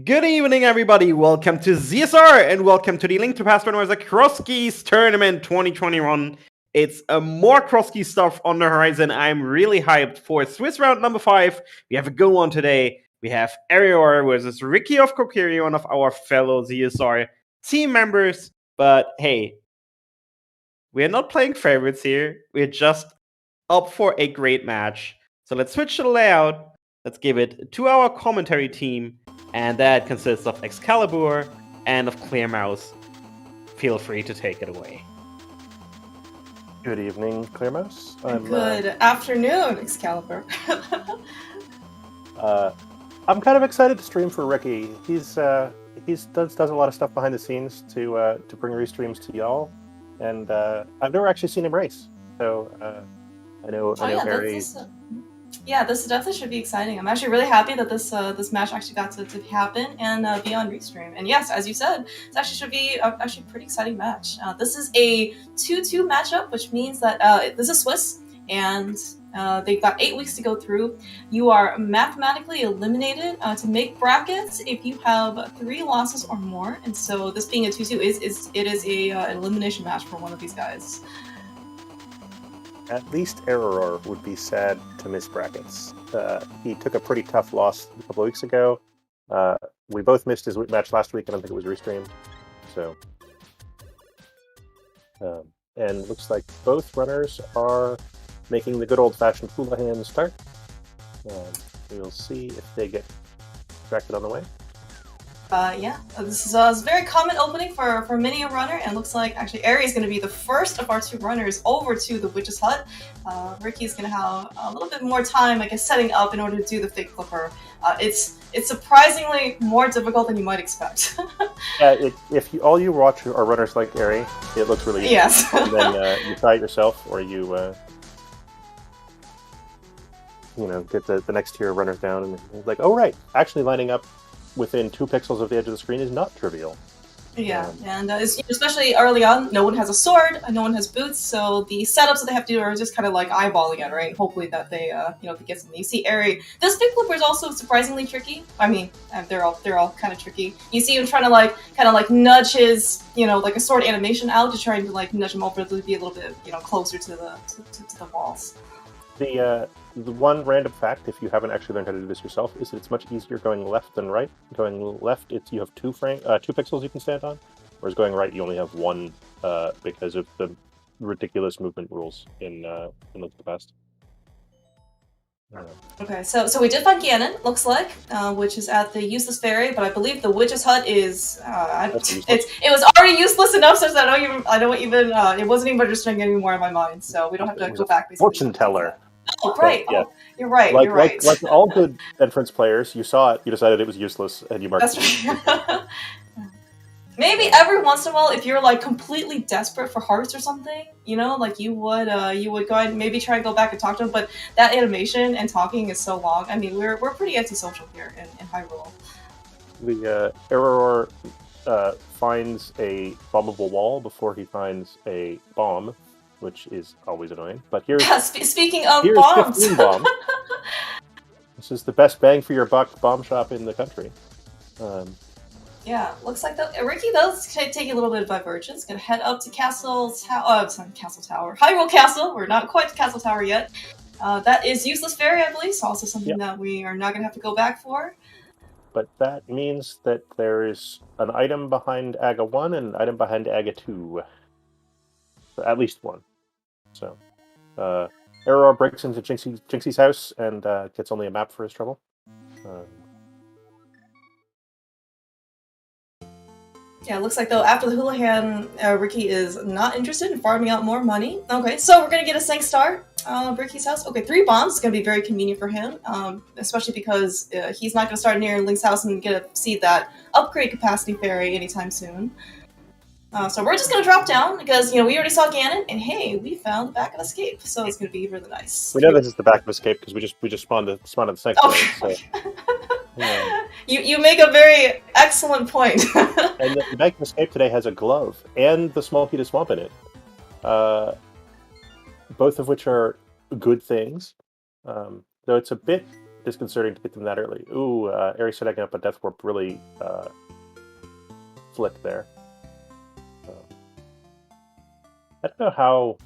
Good evening, everybody. Welcome to ZSR and welcome to the Link to Past Randomizer Crosskeys Tournament 2021. It's more Crosskeys stuff on the horizon. I'm really hyped for Swiss round number 5. We have a good one today. We have Eriror versus RickyofKokiri, one of our fellow ZSR team members. But hey, we're not playing favorites here. We're just up for a great match. So let's switch to the layout. Let's give it to our commentary team. And that consists of Excalibur and of Clear Mouse. Feel free to take it away. Good evening, Clear Mouse. Good afternoon, Excalibur. I'm kind of excited to stream for Ricky. He does a lot of stuff behind the scenes to bring restreams to y'all, and I've never actually seen him race. So I know Harry. This definitely should be exciting. I'm actually really happy that this match actually got to happen and be on Restream. And yes, as you said, it actually should be actually a pretty exciting match. This is a 2-2 matchup, which means that this is Swiss, and they've got 8 weeks to go through. You are mathematically eliminated to make brackets if you have 3 losses or more. And so this being a 2-2 is an elimination match for one of these guys. At least Eriror would be sad to miss brackets. He took a pretty tough loss a couple of weeks ago. We both missed his match last week. I don't think it was restreamed. So, and looks like both runners are making the good old-fashioned Houlihan start. We'll see if they get distracted on the way. This is a very common opening for many a runner, and it looks like actually Eri is going to be the first of our 2 runners over to the Witch's Hut. Ricky is going to have a little bit more time, I guess, setting up in order to do the fake flipper. It's surprisingly more difficult than you might expect. If all you watch are runners like Eri, it looks really easy. Yes. And then you try it yourself, or you get the next tier of runners down, and it's like, oh right, actually lining up within 2 pixels of the edge of the screen is not trivial. Yeah, and especially early on, no one has a sword, no one has boots, so the setups that they have to do are just kind of like eyeballing it, right? Hopefully that they get something. You see, Eri, this big flipper is also surprisingly tricky. I mean, they're all kind of tricky. You see him trying to nudge his, like a sword animation out to try and nudge him over to be a little bit, closer to the walls. The one random fact, if you haven't actually learned how to do this yourself, is that it's much easier going left than right. Going left, you have 2 pixels you can stand on, whereas going right, you only have 1 because of the ridiculous movement rules in Link to the Past. Okay, so we did find Ganon, looks like, which is at the useless ferry, but I believe the Witch's Hut is it was already useless enough such that it wasn't even registering anymore in my mind, so we don't have to go back. Fortune teller. Oh, right. Yeah. Oh, you're right. Like, you're right. Like all good entrance players, you saw it, you decided it was useless, and you marked it. That's right. Maybe every once in a while, if you're completely desperate for hearts or something, you would go and maybe try and go back and talk to them. But that animation and talking is so long. I mean, we're pretty antisocial here in Hyrule. The Eriror finds a bombable wall before he finds a bomb, which is always annoying. But here's speaking of here's bombs. 15 bombs. This is the best bang for your buck bomb shop in the country. Yeah, looks like Ricky does take a little bit of divergence. Gonna head up to Castle Tower. Hyrule Castle. We're not quite to Castle Tower yet. That is useless ferry, I believe. So also something that we are not gonna have to go back for. But that means that there is an item behind Aga 1 and an item behind Aga 2. At least 1. So, Eriror breaks into Jinxie's house and gets only a map for his trouble. Yeah, it looks like though after the Houlihan, Ricky is not interested in farming out more money. Okay, so we're gonna get a sync start. Ricky's house. Okay, 3 bombs is gonna be very convenient for him, especially because he's not gonna start near Link's house and get to see that upgrade capacity fairy anytime soon. So we're just gonna drop down because we already saw Ganon, and hey, we found the back of Escape, so it's gonna be really nice. We know this is the back of Escape because we just spawned the sanctuary. Okay. So, yeah. You make a very excellent point. And the back of Escape today has a glove and the small key to swamp in it, both of which are good things. Though it's a bit disconcerting to get them that early. Ooh, Eri setting up a Death Warp really flipped there. I don't know how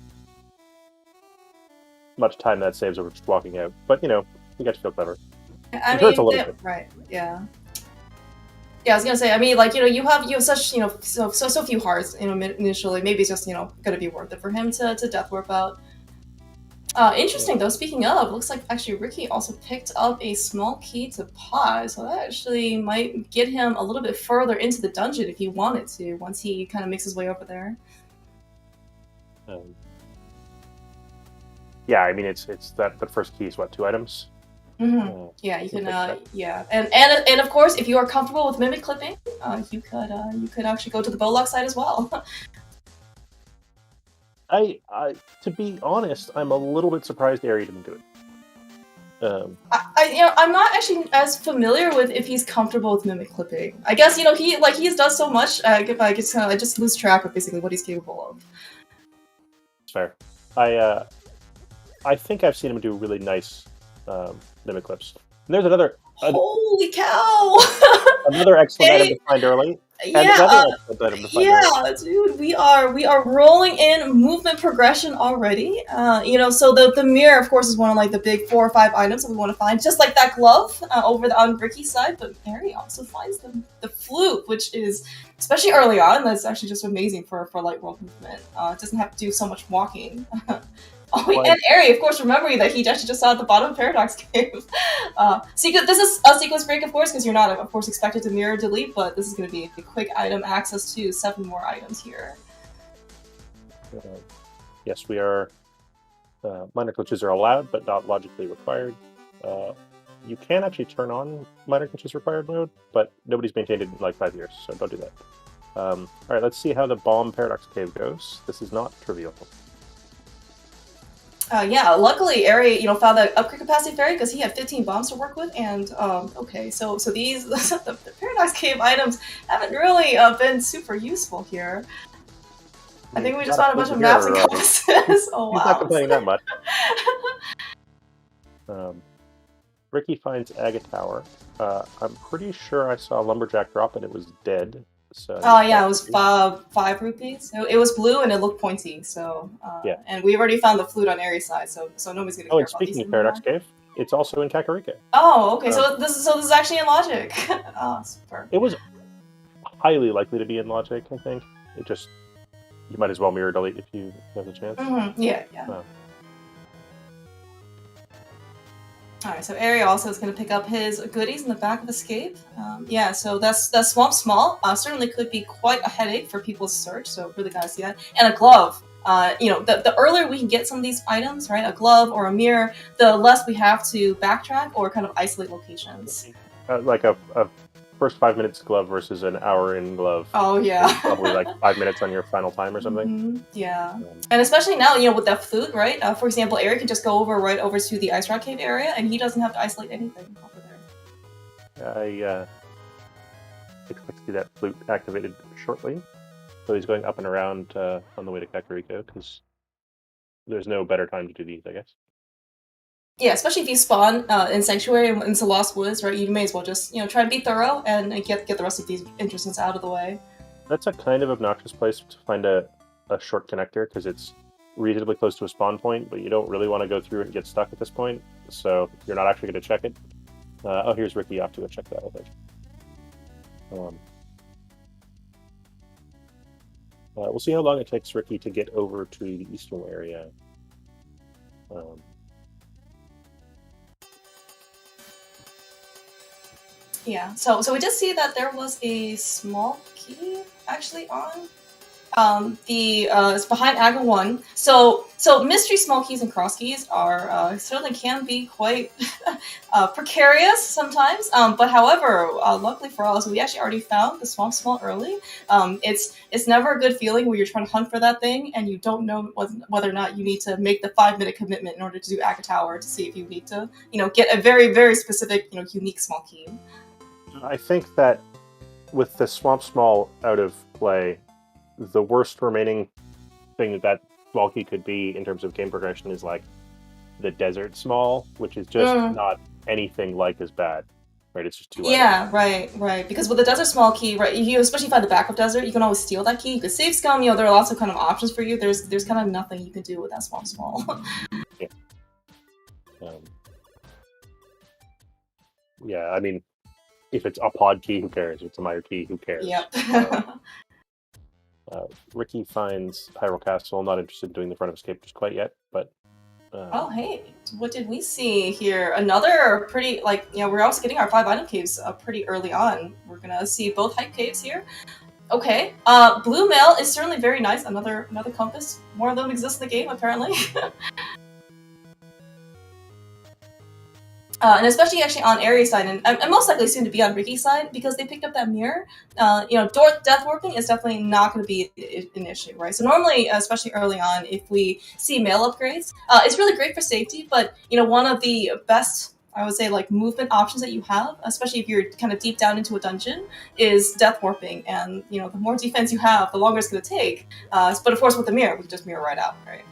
much time that saves over just walking out, but you know, you got to feel clever. I It hurts a mean, little bit. right? Yeah. Yeah, I was gonna say. I mean, like, you know, you have such, you know, so few hearts. You know, initially, maybe it's just, you know, gonna be worth it for him to Death Warp out. Interesting though. Speaking of, looks like actually Ricky also picked up a small key to pause, so that actually might get him a little bit further into the dungeon if he wanted to. Once he kind of makes his way over there. Yeah, I mean, it's that first key is what, 2 items. Mm-hmm. Yeah, you can. Yeah, and of course, if you are comfortable with mimic clipping, you could actually go to the bowlock side as well. I to be honest, I'm a little bit surprised Eri didn't do it. You know, I'm not actually as familiar with if he's comfortable with mimic clipping. I guess, you know, he does so much. I just lose track of basically what he's capable of. It's fair. I think I've seen him do really nice mimic clips. And there's another. Holy cow! Another excellent item to find early. Yeah, dude, we are rolling in movement progression already. You know, so the mirror, of course, is one of like the big 4 or 5 items that we want to find, just like that glove over on Ricky's side. But Eri also finds the flute, which is, especially early on, that's actually just amazing for light world movement. It doesn't have to do so much walking. Oh, and Eri, of course, remembering that he actually just saw at the bottom of Paradox Cave. This is a sequence break, of course, because you're not, of course, expected to mirror delete, but this is going to be a quick item access to 7 more items here. Yes, we are. Minor glitches are allowed, but not logically required. You can actually turn on minor glitches required mode, but nobody's maintained it in like 5 years, so don't do that. All right, let's see how the bomb Paradox Cave goes. This is not trivial. Yeah, luckily Eri, you know, found the upgrade capacity fairy because he had 15 bombs to work with, and okay, so these the Paradox Cave items haven't really been super useful here. I think we just found a bunch of maps and compasses. Oh wow! He's not complaining that much. Ricky finds Agate Tower. I'm pretty sure I saw a lumberjack drop and it was dead. So yeah, it was 5 rupees. It was blue and it looked pointy. So yeah, and we've already found the flute on Eri's side, so nobody's gonna. Oh, and speaking of Paradox Cave, it's also in Kakariko. Oh, okay. So this is actually in Logic. Oh, super. It was highly likely to be in Logic. I think it just, you might as well mirror delete if you have the chance. Mm-hmm. Yeah. Alright, so Eri also is going to pick up his goodies in the back of Escape. Yeah, so that's Swamp Small. Certainly could be quite a headache for people's search, so really gotta see that. And a glove. You know, the earlier we can get some of these items, right, a glove or a mirror, the less we have to backtrack or kind of isolate locations. Like a first 5 minutes glove versus an hour in glove. Oh yeah. Probably like 5 minutes on your final time or something. Mm-hmm. Yeah. And especially now, you know, with that flute, right? For example, Eri can just go right over to the Ice Rock Cave area, and he doesn't have to isolate anything over there. I expect to see that flute activated shortly. So he's going up and around on the way to Kakariko, because there's no better time to do these, I guess. Yeah, especially if you spawn in Sanctuary and into Lost Woods, right? You may as well just, you know, try and be thorough and get the rest of these interests out of the way. That's a kind of obnoxious place to find a short connector, because it's reasonably close to a spawn point, but you don't really want to go through it and get stuck at this point, so you're not actually going to check it. Oh, here's Ricky off to go check that, I think. We'll see how long it takes Ricky to get over to the eastern area. Yeah, so we just see that there was a small key actually on it's behind Aga 1. So mystery small keys and cross keys are certainly can be quite precarious sometimes. But however, luckily for us, we actually already found the Swamp Small early. It's never a good feeling where you're trying to hunt for that thing and you don't know whether or not you need to make the 5-minute commitment in order to do Aga Tower to see if you need to, you know, get a very, very specific, you know, unique small key. I think that with the Swamp Small out of play, the worst remaining thing that small key could be in terms of game progression is like the Desert Small, which is just not anything like as bad. Right, it's just 2 Yeah, items. right. Because with the desert small key, right, you especially find the backup desert, you can always steal that key. You could save scum. There are lots of kind of options for you. There's kind of nothing you can do with that small. Yeah. Yeah, I mean, if it's a pod key, who cares? If it's a mire key, who cares? Yep. Ricky finds Hyrule Castle. Not interested in doing the front of escape just quite yet, but. Oh, hey, what did we see here? Another pretty, we're also getting our 5 item caves pretty early on. We're gonna see both hype caves here. Okay, blue mail is certainly very nice. Another compass. More of them exist in the game, apparently. And especially actually on Aries' side, and most likely soon to be on Ricky's side, because they picked up that mirror. Death warping is definitely not going to be an issue, right? So normally, especially early on, if we see mail upgrades, it's really great for safety, but one of the best, I would say, like movement options that you have, especially if you're kind of deep down into a dungeon, is death warping. And the more defense you have, the longer it's going to take. But of course, with the mirror, we can just mirror right out, right?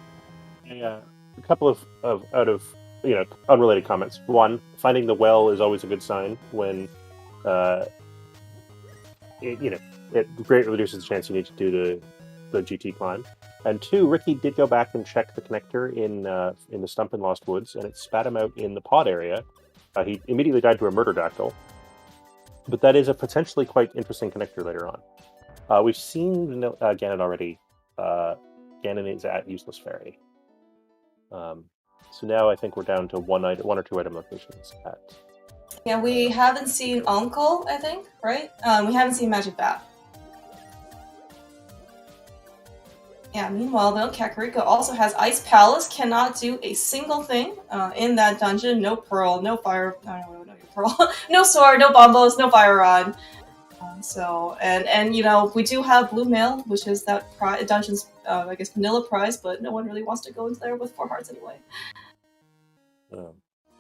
Yeah, a couple of out of unrelated comments. One, finding the well is always a good sign when it greatly reduces the chance you need to do the GT climb. And 2, Ricky did go back and check the connector in the stump in Lost Woods, and it spat him out in the pod area. He immediately died to a murder dactyl, but that is a potentially quite interesting connector later on. We've seen Ganon already. Ganon is at Useless Fairy. So now I think we're down to one or two item locations at. Yeah, we haven't seen Uncle, I think, right? We haven't seen Magic Bat. Yeah, meanwhile, though, Kakariko also has Ice Palace, cannot do a single thing in that dungeon. No Pearl, no Fire, no Pearl, no Sword, no Bombos, no Fire Rod. We do have Blue Mail, which is that dungeon's, I guess, vanilla prize, but no one really wants to go into there with 4 hearts anyway.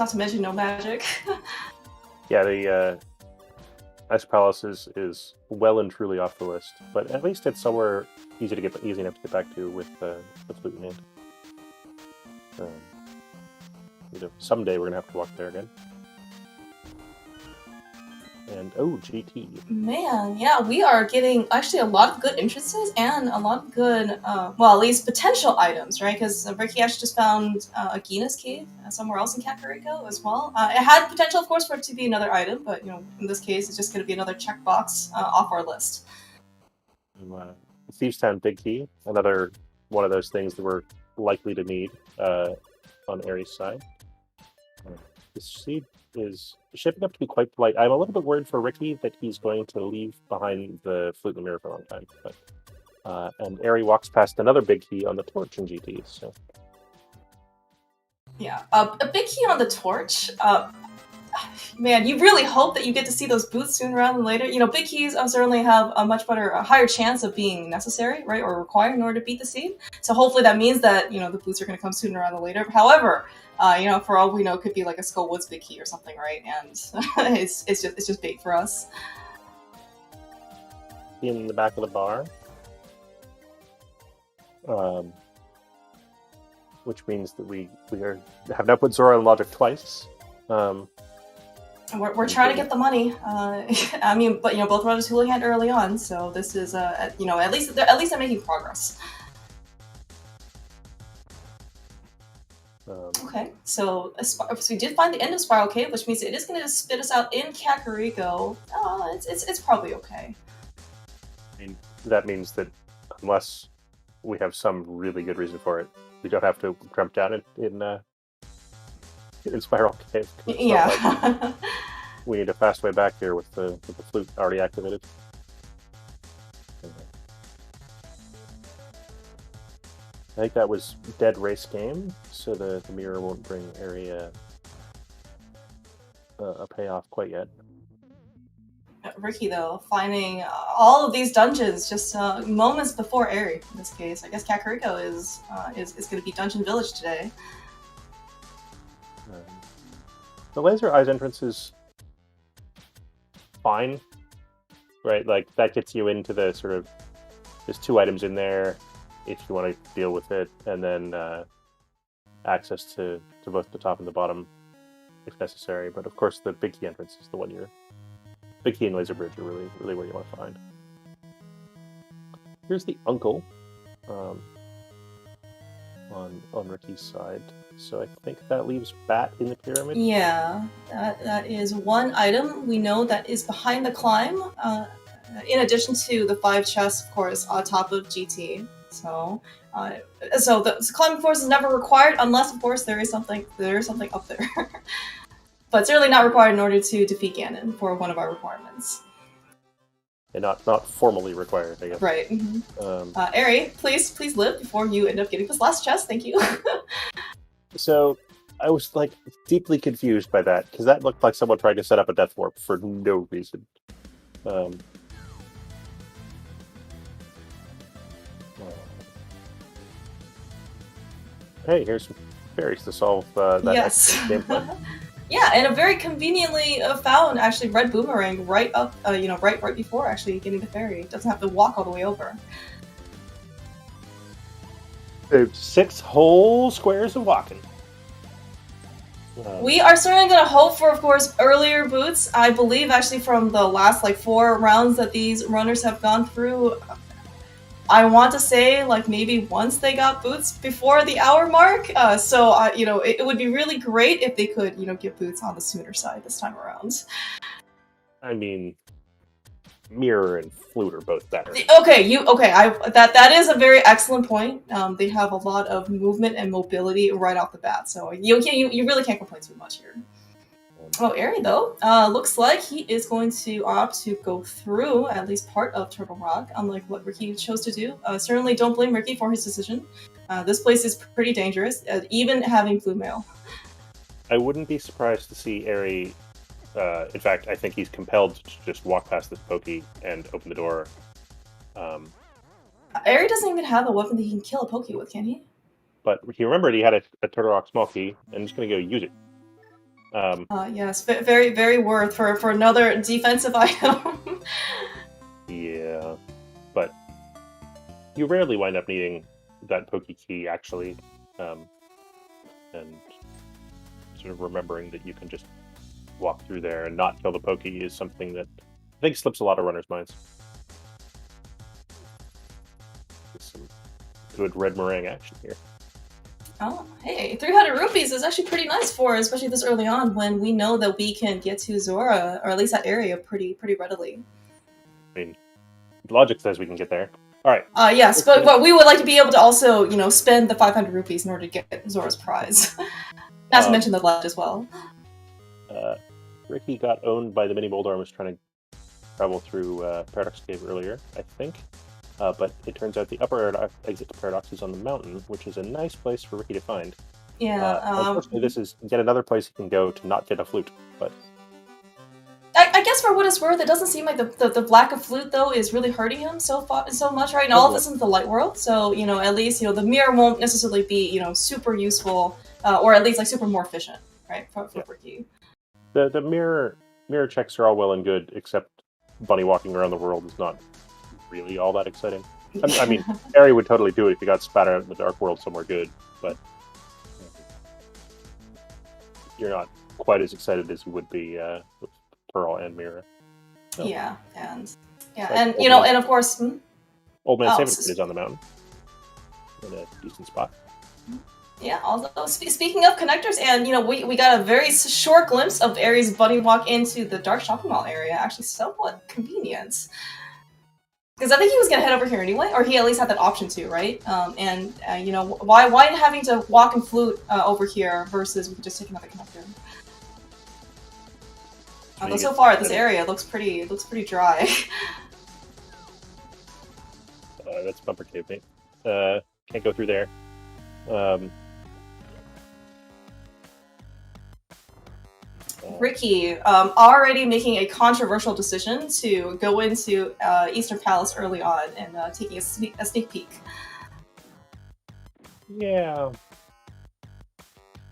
Not to mention no magic. Yeah, the Ice Palace is well and truly off the list, but at least it's somewhere easy enough to get back to with the flute in hand. Someday we're gonna have to walk there again. And GT. Man, yeah, we are getting actually a lot of good entrances and a lot of good, at least potential items, right? Because Ricky actually just found a Gina's cave somewhere else in Kakariko as well. It had potential, of course, for it to be another item, but in this case, it's just going to be another checkbox off our list. Thieves Town Big Key, another one of those things that we're likely to need on Aries' side. This seed is shaping up to be quite polite. I'm a little bit worried for Ricky that he's going to leave behind the flute and the mirror for a long time. But and Eri walks past another big key on the torch in GT. So yeah, a big key on the torch. Man, you really hope that you get to see those boots sooner rather than later. Big keys certainly have a higher chance of being necessary, right, or required in order to beat the seed. So hopefully that means that the boots are going to come sooner rather than later. However, for all we know, it could be like a Skull Woods big key or something, right? And it's just bait for us. In the back of the bar, which means that we have now put Zora on logic twice. We're trying to get the money. But both brothers Houlihan early on, so this is at least they're making progress. Okay, so we did find the end of Spiral Cave, which means it is going to spit us out in Kakariko. It's probably okay. I mean, that means that unless we have some really good reason for it, we don't have to jump down in Spiral Cave. Yeah. We need a fast way back here with the flute already activated. I think that was dead race game, so the mirror won't bring Eri a payoff quite yet. Ricky, though, finding all of these dungeons just moments before Eri, in this case. I guess Kakariko is going to be Dungeon Village today. The laser eyes entrance is fine, right? Like, that gets you into the sort of, there's 2 items in there if you want to deal with it, and then access to both the top and the bottom if necessary. But of course, the big key entrance is the one you're. Big key and laser bridge are really where you want to find. Here's the uncle, on Ricky's side. So I think that leaves Bat in the pyramid. Yeah, that is one item we know that is behind the climb. In addition to the 5 chests, of course, on top of GT. So the climbing force is never required unless, of course, there is something up there. But certainly not required in order to defeat Ganon for one of our requirements. And not formally required, I guess. Right. Eri, please live before you end up getting this last chest. Thank you. So I was like deeply confused by that because that looked like someone trying to set up a death warp for no reason. Hey, here's some berries to solve that gameplay. Yeah, and a very conveniently found actually red boomerang right up, right before actually getting the ferry. Doesn't have to walk all the way over. 6 whole squares of walking. We are certainly going to hope for, of course, earlier boots. I believe actually from the last 4 rounds that these runners have gone through, I want to say maybe once they got boots before the hour mark. It would be really great if they could, get boots on the sooner side this time around. I mean, Mirror and Flute are both better. That is a very excellent point. They have a lot of movement and mobility right off the bat, so you really can't complain too much here. Oh, Eri, though, looks like he is going to opt to go through at least part of Turtle Rock, unlike what Ricky chose to do. Certainly don't blame Ricky for his decision. This place is pretty dangerous, even having blue mail. I wouldn't be surprised to see Eri. In fact, I think he's compelled to just walk past this Pokey and open the door. Eri doesn't even have a weapon that he can kill a Pokey with, can he? But he remembered he had a Turtle Rock small key, and he's going to go use it. Yes, very, very worth for another defensive item. Yeah, but you rarely wind up needing that Pokey key, actually. And sort of remembering that you can just walk through there and not kill the Pokey is something that I think slips a lot of runners' minds. There's some good red meringue action here. Oh, hey, 300 rupees is actually pretty nice for, especially this early on when we know that we can get to Zora, or at least that area, pretty readily. I mean, logic says we can get there. All right. Yes, but we would like to be able to also, spend the 500 rupees in order to get Zora's prize. Not to mention the left as well. Ricky got owned by the mini boulder and was trying to travel through Paradox Cave earlier, I think. But it turns out the upper exit to Paradox is on the mountain, which is a nice place for Ricky to find. Yeah. Unfortunately, this is yet another place he can go to not get a flute. But I guess for what it's worth, it doesn't seem like the lack of flute though is really hurting him so much, right? And all of this is in the light world, so at least the mirror won't necessarily be super useful, or at least super more efficient, right? For Ricky. The mirror checks are all well and good, except bunny walking around the world is not really all that exciting. I mean, Eri would totally do it if he got spat out in the dark world somewhere good, but you're not quite as excited as you would be with Pearl and Mira. So. Yeah, and and of course, Old Man Sabertooth is on the mountain in a decent spot. Yeah, although speaking of connectors, and we got a very short glimpse of Eri's bunny walk into the dark shopping mall area. Actually, somewhat convenient. Because I think he was gonna head over here anyway, or he at least had that option to, right? Why having to walk and flute over here versus we could just take another connector? Although so far this area looks pretty dry. That's bumper cave, mate. Can't go through there. Ricky already making a controversial decision to go into Eastern Palace early on and taking a sneak peek. Yeah.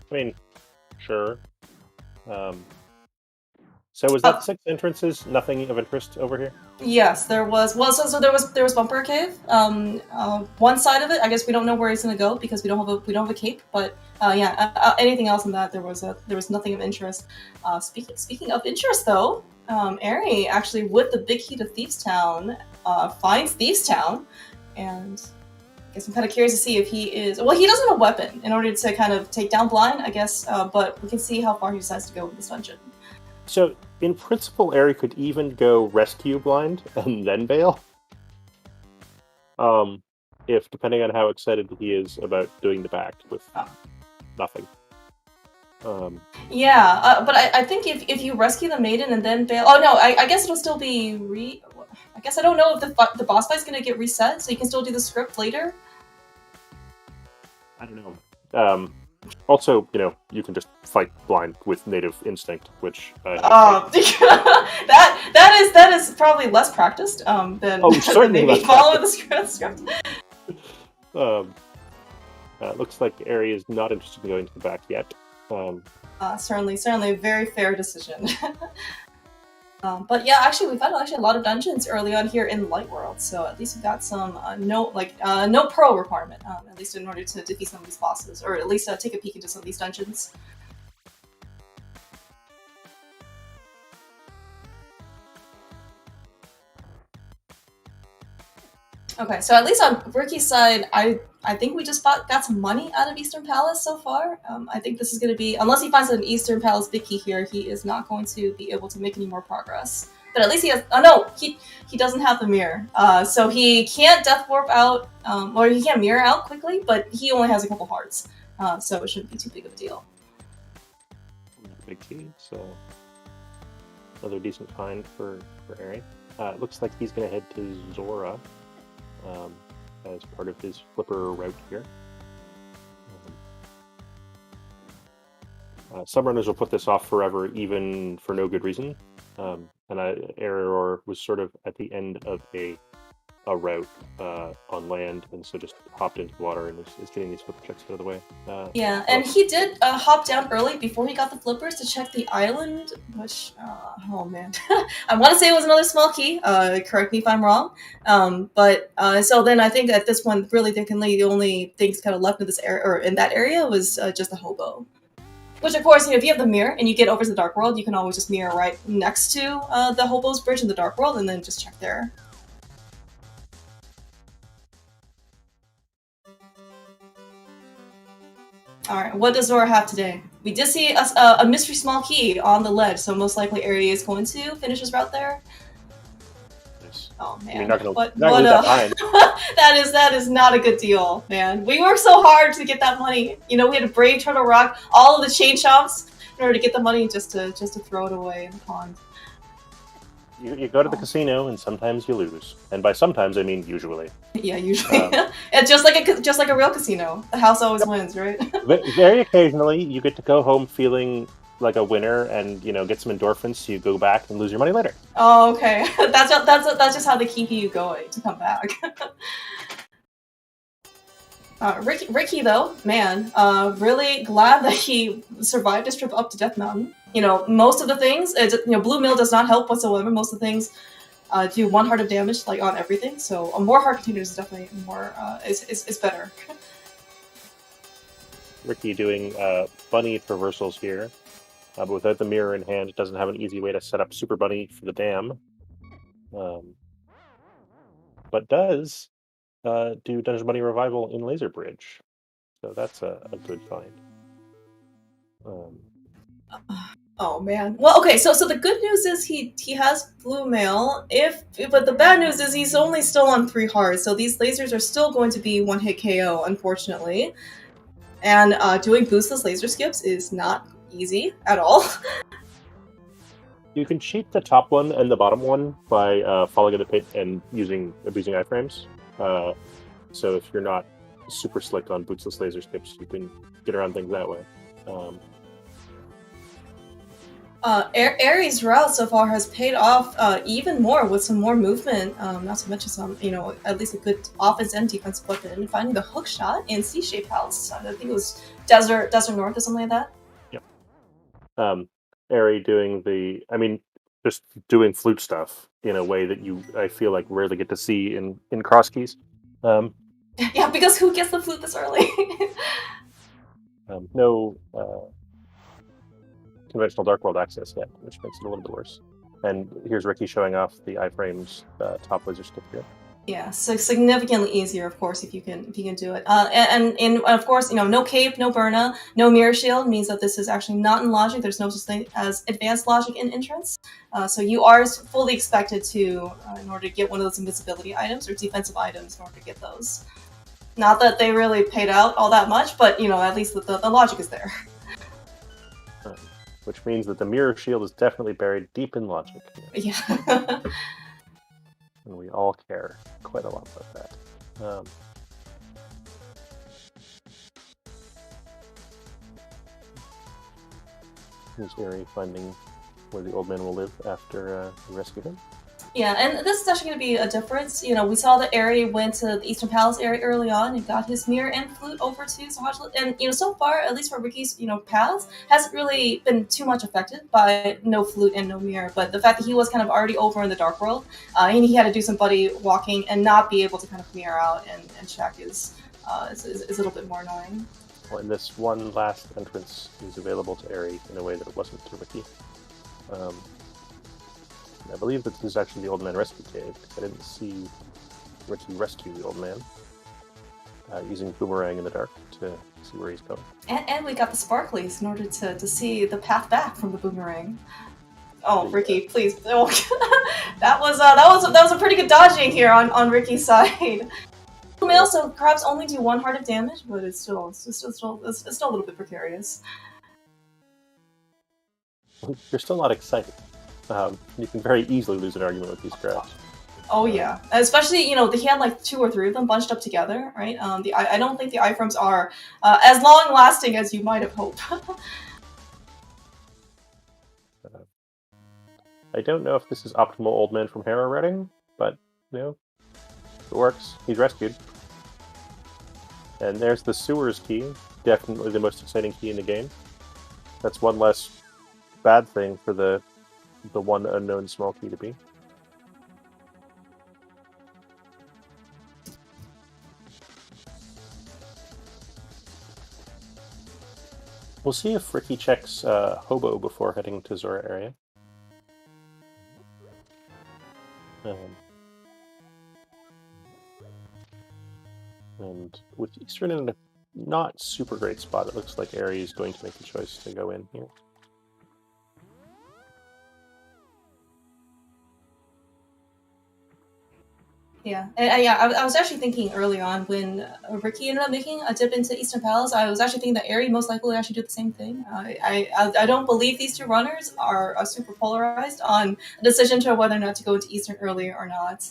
I mean, sure. So was that 6 entrances? Nothing of interest over here? Yes, there was. Well, so there was Bumper Cave. One side of it, I guess we don't know where he's gonna go because we don't have a cape. But yeah, anything else in that there was nothing of interest. Speaking of interest though, Eri actually with the big heat of Thieves Town finds Thieves Town, and I guess I'm kind of curious to see if he is. Well, he doesn't have a weapon in order to kind of take down Blind, I guess. But we can see how far he decides to go with this dungeon. So, in principle, Eri could even go rescue Blind and then bail. If, depending on how excited he is about doing the back with nothing. Yeah, but I think if you rescue the maiden and then bail... Oh, no, I guess it'll still be I guess I don't know if the boss fight's gonna get reset, so you can still do the script later. I don't know. Also, you can just fight Blind with native instinct, which that is probably less practiced than certainly maybe following the script. Looks like Eri is not interested in going to the back yet. Certainly a very fair decision. But yeah, actually, we've had a lot of dungeons early on here in Light World, so at least we've got some no pro requirement, at least in order to defeat some of these bosses, or at least take a peek into some of these dungeons. Okay, so at least on Ricky's side, I think we just got some money out of Eastern Palace so far. I think this is going to be, unless he finds an Eastern Palace big key here, he is not going to be able to make any more progress. But at least he has, oh no, he doesn't have the mirror. So he can't Death Warp out, or he can't mirror out quickly, but he only has a couple hearts. So it shouldn't be too big of a deal. Big key, so another decent find for Eri. It looks like he's going to head to Zora. As part of his flipper route here. Some runners will put this off forever, even for no good reason. And Eriror was sort of at the end of a route on land, and so just hopped into the water and is getting these flipper checks out of the way. Yeah, and he did hop down early before he got the flippers to check the island, which, oh man. I want to say it was another small key, correct me if I'm wrong. But so then I think at this point, really, the only things kind of left in this area, or in that area, was just a hobo. Which, of course, if you have the mirror and you get over to the Dark World, you can always just mirror right next to the hobo's bridge in the Dark World, and then just check there. Alright, what does Zora have today? We did see a mystery small key on the ledge, so most likely Eri is going to finish his route there. Nice. Oh man, you're not gonna leave that behind. that is not a good deal, man. We worked so hard to get that money. We had to brave Turtle Rock, all of the chain chomps, in order to get the money just to throw it away in the pond. You go to the casino and sometimes you lose, and by sometimes I mean usually. Yeah, usually. It's just like a real casino. The house always wins, right? Very occasionally, you get to go home feeling like a winner, and get some endorphins. So you go back and lose your money later. Oh, okay. That's just how they keep you going to come back. Ricky though, man, really glad that he survived his trip up to Death Mountain. Most of the things, Blue Mill does not help whatsoever. Most of the things do 1 heart of damage, like on everything. So a more heart containers is definitely more is better. Ricky doing bunny traversals here, but without the mirror in hand, it doesn't have an easy way to set up Super Bunny for the dam. But does do Dungeon Bunny Revival in Laser Bridge, so that's a good find. Oh man. Well, okay. So the good news is he has Blue Mail. But the bad news is he's only still on 3 hearts. So these lasers are still going to be 1-hit KO, unfortunately. And doing boostless laser skips is not easy at all. You can cheat the top one and the bottom one by falling in the pit and abusing iframes. So if you're not super slick on boostless laser skips, you can get around things that way. Eri's route so far has paid off even more with some more movement, not to mention some, at least a good offense and defensive weapon. Finding the hook shot in C-shaped house. I think it was Desert North or something like that. Yep. Eri doing there's just doing flute stuff in a way that I feel like rarely get to see in Crosskeys. Yeah, because who gets the flute this early? No conventional Dark World access yet, which makes it a little bit worse. And here's Ricky showing off the iframes top laser certificate. Yeah, so significantly easier, of course, if you can do it. And of course, no cape, no burna, no mirror shield means that this is actually not in logic. There's no such thing as advanced logic in entrance. So you are fully expected to, in order to get one of those invisibility items or defensive items, in order to get those. Not that they really paid out all that much, but at least the logic is there. Which means that the mirror shield is definitely buried deep in logic. Yeah. And we all care quite a lot about that. Here's Eri finding where the old man will live after we rescued him. Yeah, and this is actually going to be a difference. We saw that Eri went to the Eastern Palace area early on and got his mirror and flute over to Sahaj. And, so far, at least for Ricky's, paths, hasn't really been too much affected by no flute and no mirror. But the fact that he was kind of already over in the Dark World, and he had to do some buddy walking and not be able to kind of mirror out and check is a little bit more annoying. Well, and this one last entrance is available to Eri in a way that it wasn't to Ricky. I believe that this is actually the Old Man Rescue Cave. I didn't see Ricky rescue the old man using Boomerang in the dark to see where he's going. And we got the sparklies in order to see the path back from the Boomerang. Oh, Ricky, please! Oh, that was a pretty good dodging here on Ricky's side. We may also perhaps only do one heart of damage, but it's still a little bit precarious. You're still not excited. You can very easily lose an argument with these crabs. Oh yeah, especially he had like 2 or 3 of them bunched up together, right? I don't think the iframes are as long lasting as you might have hoped. I don't know if this is optimal Old Man from Harrow Redding, but it works. He's rescued. And there's the sewers key, definitely the most exciting key in the game. That's one less bad thing for the one unknown small key to be. We'll see if Ricky checks Hobo before heading to Zora area. And with Eastern in a not super great spot, it looks like Eri is going to make the choice to go in here. Yeah, I was actually thinking early on when Ricky ended up making a dip into Eastern Palace, I was actually thinking that Eri most likely would actually do the same thing. I don't believe these 2 runners are super polarized on a decision to whether or not to go into Eastern early or not.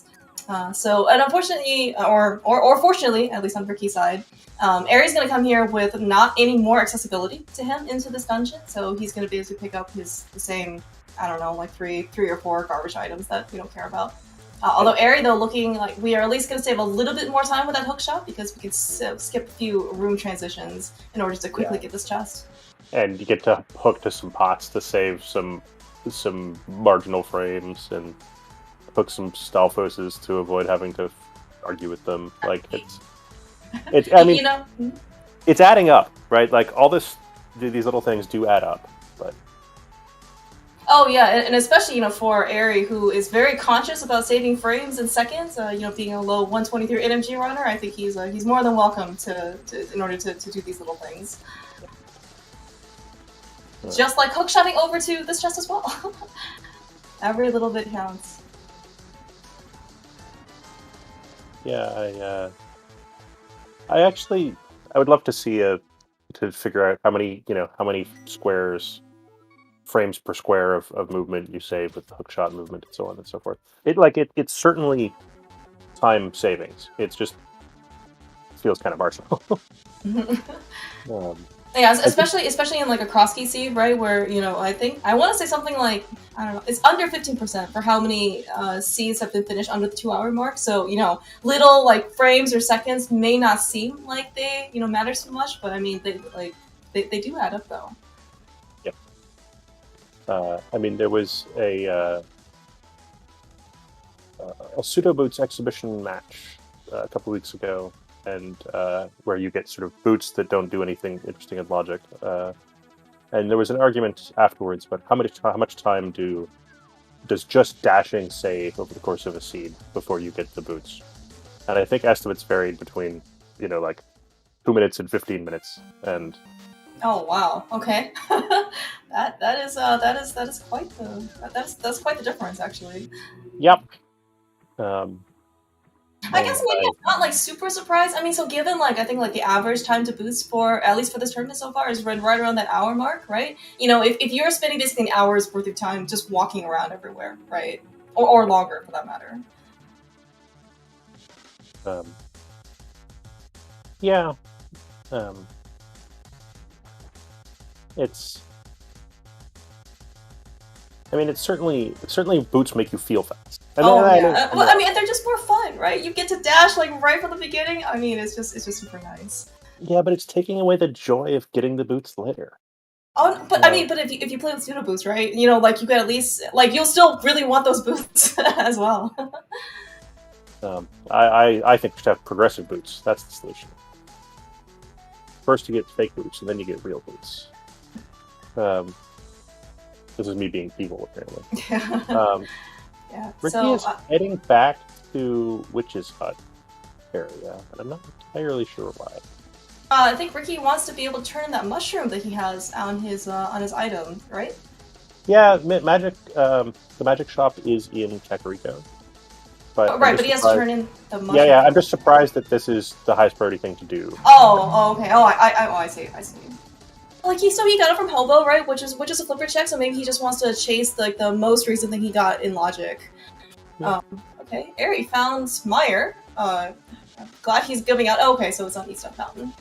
And unfortunately, or fortunately, at least on Ricky's side, Eri's going to come here with not any more accessibility to him into this dungeon, so he's going to be able to pick up the same, I don't know, like 3 or 4 garbage items that we don't care about. Although Eri, though, looking like we are at least going to save a little bit more time with that hook shot because we can skip a few room transitions in order to quickly get this chest. And you get to hook to some pots to save some marginal frames and hook some Stalfoses to avoid having to argue with them. Like it's I mean, it's adding up, right? Like all these little things do add up, but. Oh yeah, and especially for Eri, who is very conscious about saving frames and seconds. Being a low 123 NMG runner, I think he's more than welcome to in order to do these little things. Just like hookshotting over to this chest as well. Every little bit counts. Yeah, I would love to see to figure out how many frames per square of movement you save with hookshot movement and so on and so forth. It's certainly time savings. It's just feels kind of marginal. Yeah, especially in like a Crosskey seed, right? Where I want to say something like, I don't know, it's under 15% for how many seeds have been finished under the 2-hour mark. So little like frames or seconds may not seem like they matter so much, but I mean they do add up though. Yep. I mean, there was a pseudo boots exhibition match a couple weeks ago, and where you get sort of boots that don't do anything interesting in logic. And there was an argument afterwards about how much time does just dashing save over the course of a seed before you get the boots. And I think estimates varied between, like 2 minutes and 15 minutes. And oh wow, okay, that is quite that's quite the difference actually. yep. I guess maybe I'm not like super surprised. I mean, so given like I think like the average time to boost for at least for this tournament so far is right around that hour mark, right? If you're spending basically an hour's worth of time just walking around everywhere, right, or longer for that matter. Yeah. It's. I mean, it's certainly boots make you feel fast. And well, I mean, they're just more fun, right? You get to dash like right from the beginning. I mean, it's just super nice. Yeah, but it's taking away the joy of getting the boots later. Oh, but I mean, but if you play with pseudo boots, right? Like you can at least like you'll still really want those boots as well. I think we should have progressive boots. That's the solution. First you get fake boots, and then you get real boots. This is me being evil, apparently. Yeah. Ricky is heading back to Witch's Hut area, and I'm not entirely sure why. I think Ricky wants to be able to turn in that mushroom that he has on his item, right? Yeah, magic. The magic shop is in Kakariko. But right, but he has to turn in the mushroom. Yeah. I'm just surprised that this is the highest priority thing to do. Oh, okay. Oh, I see. Like he got it from Hobo, right? Which is a flipper check. So maybe he just wants to chase like the most recent thing he got in logic. Yeah. Okay. Eri found Meyer. I'm glad he's giving out. Oh, okay, so it's on East Up Mountain.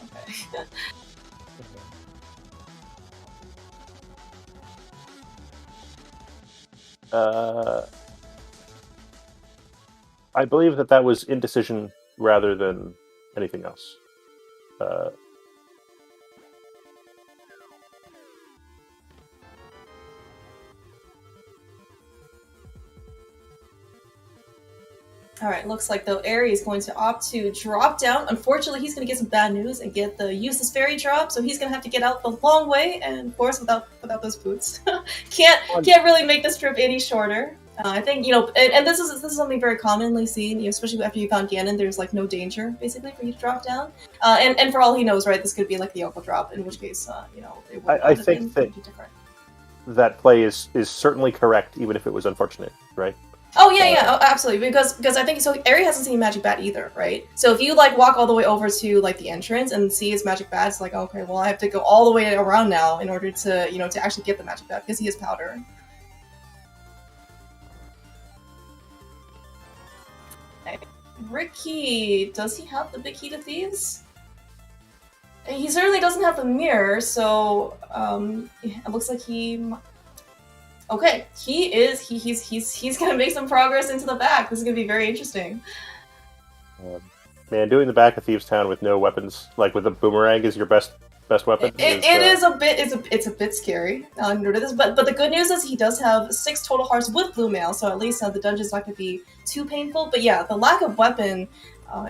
Okay. I believe that was indecision rather than anything else. Alright, looks like though Eri is going to opt to drop down. Unfortunately, he's going to get some bad news and get the useless fairy drop, so he's going to have to get out the long way, and of course without those boots. Can't really make this trip any shorter. I think, and this is something very commonly seen, especially after you found Ganon, there's like no danger, basically, for you to drop down. And for all he knows, right, this could be like the Yoko drop, in which case, it would I think that play is certainly correct, even if it was unfortunate, right? Oh yeah, absolutely. Because I think so. Eri hasn't seen Magic Bat either, right? So if you like walk all the way over to like the entrance and see his Magic Bat, it's like okay, well I have to go all the way around now in order to to actually get the Magic Bat because he has powder. Okay. Ricky, does he have the big key to thieves? He certainly doesn't have the mirror, so it looks like he. Okay, he's gonna make some progress into the back. This is gonna be very interesting. Man, doing the back of Thieves Town with no weapons, like with a boomerang, is your best weapon. It's a bit scary. But the good news is he does have 6 total hearts with blue mail, so at least the dungeon's not gonna be too painful. But yeah, the lack of weapon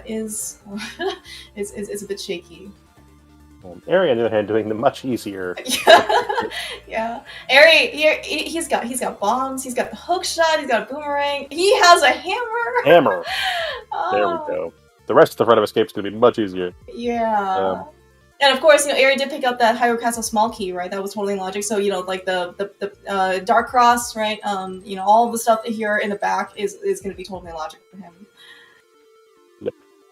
is a bit shaky. Eri, on the other hand, doing the much easier. Yeah. Eri, he's got bombs, he's got the hook shot, he's got a boomerang, he has a hammer! There we go. The rest of the front of escape is going to be much easier. Yeah. And of course, Eri did pick up that Hyrule Castle small key, right? That was totally in logic. So, like the Dark Cross, right? All the stuff here in the back is going to be totally in logic for him.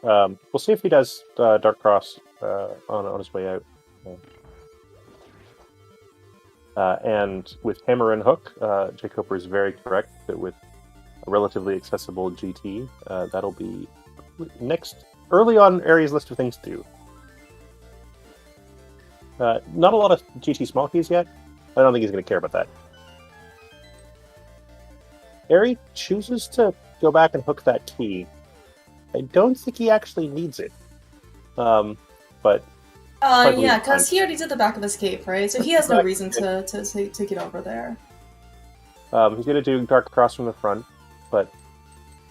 We'll see if he does Dark Cross on his way out. And with Hammer and Hook, Jay Cooper is very correct that with a relatively accessible GT, that'll be early on Eri's list of things to do. Not a lot of GT small keys yet. I don't think he's going to care about that. Eri chooses to go back and hook that key. I don't think he actually needs it. But yeah, because he already did the back of escape, right? So he has no reason to get over there. He's going to do Dark Cross from the front, but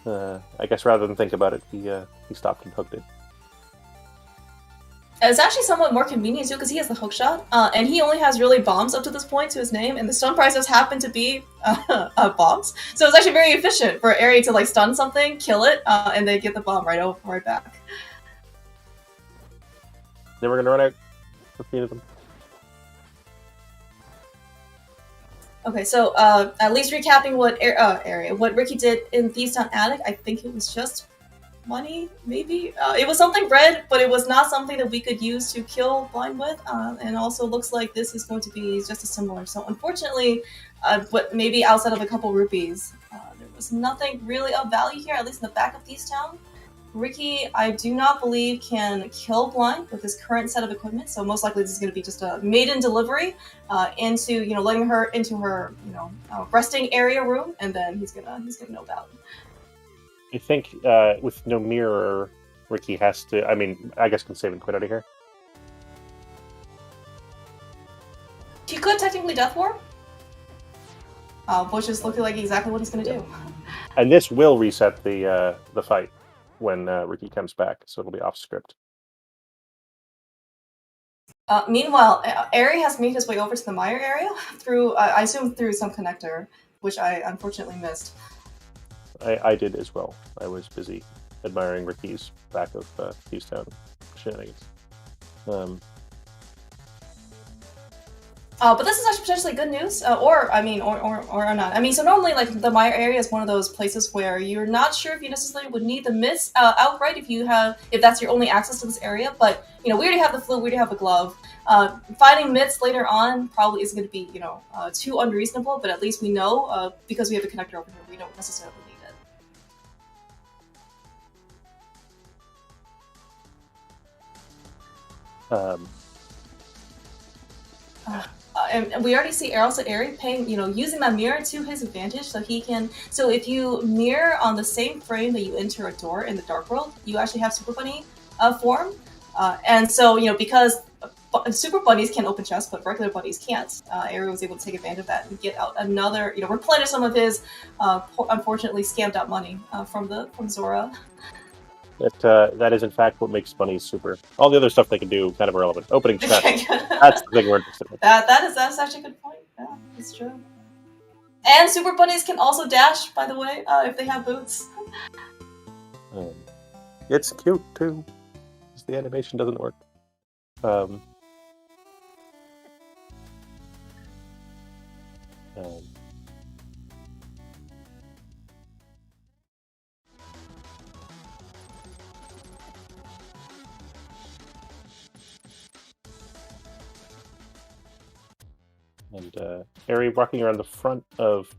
I guess rather than think about it, he stopped and hooked it. It's actually somewhat more convenient too, because he has the hook shot, and he only has really bombs up to this point to his name, and the stun prizes happen to be bombs. So it's actually very efficient for Eri to like stun something, kill it, and then get the bomb right back. Then we're gonna run out of 15 of them. Okay, so at least recapping what Ricky did in Thieves Town Attic, I think it was just money, maybe? It was something red, but it was not something that we could use to kill blind with, and also looks like this is going to be just a similar. So unfortunately, but maybe outside of a couple rupees, there was nothing really of value here, at least in the back of Thieves Town. Ricky, I do not believe, can kill blind with his current set of equipment, so most likely this is going to be just a maiden delivery into, letting her into her, resting area room, and then he's gonna no doubt. I think with no mirror, Ricky has to. I mean, I guess can save and quit out of here. He could technically Death War, which is looking like exactly what he's going to do. And this will reset the fight when Ricky comes back, so it'll be off script. Meanwhile, Eri has made his way over to the Meyer area through, I assume, through some connector, which I unfortunately missed. I did as well. I was busy admiring Ricky's back of Thieves Town shenanigans. But this is actually potentially good news, or not. I mean, so normally, like, the Meyer area is one of those places where you're not sure if you necessarily would need the mitts outright if that's your only access to this area. But we already have the flute, we already have the glove. Finding mitts later on probably isn't going to be too unreasonable. But at least we know because we have the connector over here, we don't necessarily need it. And we already see Eri paying, using that mirror to his advantage, so he can. So if you mirror on the same frame that you enter a door in the Dark World, you actually have Super Bunny form, and so because Super Bunnies can open chests, but regular bunnies can't. Eri was able to take advantage of that and get out another, replenish some of his unfortunately scammed out money from Zora. That is in fact what makes bunnies super. All the other stuff they can do kind of irrelevant. Opening chests, that's the thing we're interested in. That's actually a good point. Yeah, it's true. And super bunnies can also dash, by the way, if they have boots. It's cute too, because the animation doesn't work. And Eri walking around the front of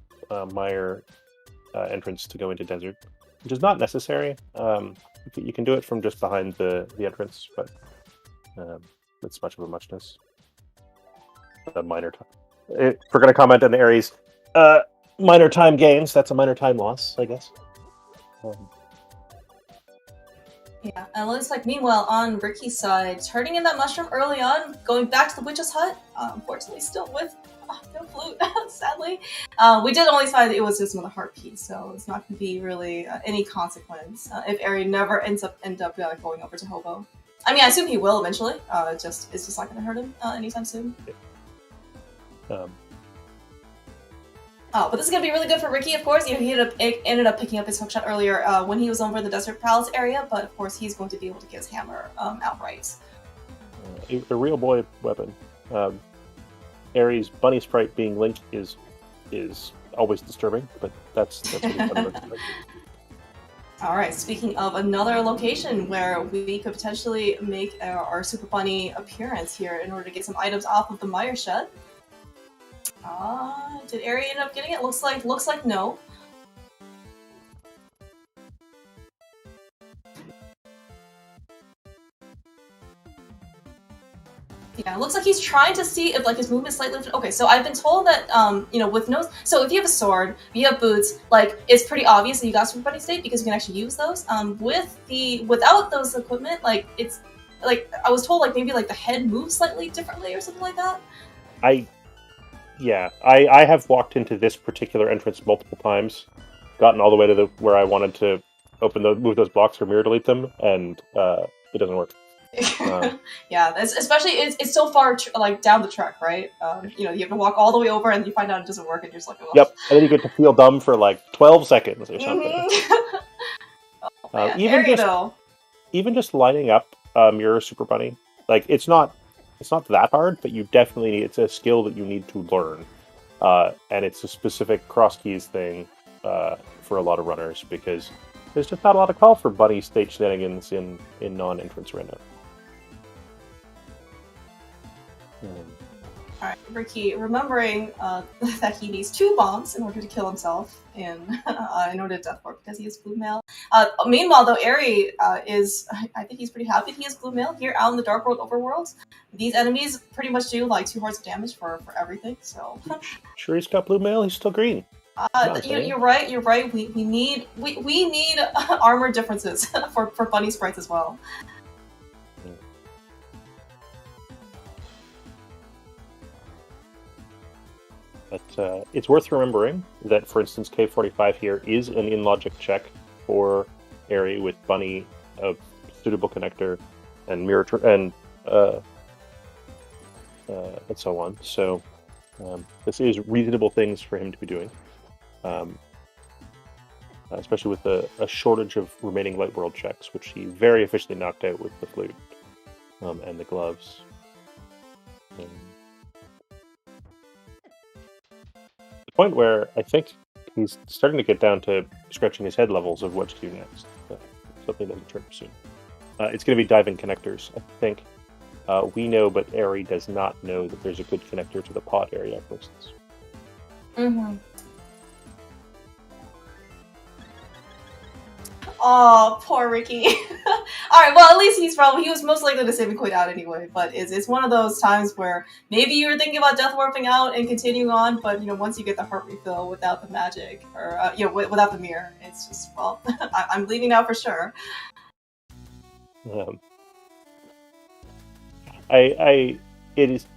Meyer entrance to go into desert, which is not necessary. You can do it from just behind the entrance, but it's much of a muchness. A minor time. If we're going to comment on Eri's minor time gains, that's a minor time loss, I guess. Yeah, and it looks like, meanwhile, on Ricky's side, turning in that mushroom early on, going back to the witch's hut, unfortunately still with no flute, sadly. We did only find that it was just another heart piece, so it's not going to be really any consequence if Eri never ends up going over to Hobo. I mean, I assume he will eventually, it's just not going to hurt him anytime soon. But this is going to be really good for Ricky, of course. He ended up picking up his hookshot earlier when he was over in the Desert Palace area, but of course he's going to be able to get his hammer outright. A real boy weapon. Eri's bunny sprite being Link is always disturbing, but that's really fun. Alright, speaking of another location where we could potentially make our Super Bunny appearance here in order to get some items off of the Meyer shed. Did Eri end up getting it? Looks like no. Yeah, it looks like he's trying to see if his movement slightly lifted. Okay, so I've been told that with no, so if you have a sword, if you have boots, it's pretty obvious that you got Super Bunny state because you can actually use those. Without those equipment, it's I was told maybe the head moves slightly differently or something like that. Yeah, I have walked into this particular entrance multiple times, gotten all the way to where I wanted to move those blocks or mirror delete them, and it doesn't work. Yeah, especially it's so far like down the track, right? You have to walk all the way over, and you find out it doesn't work, and you're just like, oh. Yep, and then you get to feel dumb for like 12 seconds or something. Oh, man, even just lining up Mirror Super Bunny, like it's not that hard, but you definitely it's a skill that you need to learn, and it's a specific Crosskeys thing for a lot of runners because there's just not a lot of call for bunny stage shenanigans in non-entrance right now. Alright, Ricky, remembering that he needs 2 bombs in order to kill himself in order to death warp because he has blue mail. Meanwhile, though, Eri I think he's pretty happy he has blue mail here out in the Dark World Overworld. These enemies pretty much do like 2 hearts of damage for everything, so... Sure he's got blue mail? He's still green. You're right. We need armor differences for bunny sprites as well. But it's worth remembering that, for instance, K45 here is an in-logic check for Eri with bunny, a suitable connector, and mirror and so on. So this is reasonable things for him to be doing. Especially with a shortage of remaining light world checks, which he very efficiently knocked out with the flute and the gloves. The point where I think he's starting to get down to scratching his head levels of what to do next. Something doesn't turn soon. It's going to be diving connectors, I think. We know, but Eri does not know that there's a good connector to the pod area, for instance. Mm-hmm. Oh, poor Ricky. Alright, well, at least he was most likely to save and quit out anyway, but it's one of those times where maybe you were thinking about death warping out and continuing on, but, once you get the heart refill without the magic, or, without the mirror, it's just, well, I'm leaving now for sure. It is...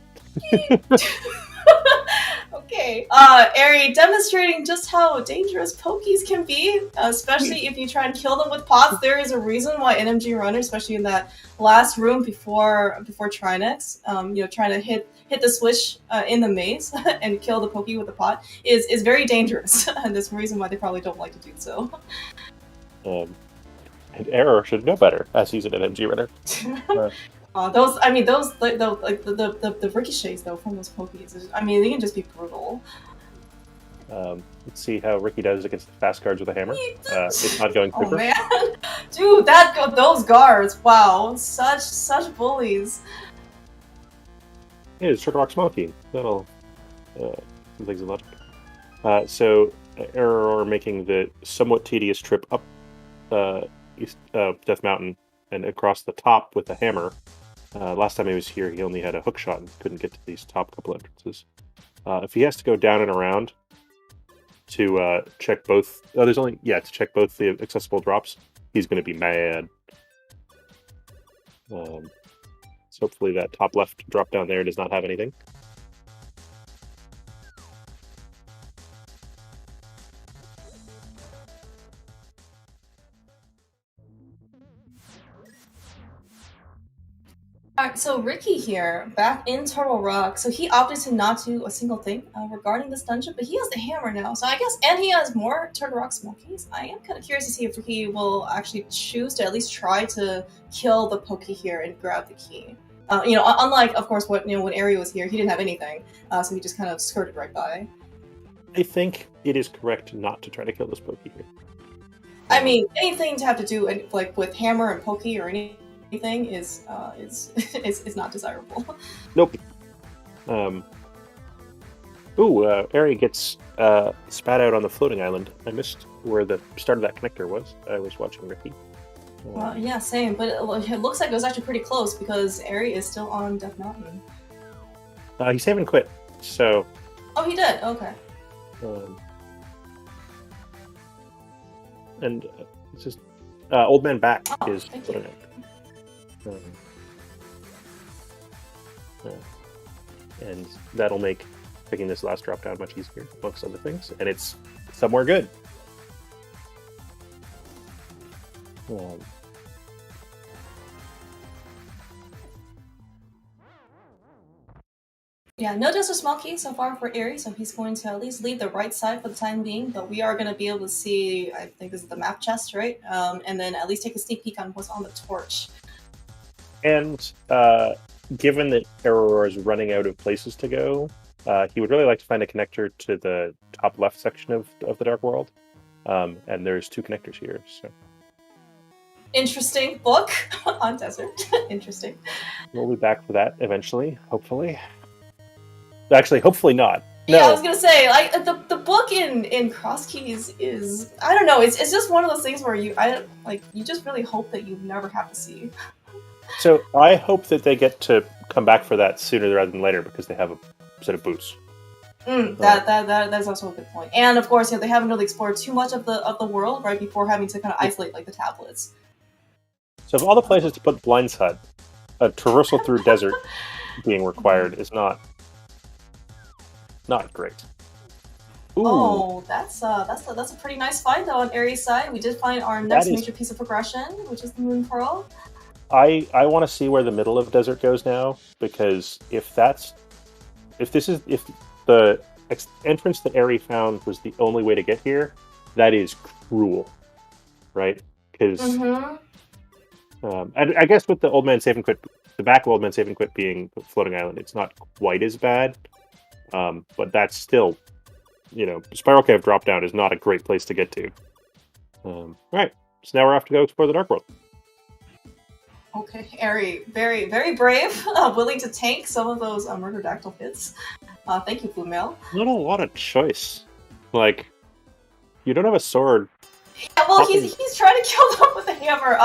Okay. Eri demonstrating just how dangerous pokies can be, especially if you try and kill them with pots. There is a reason why NMG runners, especially in that last room before Trinex, trying to hit the switch in the maze and kill the pokey with the pot is very dangerous, and there's a reason why they probably don't like to do so. And Eriror should know better, as he's an NMG runner. The ricochets though from those pokies, they can just be brutal. Let's see how Ricky does against the fast guards with a hammer. It's not going quicker. Oh man, dude, those guards! Wow, such bullies. Yeah, it's Turtle Rock Smoking. That'll some things in logic. So Eriror making the somewhat tedious trip up East Death Mountain and across the top with a hammer. Last time he was here, he only had a hook shot and couldn't get to these top couple entrances. If he has to go down and around to check both, to check both the accessible drops, he's going to be mad. So hopefully that top left drop down there does not have anything. Alright, so Ricky here, back in Turtle Rock, so he opted to not do a single thing regarding this dungeon, but he has the hammer now, so I guess, and he has more Turtle Rock Smokies. I am kind of curious to see if Ricky will actually choose to at least try to kill the pokey here and grab the key. Unlike, of course, when Eri was here, he didn't have anything, so he just kind of skirted right by. I think it is correct not to try to kill this pokey here. Anything to have to do with hammer and pokey or anything is not desirable. Nope. Eri gets spat out on the floating island. I missed where the start of that connector was. I was watching Ricky. Well, yeah, same, but it looks like it was actually pretty close because Eri is still on Death Mountain. He saved and quit, so... Oh, he did? Okay. And it's just... Old Man Back is putting it. And that'll make making this last drop down much easier, amongst other things, and it's somewhere good. Yeah, no just a small key so far for Eri, so he's going to at least leave the right side for the time being, but we are going to be able to see, I think this is the map chest, right? And then at least take a sneak peek on what's on the torch. And given that Eriror is running out of places to go, he would really like to find a connector to the top left section of the Dark World. And there's 2 connectors here, so... Interesting book on desert. Interesting. We'll be back for that eventually, hopefully. Actually, hopefully not. No. Yeah, I was gonna say, like, the book in Crosskeys is, I don't know, it's just one of those things where you just really hope that you never have to see. So I hope that they get to come back for that sooner rather than later because they have a set of boots. That's also a good point. And of course, they haven't really explored too much of the world right before having to kind of isolate like the tablets. So of all the places to put Blind's Hut, a traversal through desert being required is not great. Ooh. Oh, that's a pretty nice find though on Aries' side. We did find our next major piece of progression, which is the Moon Pearl. I want to see where the middle of desert goes now, because if the entrance that Eri found was the only way to get here, that is cruel, right? Because I guess with the Old Man Save and Quit, the back of Old Man Save and Quit being Floating Island, it's not quite as bad, but that's still, Spiral Cave drop down is not a great place to get to. All right, so now we're off to go explore the Dark World. Okay, Eri, very, very brave, willing to tank some of those murder-dactyl hits. Thank you, Blue Mail. Not a lot of choice. Like, you don't have a sword. Yeah, well, he's trying to kill them with a hammer.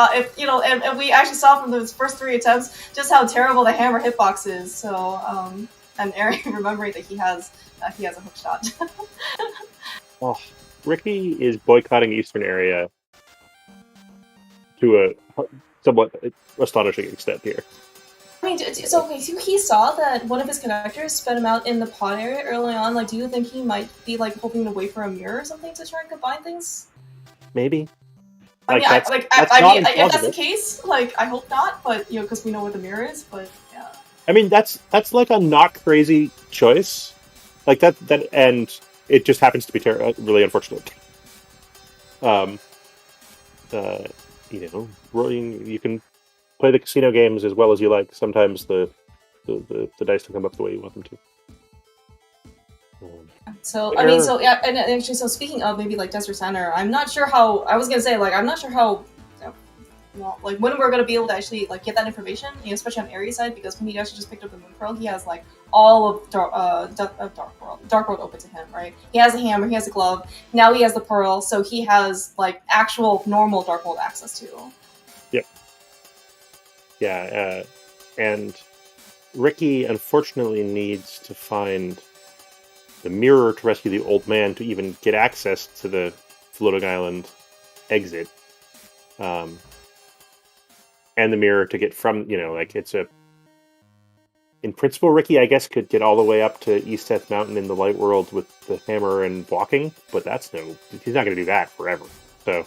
And we actually saw from those first 3 attempts just how terrible the hammer hitbox is. So, and Eri remembering that he has a hook shot. Oh, Ricky is boycotting Eastern area to a somewhat astonishing extent here. I mean, so he saw that one of his connectors sped him out in the pod area early on. Like, do you think he might be like hoping to wait for a mirror or something to try and combine things? Maybe. If that's the case, like, I hope not. But because we know where the mirror is. But yeah. I mean, that's like a not crazy choice, like that, and it just happens to be really unfortunate. You can play the casino games as well as you like. Sometimes the dice don't come up the way you want them to. So I mean, and actually, so speaking of maybe like Desert Center, I'm not sure how. I was gonna say like I'm not sure how. Like when we're gonna be able to actually like get that information, especially on Aries' side, because when he actually just picked up the Moon Pearl, he has like all of Dark World open to him, right? He has a hammer, he has a glove. Now he has the Pearl, so he has like actual normal Dark World access to. Yep. Yeah, and Ricky unfortunately needs to find the mirror to rescue the old man to even get access to the Floating Island exit. And the mirror to get from, in principle, Ricky, I guess, could get all the way up to East Death Mountain in the Light World with the hammer and walking, but he's not going to do that forever, so.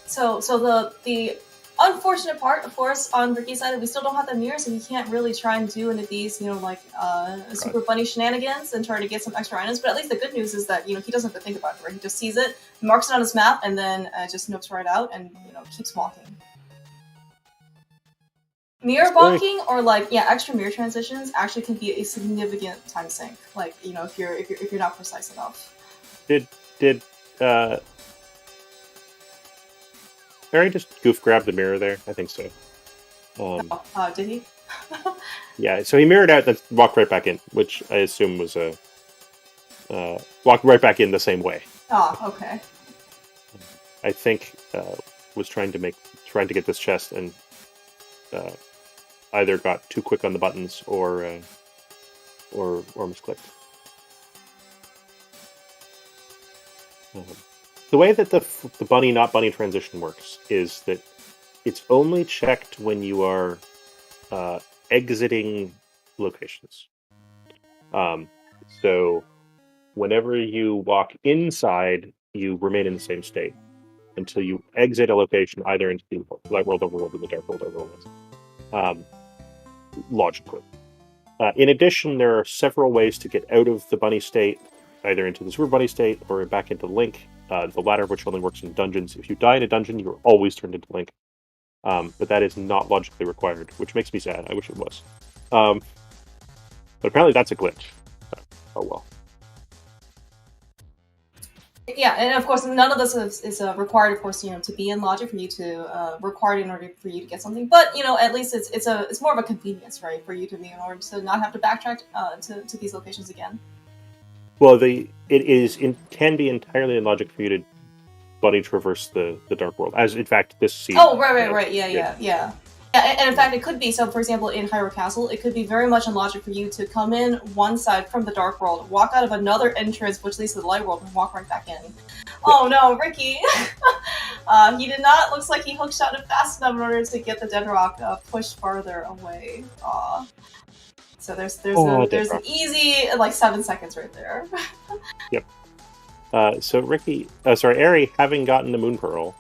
So the unfortunate part, of course, on Ricky's side, we still don't have the mirror, so he can't really try and do any of these, super bunny shenanigans and try to get some extra items. But at least the good news is that, he doesn't have to think about it, right? He just sees it, marks it on his map, and then just nopes right out and, keeps walking. Mirror bonking or extra mirror transitions actually can be a significant time sink. Like, if you're not precise enough. Did Harry just goof grab the mirror there? I think so. Did he? Yeah, so he mirrored out, then walked right back in, which I assume was walked right back in the same way. Okay. I think was trying to get this chest and either got too quick on the buttons or misclicked. The way that the bunny not bunny transition works is that it's only checked when you are exiting locations. So whenever you walk inside, you remain in the same state until you exit a location, either into the light world overworld or the dark world overworld. Logically. In addition, there are several ways to get out of the bunny state, either into the super bunny state or back into Link, the latter of which only works in dungeons. If you die in a dungeon, you're always turned into Link. But that is not logically required, which makes me sad. I wish it was. But apparently that's a glitch. Oh well. Yeah, and of course, none of this is required, of course, to be in logic for you to record in order for you to get something. But at least it's more of a convenience, right, for you to be in order to not have to backtrack to these locations again. Well, can be entirely in logic for you to bunny traverse the dark world, as in fact this seed. Oh, right, yeah. And in fact, it could be, so for example, in Hyrule Castle, it could be very much in logic for you to come in one side from the Dark World, walk out of another entrance, which leads to the Light World, and walk right back in. Oh no, Ricky! He did not, looks like he hookshotted fast enough in order to get the Dead Rock pushed farther away. So there's an easy, 7 seconds right there. Yep. So Eri, having gotten the Moon Pearl,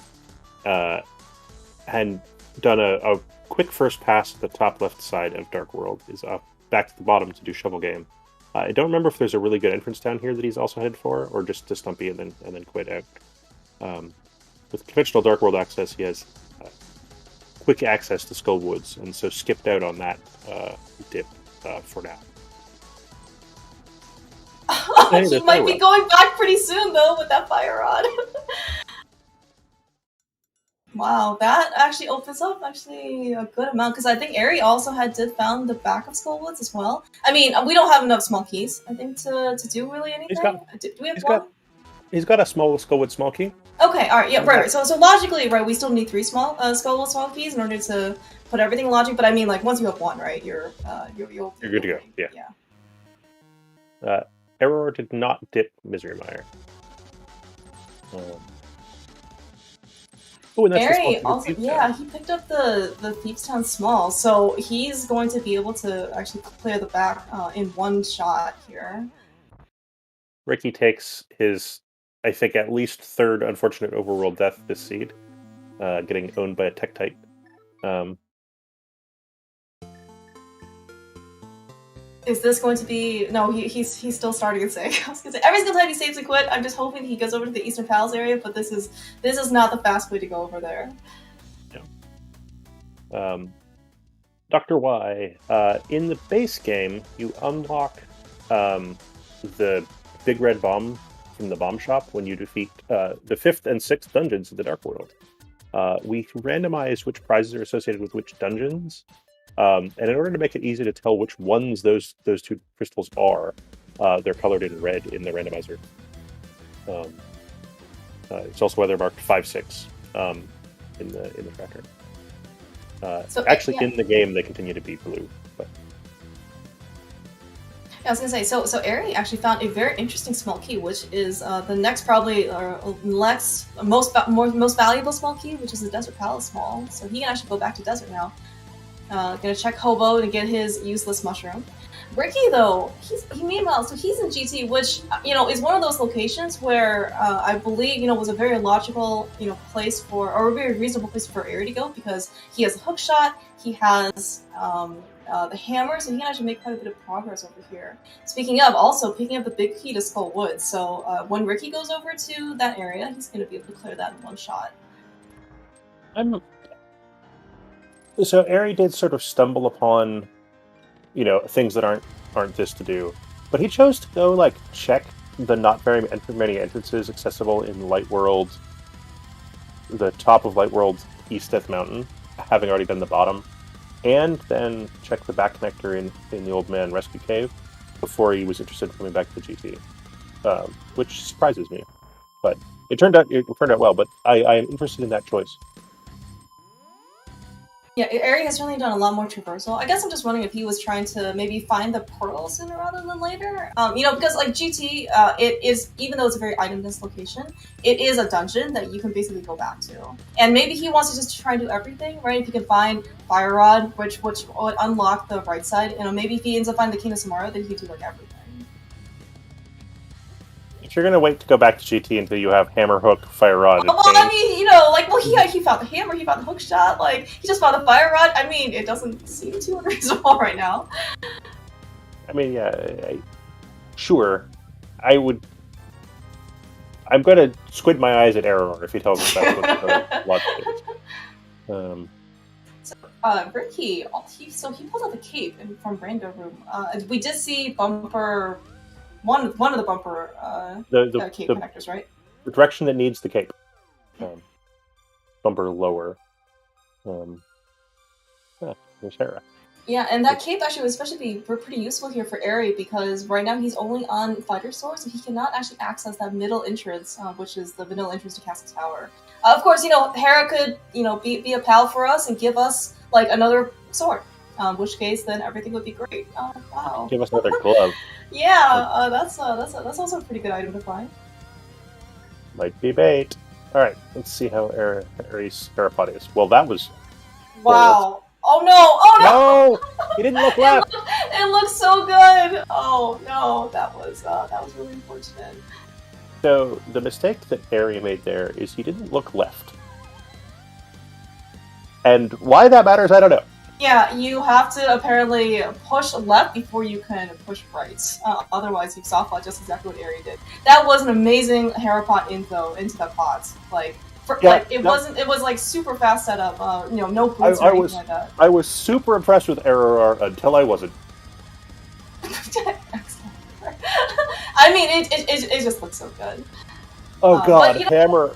and done a quick first pass at the top left side of Dark World, is up back to the bottom to do Shovel Game. I don't remember if there's a really good entrance down here that he's also headed for, or just to Stumpy and then quit out. With conventional Dark World access, he has quick access to Skull Woods, and so skipped out on that dip for now. He might be going back pretty soon, though, with that fire rod. Wow, that actually opens up a good amount, because I think Eri also did found the back of Skullwoods as well. I mean, we don't have enough small keys, I think, to do really anything. Do we have one? He's got a Skullwood small key. Okay, alright, yeah, right. So logically, right, we still need 3 Skullwood small keys in order to put everything in logic, but I mean, once you have one, right, you're good to go, yeah. Eriror did not dip Misery Mire. Eri also, he picked up the Thiefstown Small, so he's going to be able to actually clear the back in one shot here. Ricky takes his, I think, at least 3rd unfortunate overworld death this seed, getting owned by a Tektite. Is this going to be... No, he's still starting at 6. I was gonna say, every single time he saves and quit, I'm just hoping he goes over to the Eastern Palace area, but this is not the fast way to go over there. Yeah. Dr. Y, in the base game, you unlock the Big Red Bomb from the Bomb Shop when you defeat the 5th and 6th dungeons of the Dark World. We randomize which prizes are associated with which dungeons. And in order to make it easy to tell which ones those 2 crystals are, they're colored in red in the randomizer. It's also why they're marked 5, 6 in the tracker. In the game, they continue to be blue. But I was gonna say, so Eri actually found a very interesting small key, which is the next most valuable small key, which is the Desert Palace Small. So he can actually go back to Desert now. Gonna check Hobo to get his useless mushroom. Ricky, though, he's in GT, which is one of those locations where I believe was a very logical place or a very reasonable place for Eri to go, because he has a hook shot, he has the hammer, so he can actually make quite a bit of progress over here. Speaking of, also picking up the big key to Skull Woods, so when Ricky goes over to that area, he's gonna be able to clear that in one shot. So Eri did sort of stumble upon, things that aren't this to do, but he chose to go check the not very many entrances accessible in Light World, the top of Light World, East Death Mountain, having already done the bottom, and then check the back connector in the Old Man Rescue Cave before he was interested in coming back to the GT, which surprises me. But it turned out well. But I am interested in that choice. Yeah, Eri has certainly done a lot more traversal. I guess I'm just wondering if he was trying to maybe find the portal sooner rather than later. Because like GT, it is, even though it's a very item-dense location, it is a dungeon that you can basically go back to. And maybe he wants to just try and do everything, right? If he can find Fire Rod, which would unlock the right side, maybe if he ends up finding the King of Samara, then he could do like everything. If you're gonna wait to go back to GT until you have Hammer, Hook, Fire Rod, and Well, Pain, I mean, he found the hammer, he found the hook shot, like, he just found the fire rod. I mean, it doesn't seem too unreasonable right now. I mean, yeah, sure. I'm gonna squint my eyes at Eriror if he tells us that's what the logic is. Ricky, he pulled out the cape from Rando Room. We did see Bumper, one of the Bumper cape connectors, right? The direction that needs the cape. Bumper lower. There's Hera. Yeah, and that cape actually would especially be pretty useful here for Eri, because right now he's only on Fighter Sword, so he cannot actually access that middle entrance, which is the vanilla entrance to Castle Tower. Of course, Hera could, be a pal for us and give us like another sword. In which case, then everything would be great. Oh wow! Give us another glove. Yeah, that's also a pretty good item to find. Might be bait. All right, let's see how Eri's Herapod is. Well, that was. Wow. Oh no! Oh no! No! He didn't look left! It looks so good! Oh no, that was really unfortunate. So, the mistake that Eri made there is he didn't look left. And why that matters, I don't know. Yeah, you have to apparently push left before you can push right. Otherwise, you soft pot just exactly what Eri did. That was an amazing Herapod info into that pot. It was like super fast setup. No boots or anything like that. I was super impressed with Eriror until I wasn't. I mean, it just looks so good. Oh god, Hammer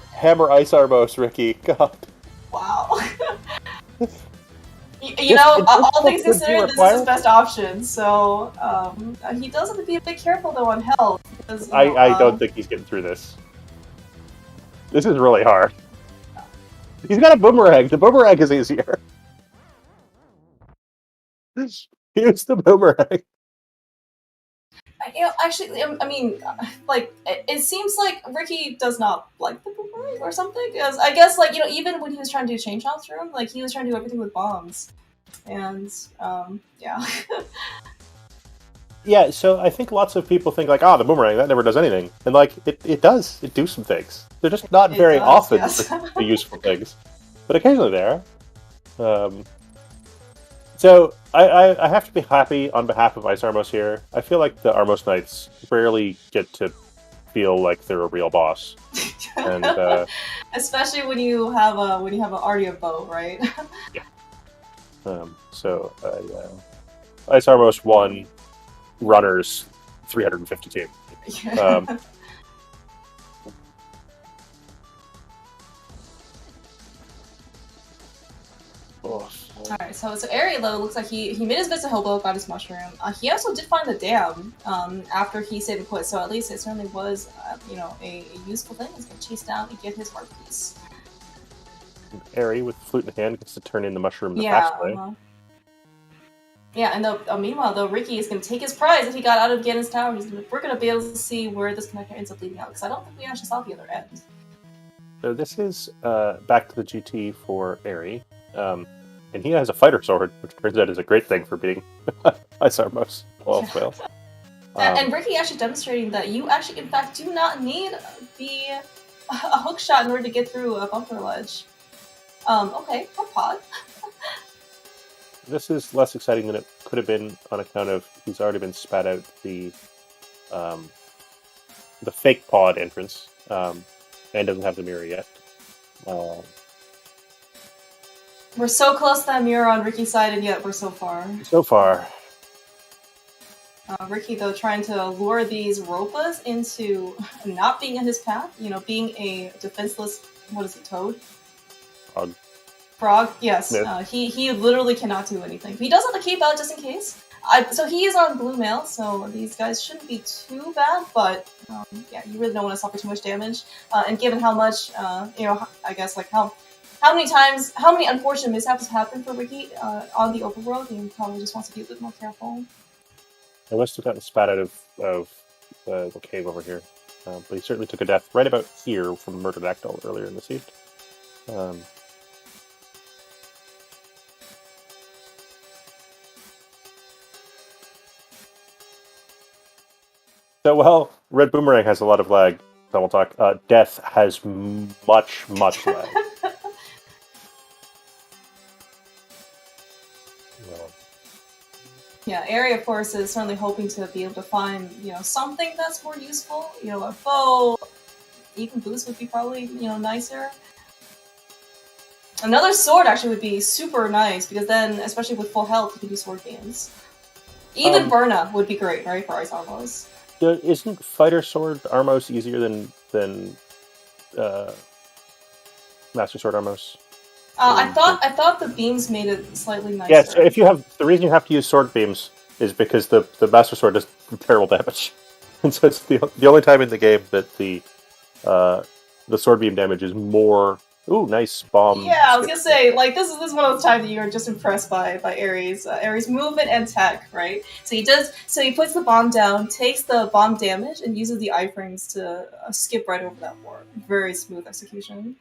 Ice Arbos, Ricky. God. Wow. All things considered, this is his best option. So he does have to be a bit careful though on health. Because, I don't think he's getting through this. This is really hard. He's got a boomerang. The boomerang is easier. Use the boomerang. Actually, I mean, it seems like Ricky does not like the boomerang or something. Because I guess, even when he was trying to do Chain Shots through him, he was trying to do everything with bombs. And, yeah. Yeah, so I think lots of people think, the boomerang, that never does anything. And, it does. It do some things. They're just not very often the useful things. But occasionally they are. So, I have to be happy on behalf of Ice Armos here. I feel like the Armos Knights rarely get to feel like they're a real boss. And especially when you have an Ardia bow, right? Yeah. Ice Armos 1, Runners 350 team. Alright, so Eri though looks like he made his visit to Hobo, got his mushroom. He also did find the dam after he stayed and put, so at least it certainly was a useful thing. He's gonna chase down and get his heart piece. Eri with flute in hand gets to turn in the mushroom the fast way. Yeah, and meanwhile though, Ricky is gonna take his prize that he got out of Ganon's tower. We're gonna be able to see where this connector ends up leading out, because I don't think we actually saw the other end. So this is back to the GT for Eri. And he has a fighter sword, which turns out is a great thing for being Ice Armos. Well, and Ricky actually demonstrating that you actually, in fact, do not need a hook shot in order to get through a bumper ledge. Okay, pod. This is less exciting than it could have been on account of he's already been spat out the fake pod entrance, and doesn't have the mirror yet. We're so close to that mirror on Ricky's side, and yet we're so far. So far. Ricky, though, trying to lure these Ropas into not being in his path, being a defenseless, what is he, toad? Frog, yes. He literally cannot do anything. He does have the cape out just in case. So he is on blue mail, so these guys shouldn't be too bad, but yeah, you really don't want to suffer too much damage. And given how much, I guess, how many unfortunate mishaps happen for Ricky on the overworld, and he probably just wants to be a bit more careful. I must have gotten spat out of the cave over here. But he certainly took a death right about here from Murdered Actol earlier in the siege. So, well, Red Boomerang has a lot of lag. Double talk. Death has much lag. Yeah, Eri, of course, is certainly hoping to be able to find, something that's more useful. A bow, even boost would be probably, nicer. Another sword actually would be super nice, because then, especially with full health, you can do sword games. Even Burna would be great, right, for Ice Armos. Isn't Fighter Sword Armos easier than Master Sword Armos? I thought the beams made it slightly nicer. Yeah, so if you have the reason you have to use sword beams is because the Master Sword does terrible damage, and so it's the only time in the game that the sword beam damage is more. Ooh, nice bomb. Yeah, I was gonna say, this is one of those times that you're just impressed by Ares' movement and tech, right? So he puts the bomb down, takes the bomb damage, and uses the iframes to skip right over that ward. Very smooth execution.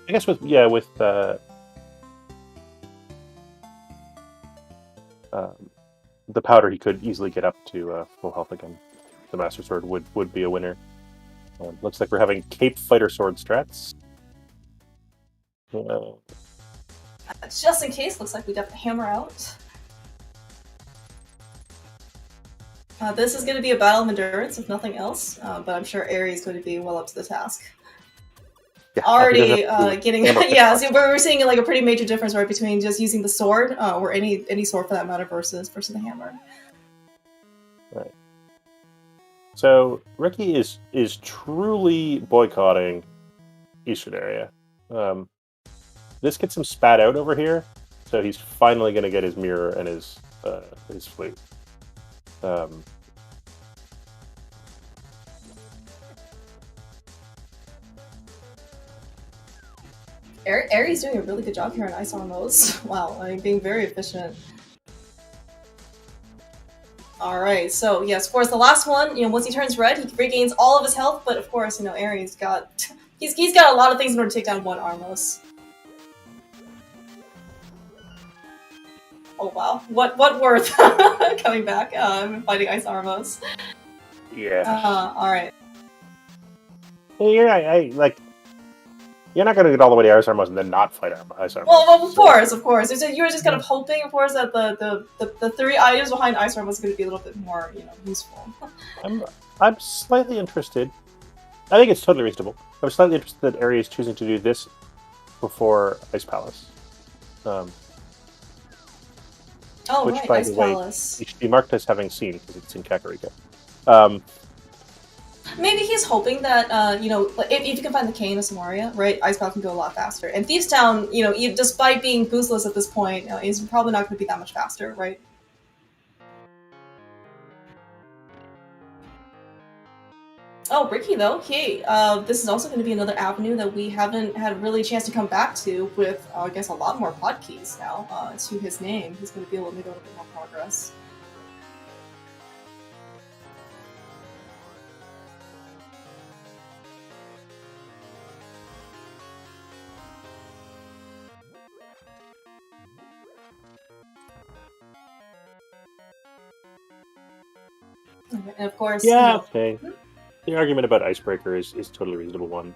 I guess with the powder, he could easily get up to full health again. The Master Sword would be a winner. Looks like we're having Cape Fighter Sword strats. Just in case, looks like we got the hammer out. This is going to be a battle of endurance, if nothing else, but I'm sure Ares is going to be well up to the task. Yeah, already getting yeah. So we're seeing a pretty major difference, right, between just using the sword or any sword for that matter versus the hammer. Right. So Ricky is truly boycotting Eastern area. This gets him spat out over here, so he's finally going to get his mirror and his flute. Aries doing a really good job here on Ice Armos. Wow, being very efficient. Alright, so yes, of course, the last one, once he turns red, he regains all of his health, but of course, Aries got... he's got a lot of things in order to take down one Armos. Oh wow, what worth coming back and fighting Ice Armos. Yeah. Alright. Hey, you're not going to get all the way to Ice Armos and then not fight Ice Armos. Well, of course. You were just kind of hoping, of course, that the 3 items behind Ice Armor was going to be a little bit more, useful. I'm slightly interested. I think it's totally reasonable. I'm slightly interested that Eri is choosing to do this before Ice Palace. Which, right, by Ice the way, Palace. it should be marked as having seen because it's in Kakariko. Maybe he's hoping that, if you can find the K in a Somaria, right, Ice Palace can go a lot faster. And Thieves Town, despite being boostless at this point, is probably not going to be that much faster, right? Oh, Ricky, though, this is also going to be another avenue that we haven't had really a chance to come back to with, I guess, a lot more podkeys now to his name. He's going to be able to make a little bit more progress. And of course, okay. The argument about Icebreaker is totally reasonable one.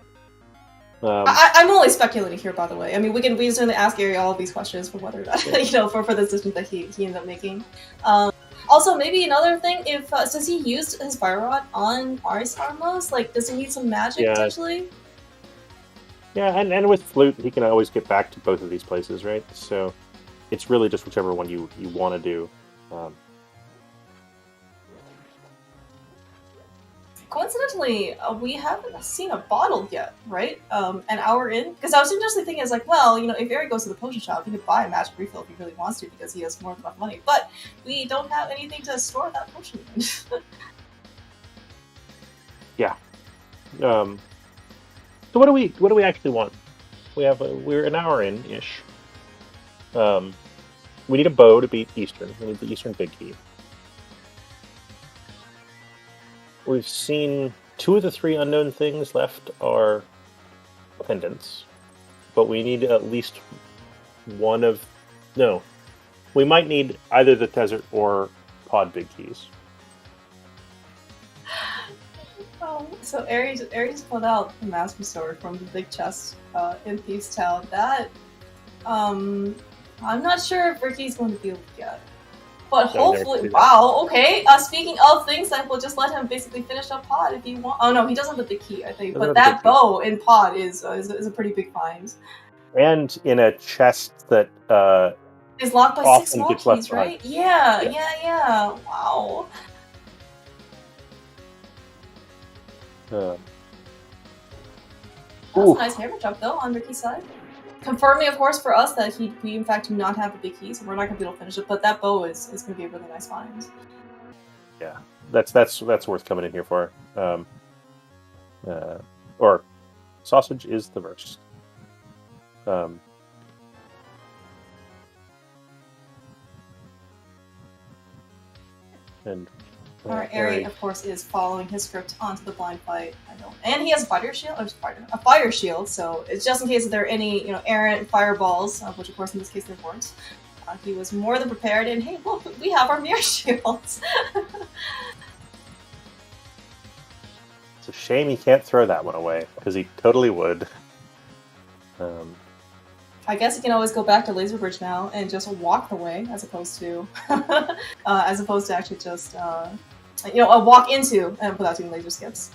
I'm only speculating here, by the way. I mean, we can certainly ask Ari all of these questions for whether that for the decision that he ended up making. Also, maybe another thing, if since he used his Fire Rod on Ice Armos, does he need some magic potentially? Yeah, and with Flute, he can always get back to both of these places, right? So it's really just whichever one you want to do. Coincidentally, we haven't seen a bottle yet, right? An hour in? Because I was just thinking, if Eric goes to the potion shop, he could buy a magic refill if he really wants to because he has more than enough money. But we don't have anything to store that potion in. Yeah. So what do we actually want? We're an hour in ish. We need a bow to beat Eastern. We need the Eastern big key. We've seen 2 of the 3 unknown things left are pendants, but we need at least one of... No. We might need either the desert or pod big keys. Oh, so Aries pulled out the Master Sword from the big chest in Thieves' Town. That, I'm not sure if Ricky's going to be able to get. But No, hopefully, wow, okay. Speaking of things that will just let him basically finish up pod if he wants. Oh no, he doesn't have the big key, I think. But that bow in pod is a pretty big find. And in a chest that is locked by 6 small keys, right? Yeah. Wow. That's a nice hammer jump though on Ricky's side. Confirming, of course, for us that we in fact do not have the big key, so we're not going to be able to finish it. But that bow is going to be a really nice find. Yeah, that's worth coming in here for. Or sausage is the worst. And our Eri, of course, is following his script onto the blind fight. And he has a fire shield, so it's just in case if there are any, errant fireballs, which of course in this case there weren't. He was more than prepared, and hey, look, we have our mirror shields. It's a shame he can't throw that one away, because he totally would. I guess he can always go back to Laser Bridge now and just walk the way, as opposed to actually just walk into and without doing laser skips.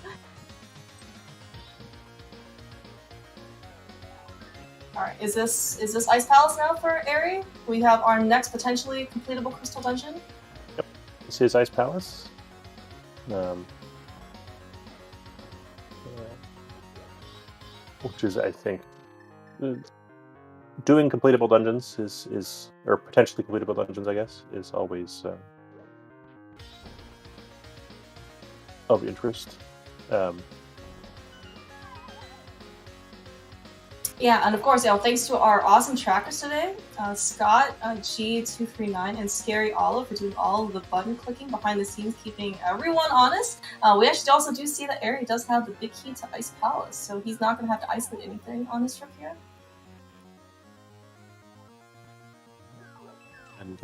All right, is this Ice Palace now for Eri? We have our next potentially completable crystal dungeon. Yep, this is Ice Palace. Which is, I think, doing completable dungeons is or potentially completable dungeons, I guess, is always of interest. Yeah, and of course, thanks to our awesome trackers today, Scott, G239, and Scary Olive for doing all of the button clicking behind the scenes, keeping everyone honest. We actually also do see that Eri does have the big key to Ice Palace, so he's not going to have to isolate anything on this trip here. And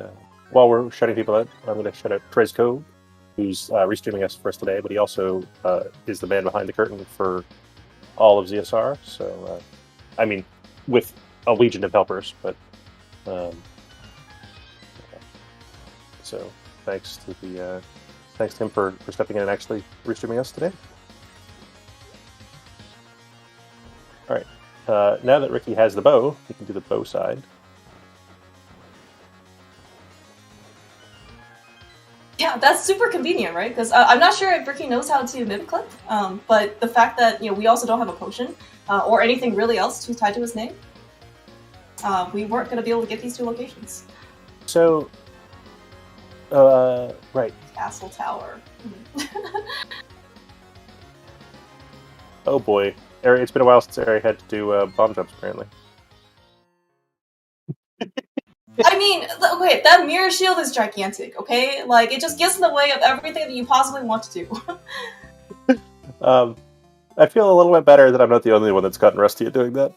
while we're shutting people out, I'm going to shut out Trezco, who's restreaming us for us today, but he also is the man behind the curtain for all of ZSR. So, I mean, with a legion of helpers, but so thanks to him for stepping in and actually restreaming us today. All right, now that Ricky has the bow, he can do the bow side. Yeah, that's super convenient, right? Because I'm not sure if Ricky knows how to mimic clip, but the fact that we also don't have a potion or anything really else tied to his name, we weren't going to be able to get these 2 locations. So, right. Castle Tower. Oh boy, Eri, it's been a while since Eri had to do bomb jumps, apparently. I mean, okay, that mirror shield is gigantic, okay? Like, it just gets in the way of everything that you possibly want to do. I feel a little bit better that I'm not the only one that's gotten rusty at doing that.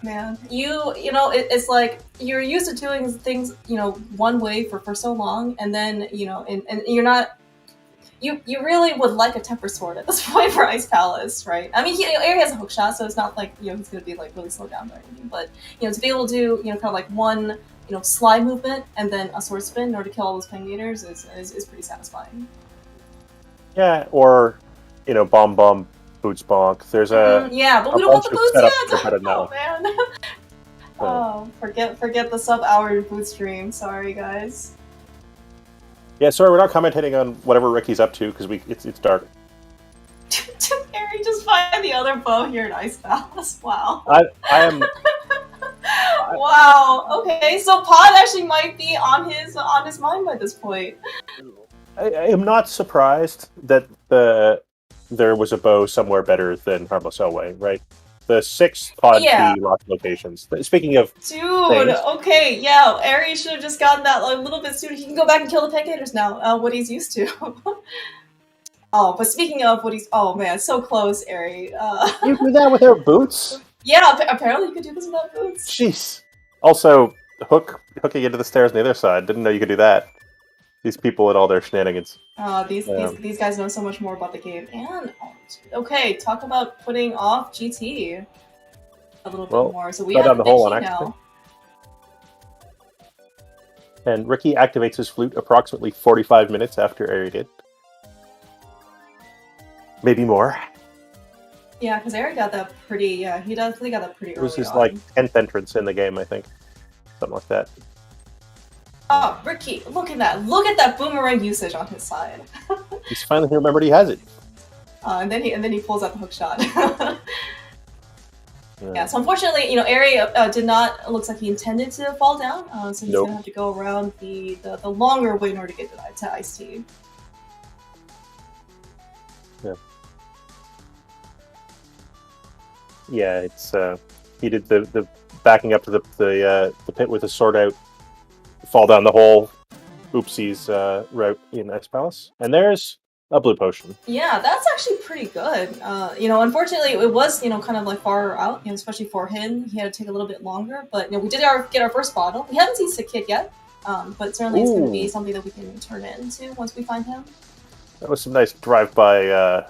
Man, it's like you're used to doing things, one way for so long, and then, and you're not. You really would like a temper sword at this point for Ice Palace, right? I mean, Eri has a hook shot, so it's not like he's gonna be like really slowed down by anything. But to be able to do kind of like one slide movement and then a sword spin in order to kill all those Peng Gators is pretty satisfying. Yeah, or bomb. Boots bonk. There's a yeah, but we don't want the boots yet. Oh man. Oh, forget the sub-hour boot stream. Sorry, guys. Yeah, sorry, we're not commentating on whatever Ricky's up to because it's dark. Eri, just find the other bow here in Ice Palace. Wow. I am. Wow. Okay, so Pod actually might be on his mind by this point. I am not surprised that there was a bow somewhere better than Harmless Elway, right? The 6 pod Yeah. key lock locations. Speaking of Dude, things, okay, yeah, Eri should have just gotten that a little bit sooner. He can go back and kill the Peccators now, what he's used to. Oh, but speaking of what he's... Oh, man, so close, Eri. you do that without boots? Yeah, apparently you could do this without boots. Jeez. Also, hooking into the stairs on the other side. Didn't know you could do that. These people and all their shenanigans. These guys know so much more about the game. And, okay, talk about putting off GT a little bit more. So we have down the hole on Ricky accident. now. And Ricky activates his flute approximately 45 minutes after Eri did. Maybe more. Yeah, because Eri got that pretty... Yeah, he definitely got that pretty early It was his, on. 10th entrance in the game, I think. Something like that. Oh, Ricky, look at that. Look at that boomerang usage on his side. He's finally remembered he has it. And then he pulls out the hook shot. Yeah, so unfortunately, Eri did not... Looks like he intended to fall down, so he's gonna have to go around the longer way in order to get to Ice-T. Yeah. Yeah, it's he did the backing up to the pit with his sword out, fall down the hole, oopsies route in Ice Palace, and there's a blue potion. Yeah, that's actually pretty good. Unfortunately, it was kind of far out, especially for him. He had to take a little bit longer, but we did get our first bottle. We haven't seen Sick Kid yet, but certainly it's going to be something that we can turn it into once we find him. That was some nice drive-by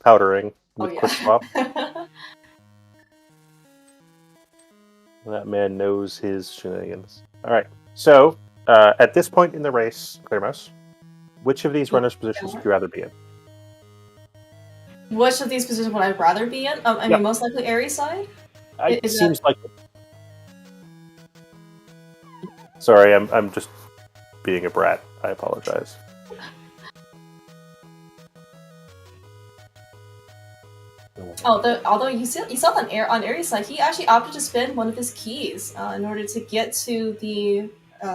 powdering with quick swap. That man knows his shenanigans. All right, so at this point in the race, Clearmouse, which of these runners' positions would you rather be in? Which of these positions would I rather be in? I mean, most likely Aries side. It seems like. Sorry, I'm just being a brat. I apologize. Although you saw that on Aries' side, he actually opted to spend one of his keys in order to get to the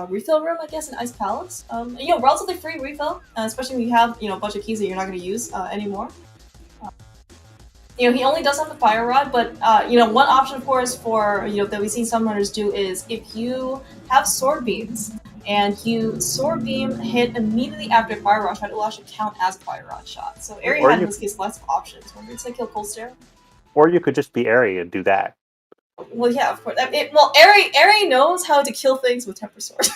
refill room, I guess, in Ice Palace. Relatively free refill, especially when you have a bunch of keys that you're not going to use anymore. He only does have the fire rod, but one option, of course, for that we've seen some runners do is if you have sword beams and you sword beam hit immediately after a fire rod shot, it will actually count as a fire rod shot. So Eri had in this case lots of options. Remember to kill Cold Stare? Or you could just be Eri and do that. Well, yeah, of course. Eri knows how to kill things with Temper Sword.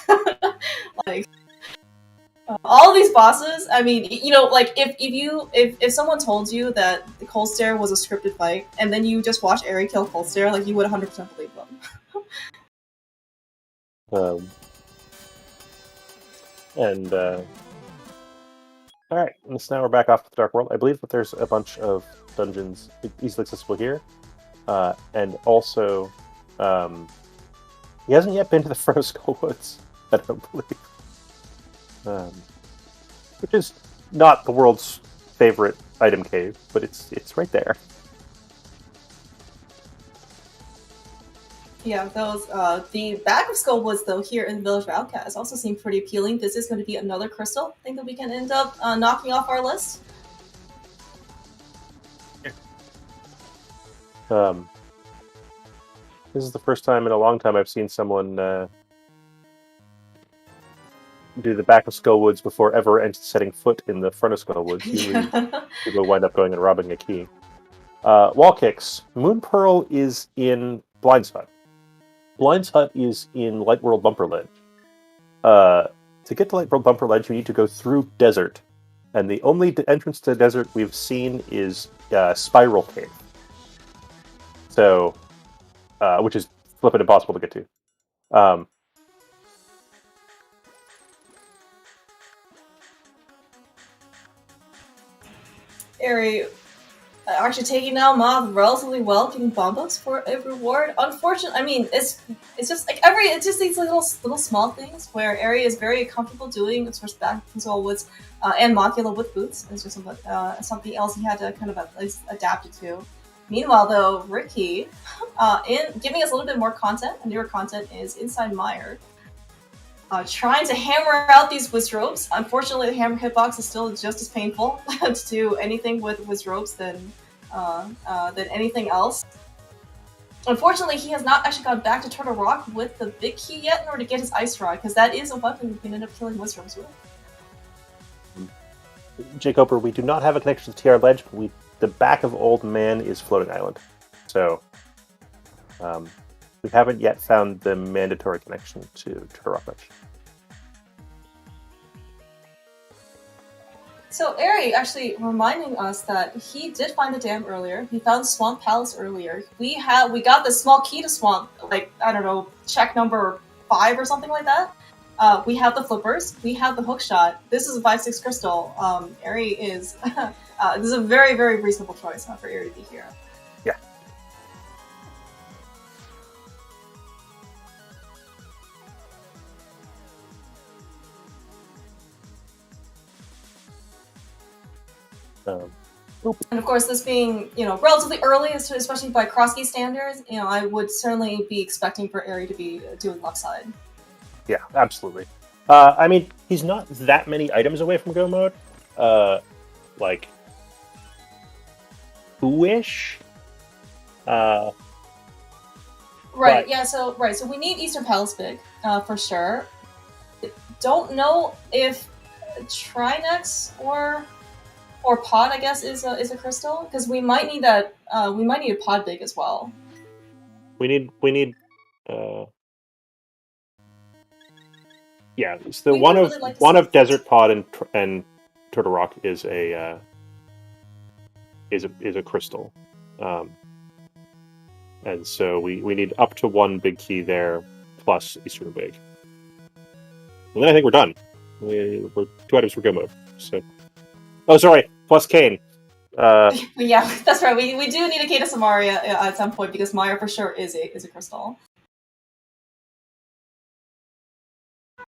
All of these bosses, I mean, if someone told you that the Cold Stare was a scripted fight, and then you just watch Eri kill Cold Stare, you would 100% believe them. Alright, so now we're back off to the Dark World. I believe that there's a bunch of dungeons easily accessible here. And also, he hasn't yet been to the Frozen Skull Woods, I don't believe. Which is not the world's favorite item cave, but it's right there. Yeah, those the back of Skull Woods though here in the Village of Outcasts also seem pretty appealing. This is going to be another crystal thing that we can end up knocking off our list. This is the first time in a long time I've seen someone do the back of Skullwoods before ever setting foot in the front of Skullwoods. Usually people wind up going and robbing a key. Wall kicks. Moon Pearl is in Blind's Hut. Blind's Hut is in Light World Bumper Ledge. To get to Light World Bumper Ledge, you need to go through desert. And the only entrance to the desert we've seen is Spiral Cave. So, which is flippin' impossible to get to. Eri actually taking down Moth relatively well, getting Bombos for a reward. Unfortunately, I mean, it's just it's just these little small things where Eri is very comfortable doing, of course, back as well with and Mocula with boots. It's just something else he had to kind of at least adapt it to. Meanwhile, though, Ricky, in giving us a little bit more content, and newer content, is inside Mire, trying to hammer out these whiz ropes. Unfortunately, the hammer hitbox is still just as painful to do anything with whiz ropes than anything else. Unfortunately, he has not actually gone back to Turtle Rock with the big key yet in order to get his Ice Rod, because that is a weapon you can end up killing whiz ropes with. Jacob, we do not have a connection to the TR ledge, but the back of Old Man is Floating Island. So, we haven't yet found the mandatory connection to Turtle Rock Ledge. So Eri actually reminding us that he did find the dam earlier. He found Swamp Palace earlier. We got the small key to Swamp, like, I don't know, check number 5 or something like that. We have the flippers. We have the hook shot. This is a 5/6 crystal. Eri is this is a very, very reasonable choice for Eri to be here. Yeah. And of course, this being, relatively early, especially by Crosskeys standards, I would certainly be expecting for Eri to be doing left side. Yeah, absolutely. I mean, he's not that many items away from go mode. Like, 2-ish? Right, but... yeah, so we need Eastern Palace big, for sure. Don't know if Trinex or pod, I guess, is a crystal, because we might need that. We might need a pod big as well. We need. Yeah, it's the one of Desert Pod and Turtle Rock is a crystal, and so we need up to 1 big key there plus Eastern big, and then I think we're done. We're 2 items for go mode. So. Oh, sorry. Plus Kane. Yeah, that's right. We do need a Kane to Samaria at some point, because Maya for sure is a crystal.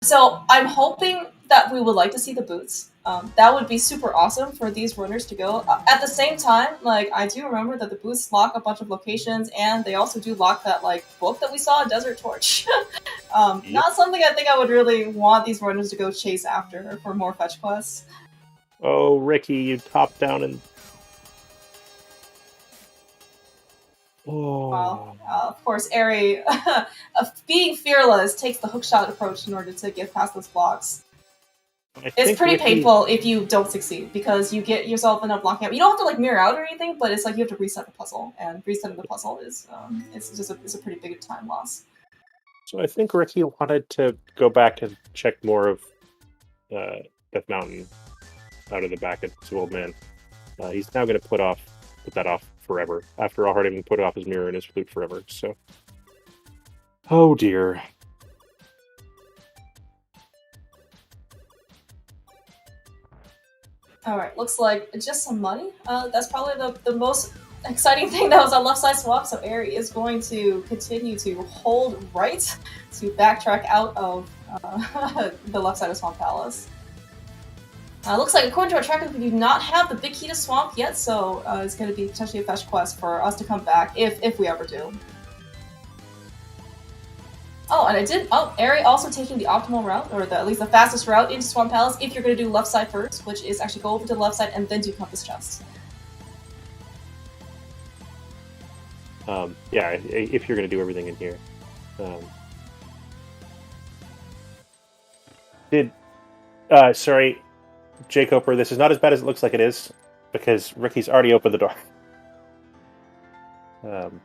So I'm hoping that we would like to see the boots. That would be super awesome for these runners to go. At the same time, like, I do remember that the boots lock a bunch of locations, and they also do lock that book that we saw, Desert Torch. Yep. Not something I think I would really want these runners to go chase after for more fetch quests. Oh, Ricky, you top down and... Oh. Well, of course, Eri, being fearless, takes the hookshot approach in order to get past those blocks. It's pretty painful if you don't succeed, because you get yourself end up blocking out. You don't have to mirror out or anything, but it's like you have to reset the puzzle, and resetting the puzzle is it's a pretty big time loss. So I think Ricky wanted to go back and check more of Death Mountain out of the back of his Old Man. He's now going to put that off forever. After already put off his mirror and his flute forever. So, oh dear. All right, looks like just some money. That's probably the most exciting thing that was on left side swap. So Eri is going to continue to hold right to backtrack out of the left side of Swamp Palace. Looks like, according to our tracker, we do not have the big key to Swamp yet, so it's going to be potentially a fetch quest for us to come back, if we ever do. Oh, and Eri also taking the optimal route, or at least the fastest route into Swamp Palace, if you're going to do left side first, which is actually go over to the left side and then do Compass Chest. Yeah, if you're going to do everything in here. Sorry... Jacob, this is not as bad as it looks like it is, because Ricky's already opened the door. On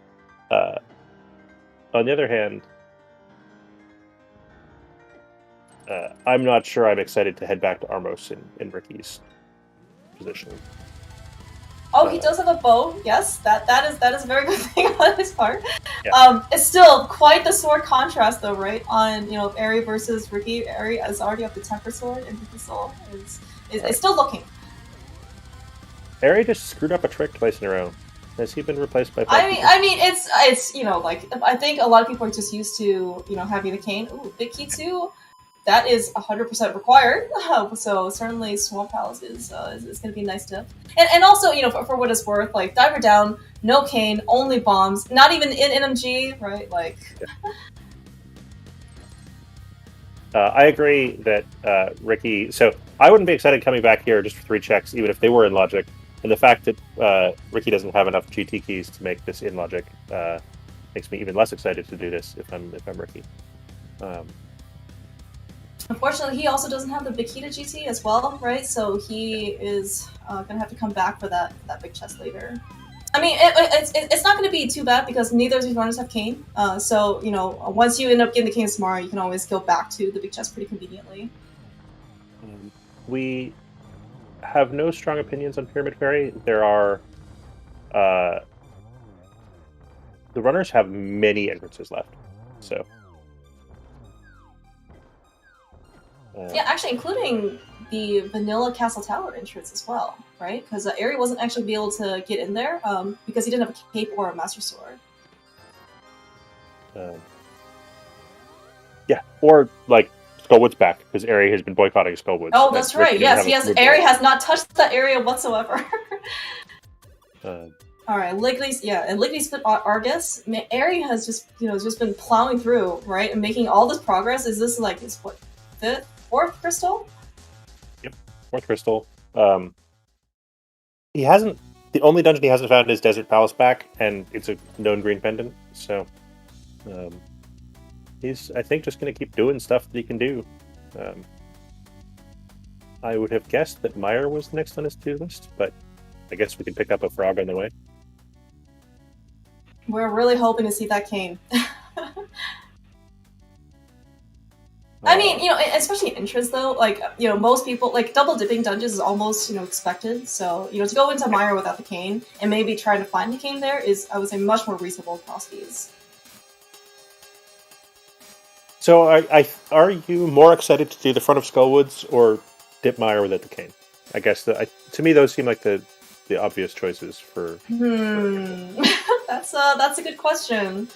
the other hand, I'm not sure I'm excited to head back to Armos in Ricky's position. Oh, he does have a bow. Yes, that is a very good thing on his part. Yeah. It's still quite the sword contrast, though, right? On Eri versus Ricky. Eri is already up the temper sword, and Ricky's soul is still looking. Eri just screwed up a trick twice in a row. Has he been replaced by? I mean, it's I think a lot of people are just used to having the cane. Ooh, big key too. that is 100% required. So certainly Swamp Palace is going to be a nice tip. And also, for what it's worth, like Diver down, no cane, only bombs, not even in NMG, right? Like. I agree that Ricky. So I wouldn't be excited coming back here just for 3 checks, even if they were in logic. And the fact that Ricky doesn't have enough GT keys to make this in logic makes me even less excited to do this if I'm Ricky. Unfortunately, he also doesn't have the big key to GT as well, right? So he is gonna have to come back for that big chest later. I mean, it's not going to be too bad because neither of these runners have cane. So, once you end up getting the cane tomorrow, you can always go back to the big chest pretty conveniently. We have no strong opinions on Pyramid Fairy. There are... the runners have many entrances left, so... yeah, actually, including the vanilla Castle Tower entrance as well, right? Because Eri wasn't actually be able to get in there because he didn't have a cape or a Master Sword. Yeah, or like Skullwood's back because Eri has been boycotting Skullwood. Oh, that's right. Yes, Eri has not touched that area whatsoever. All right, Lignity's Foot Argus. Eri has just been plowing through, right, and making all this progress. Is this like his fifth, 4th crystal? Yep, 4th crystal. He hasn't. The only dungeon he hasn't found is Desert Palace back, and it's a known green pendant. So, he's I think just going to keep doing stuff that he can do. I would have guessed that Meyer was next on his to-do list, but I guess we can pick up a frog on the way. We're really hoping to see that cane. I mean, especially in entrance though, like, most people, like, double dipping dungeons is almost, expected. So, to go into Meyer without the cane and maybe try to find the cane there is, I would say, much more reasonable across these. So, are you more excited to do the front of Skullwoods or dip Meyer without the cane? I guess, to me, those seem like the obvious choices for... That's a good question.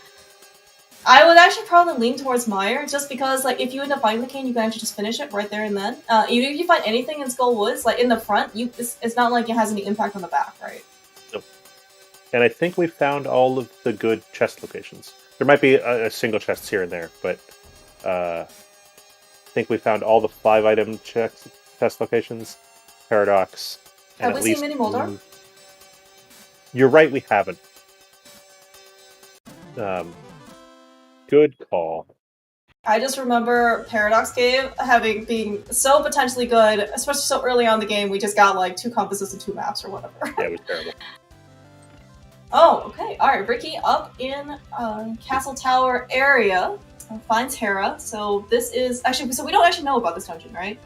I would actually probably lean towards Meyer, just because, like, if you end up finding the cane, you can actually just finish it right there and then. Even if you find anything in Skull Woods, like, in the front, it's not like it has any impact on the back, right? Nope. And I think we've found all of the good chest locations. There might be a single chest here and there, but I think we found all the 5-item chest locations, Paradox, and have we seen Mini Moldar? You're right, we haven't. Good call. I just remember Paradox Cave being so potentially good, especially so early on in the game. We just got like 2 compasses and 2 maps or whatever. Yeah, it was terrible. Oh, okay. All right, Ricky up in Castle Tower area finds Hera. So this is actually we don't actually know about this dungeon, right?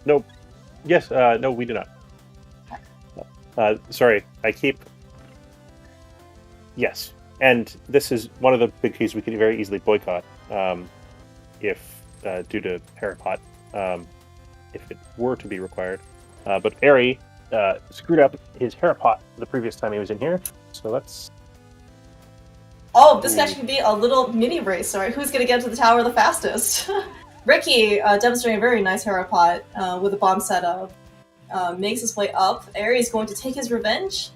Nope. Yes. No, we do not. Okay. Sorry, I keep. Yes. And this is one of the big keys we could very easily boycott if due to Parapot, if it were to be required. But Eri screwed up his Parapot the previous time he was in here, so let's... Oh, this actually could be a little mini race, sorry. Who's going to get to the tower the fastest? Ricky demonstrating a very nice Parapot with a bomb setup. Makes his way up. Eri is going to take his revenge.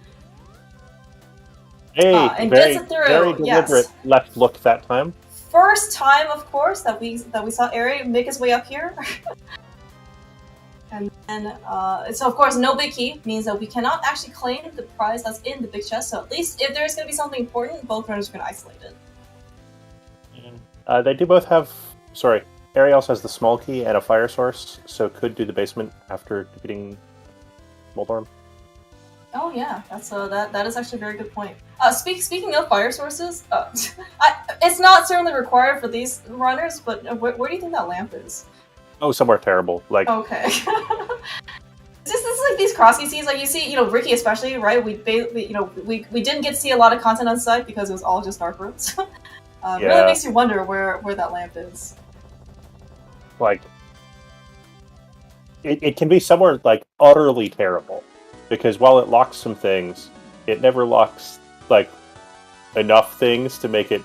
Hey, and gets it through. Very deliberate left look that time. First time, of course, that we saw Eri make his way up here. And then, so of course, no big key means that we cannot actually claim the prize that's in the big chest. So at least if there's going to be something important, both runners are going to isolate it. They do both have. Sorry, Eri also has the small key and a fire source, so could do the basement after defeating Moldorm. Oh yeah, that's that is actually a very good point. Speaking of fire sources, it's not certainly required for these runners, but where do you think that lamp is? Oh, somewhere terrible. Like okay. This is like these Crosskeys scenes, like you see, Ricky especially, right? We didn't get to see a lot of content on site because it was all just dark rooms. Really makes you wonder where that lamp is. Like, it can be somewhere like utterly terrible. Because while it locks some things, it never locks, like, enough things to make it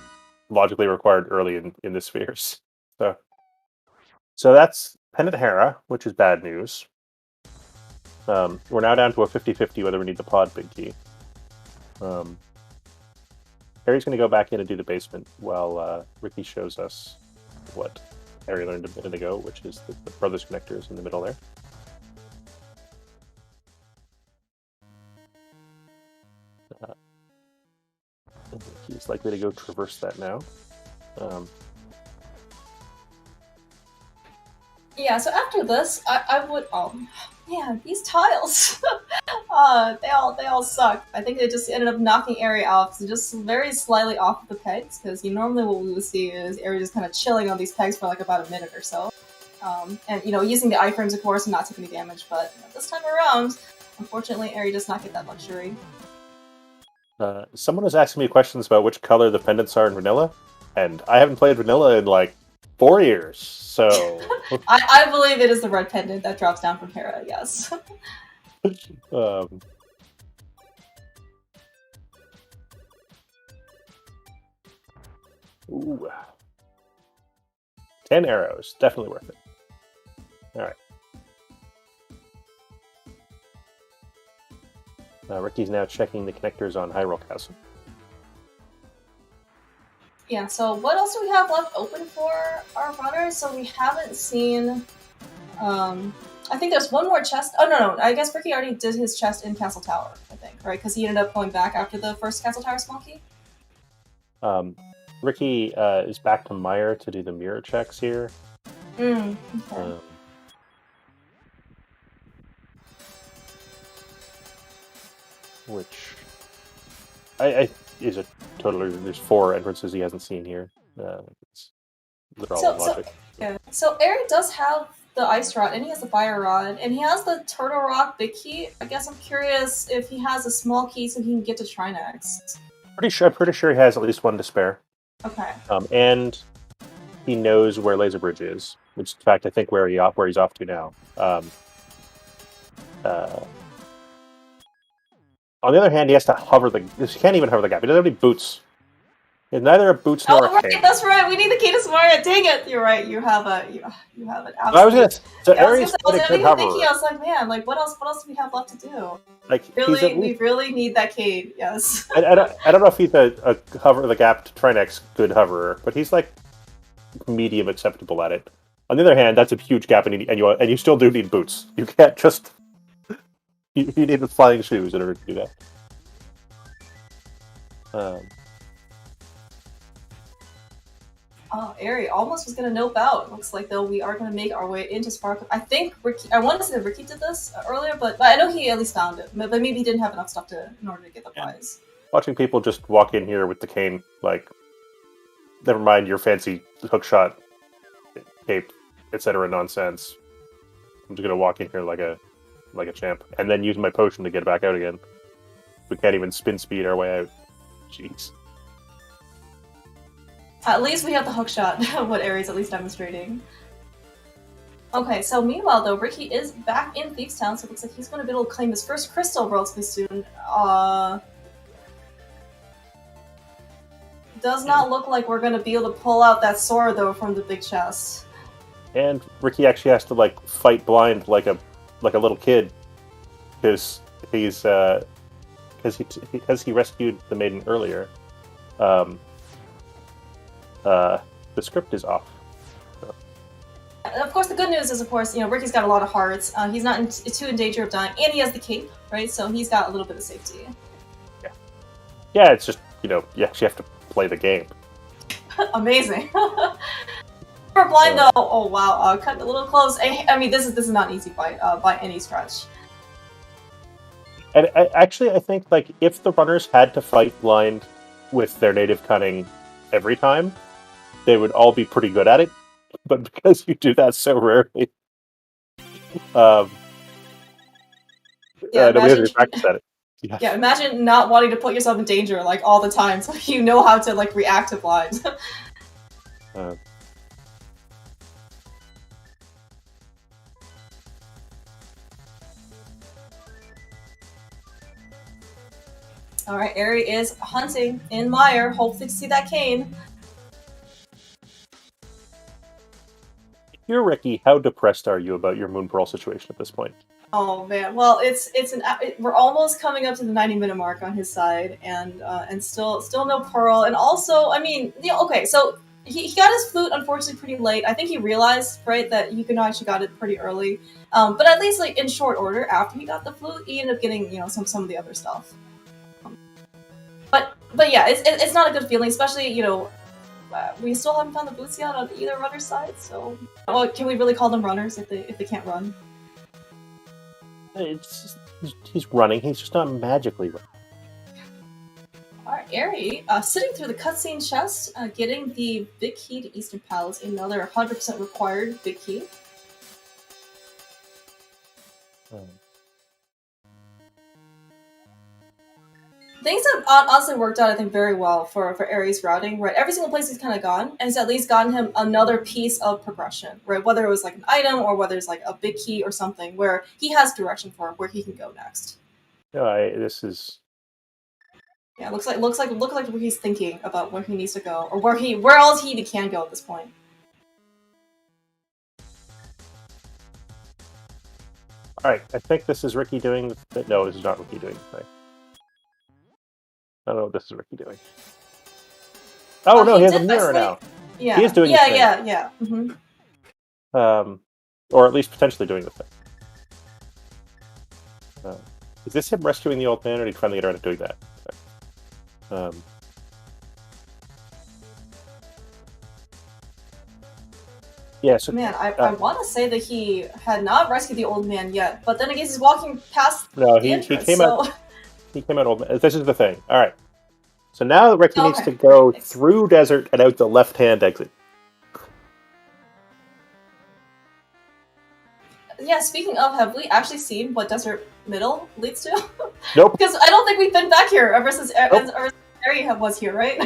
logically required early in the spheres. So, So that's Pendant Hera, which is bad news. We're now down to a 50-50 whether we need the pod big key. Harry's going to go back in and do the basement while Ricky shows us what Harry learned a minute ago, which is the brothers connectors in the middle there. He's likely to go traverse that now. Yeah, so after this, I would. Oh man, these tiles. They all suck. I think they just ended up knocking Eri off, so just very slightly off the pegs. Because normally what we would see is Eri just kind of chilling on these pegs for like about a minute or so, and using the iframes of course and not taking any damage. But this time around, unfortunately, Eri does not get that luxury. Someone was asking me questions about which color the pendants are in vanilla, and I haven't played vanilla in like 4 years, so... I believe it is the red pendant that drops down from Hera, yes. Ooh. 10 arrows, definitely worth it. Alright. Ricky's now checking the connectors on Hyrule Castle. Yeah, so what else do we have left open for our runners? So we haven't seen... I think there's one more chest. Oh, no, I guess Ricky already did his chest in Castle Tower, I think, right? Because he ended up going back after the first Castle Tower small key. Ricky is back to Meyer to do the mirror checks here. Okay. Which I is a total. There's 4 entrances he hasn't seen here. It's literal logic. So Eri does have the ice rod and he has the fire rod and he has the turtle rock big key. I guess I'm curious if he has a small key so he can get to Trinex. I'm pretty sure he has at least 1 to spare. Okay. And he knows where Laser Bridge is, which in fact I think where he's off to now. On the other hand, he has to hover the. He can't even hover the gap. He doesn't have any boots. He's neither a boots nor a cane. That's right. We need the key to Samaria. Dang it! You're right. You have an absolute. I was gonna. So yeah, Ares I was like, man, like what else do we have left to do? Like we really need that cane. Yes. I don't know if he's a hover the gap to Trinex good hoverer, but he's like medium acceptable at it. On the other hand, that's a huge gap, and you still do need boots. You can't just. You need the flying shoes in order to do that. Oh, Eri almost was gonna nope out. Looks like though we are gonna make our way into Sparkle. I think Ricky. I wanted to say that Ricky did this earlier, but I know he at least found it. But maybe he didn't have enough stuff in order to get the prize. Watching people just walk in here with the cane, like, never mind your fancy hookshot, cape, etc. nonsense. I'm just gonna walk in here like a champ, and then use my potion to get back out again. We can't even spin speed our way out. Jeez. At least we have the hookshot, what Ares at least demonstrating. Okay, so meanwhile though, Ricky is back in Thieves Town, so it looks like he's going to be able to claim his first crystal relatively soon. Does not look like we're going to be able to pull out that sword though from the big chest. And Ricky actually has to like fight blind like a little kid, because he rescued the maiden earlier. The script is off. So. Of course, the good news is, of course, Ricky's got a lot of hearts. He's not too in danger of dying, and he has the cape, right? So he's got a little bit of safety. Yeah. It's just you actually have to play the game. Amazing. For blind though, oh wow, cut a little close. I mean, this is not an easy fight by any stretch. And I think like if the runners had to fight blind with their native cunning every time, they would all be pretty good at it. But because you do that so rarely, nobody has to practice at it. Yeah, imagine not wanting to put yourself in danger like all the time, so you know how to like react to blind. Alright, Eri is hunting in Meyer, hopefully to see that cane. you're Ricky, how depressed are you about your Moon Pearl situation at this point? Oh man, well we're almost coming up to the 90-minute mark on his side, and still no Pearl, and also I mean okay, so he got his flute unfortunately pretty late. I think he realized right that Yukino actually got it pretty early, but at least like in short order after he got the flute, he ended up getting some of the other stuff. But yeah, it's not a good feeling, especially we still haven't found the boots yet on either runner's side. So can we really call them runners if they can't run? It's he's running. He's just not magically running. Alright, Eri, sitting through the cutscene chest, getting the big key to Eastern Palace, another 100% required big key. Things have honestly worked out, I think, very well for Eri's routing, right? Every single place he's kind of gone, and it's at least gotten him another piece of progression, right? Whether it was like an item or whether it's like a big key or something, where he has direction for where he can go next. This is. Yeah, looks like where he's thinking about where he needs to go, or where else he even can go at this point. All right, I think this is Ricky doing. No, this is not Ricky doing the thing. I don't know what this is Ricky doing. Oh no, he has a mirror now. Yeah, he is doing. Yeah. Mm-hmm. Or at least potentially doing the thing. Is this him rescuing the old man, or did he finally get around to doing that? Yeah, so man, I want to say that he had not rescued the old man yet, but then I guess he's walking past. No, he came out. He came out old man. This is the thing. All right. So now Ricky needs to go through desert and out the left-hand exit. Yeah, speaking of, have we actually seen what Desert Middle leads to? Nope. Because I don't think we've been back here ever since Eri was here, right?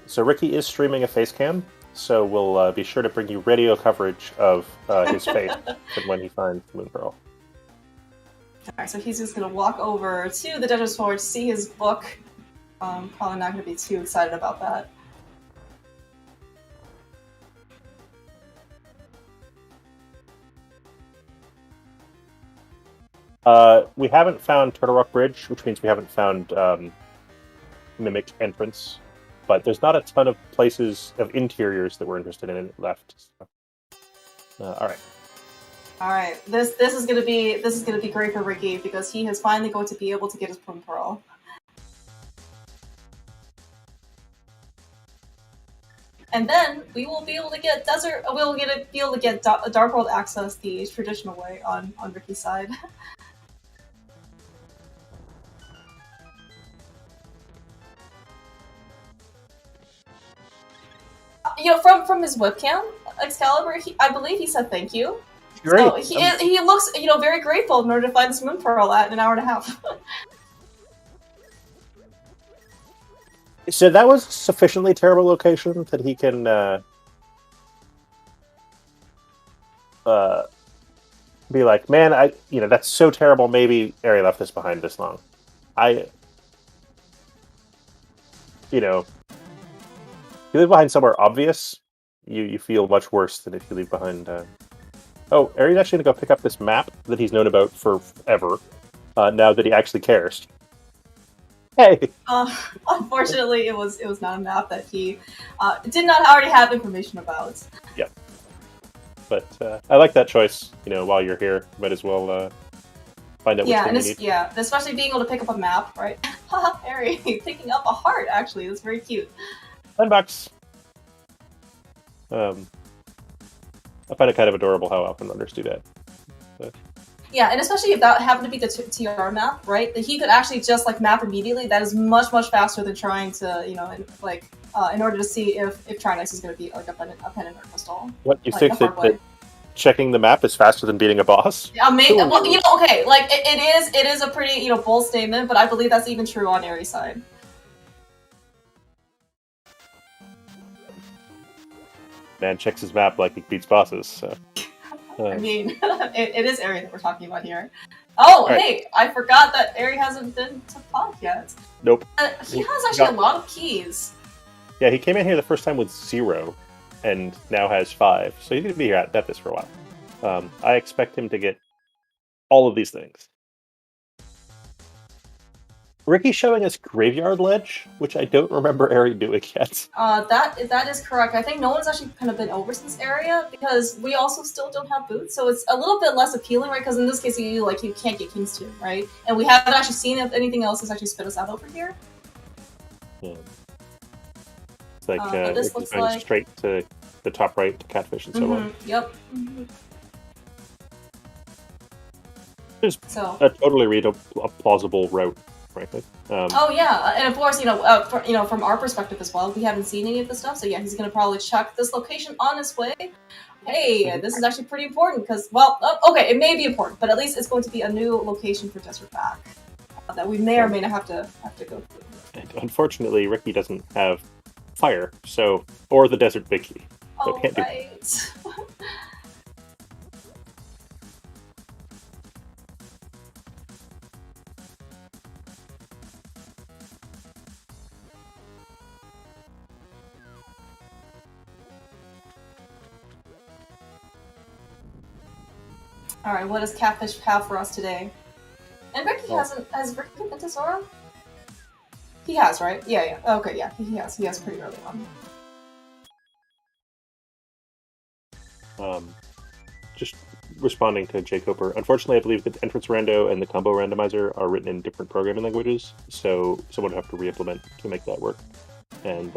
So Ricky is streaming a face cam, so we'll be sure to bring you radio coverage of his face when he finds Moon Pearl. Alright, so he's just gonna walk over to the Desert Forge, see his book. Probably not gonna be too excited about that. We haven't found Turtle Rock Bridge, which means we haven't found Mimic Entrance, but there's not a ton of places of interiors that we're interested in left. So. All right. This is gonna be great for Ricky because he is finally going to be able to get his Moon Pearl. And then we will be able to get be able to get Dark World access the traditional way on Ricky's side. From his webcam, Excalibur, I believe he said thank you. Great. So he looks, very grateful in order to find this Moon Pearl at an hour and a half. So that was a sufficiently terrible location that he can be like, man, that's so terrible. Maybe Eri left this behind this long. You live behind somewhere obvious, you feel much worse than if you leave behind. Oh, Eri's actually going to go pick up this map that he's known about forever. Now that he actually cares. Hey. Unfortunately, it was not a map that he did not already have information about. Yeah. But I like that choice. While you're here, might as well find out which thing you need. Yeah, especially being able to pick up a map, right? Haha, Eri picking up a heart. Actually, it's very cute. $10. I find it kind of adorable how often runners do that. But. Yeah, and especially if that happened to be the TR map, right? That he could actually just map immediately. That is much faster than trying to, in order to see if Trinex is going to be a pendant or crystal. What you think that checking the map is faster than beating a boss? Yeah, well, okay, it is a pretty bold statement, but I believe that's even true on Eri's side. Man checks his map like he beats bosses. So. I mean, it is Eri that we're talking about here. Oh, right. hey, I forgot that Eri hasn't been to pod yet. Nope. He has actually a lot of keys. Yeah, he came in here the first time with 0, and now has 5. So he's going to be here at this for a while. I expect him to get all of these things. Ricky's showing us Graveyard Ledge, which I don't remember Eri doing yet. That is correct. I think no one's actually kind of been over this area because we also still don't have boots, so it's a little bit less appealing, right? Because in this case, you can't get Kings 2, right? And we haven't actually seen if anything else has actually spit us out over here. Yeah. It's like this Ricky's looks going like straight to the top right to Catfish and so on. Yep. There's So a totally a plausible route. Frankly. Oh yeah, and of course, from our perspective as well, we haven't seen any of this stuff. So yeah, he's gonna probably check this location on his way. Hey, this is actually pretty important because, well, okay, it may be important, but at least it's going to be a new location for Desert Back that we may or may not have to go through. And unfortunately, Ricky doesn't have fire, or the Desert Big Key. So Oh can't do right. Alright, what does Catfish have for us today? And Ricky has Ricky been to Zora? He has, right? Yeah. Okay, yeah, he has. He has pretty early on. Just responding to Jay Coper. Unfortunately, I believe the entrance rando and the combo randomizer are written in different programming languages, so someone would have to re-implement to make that work. And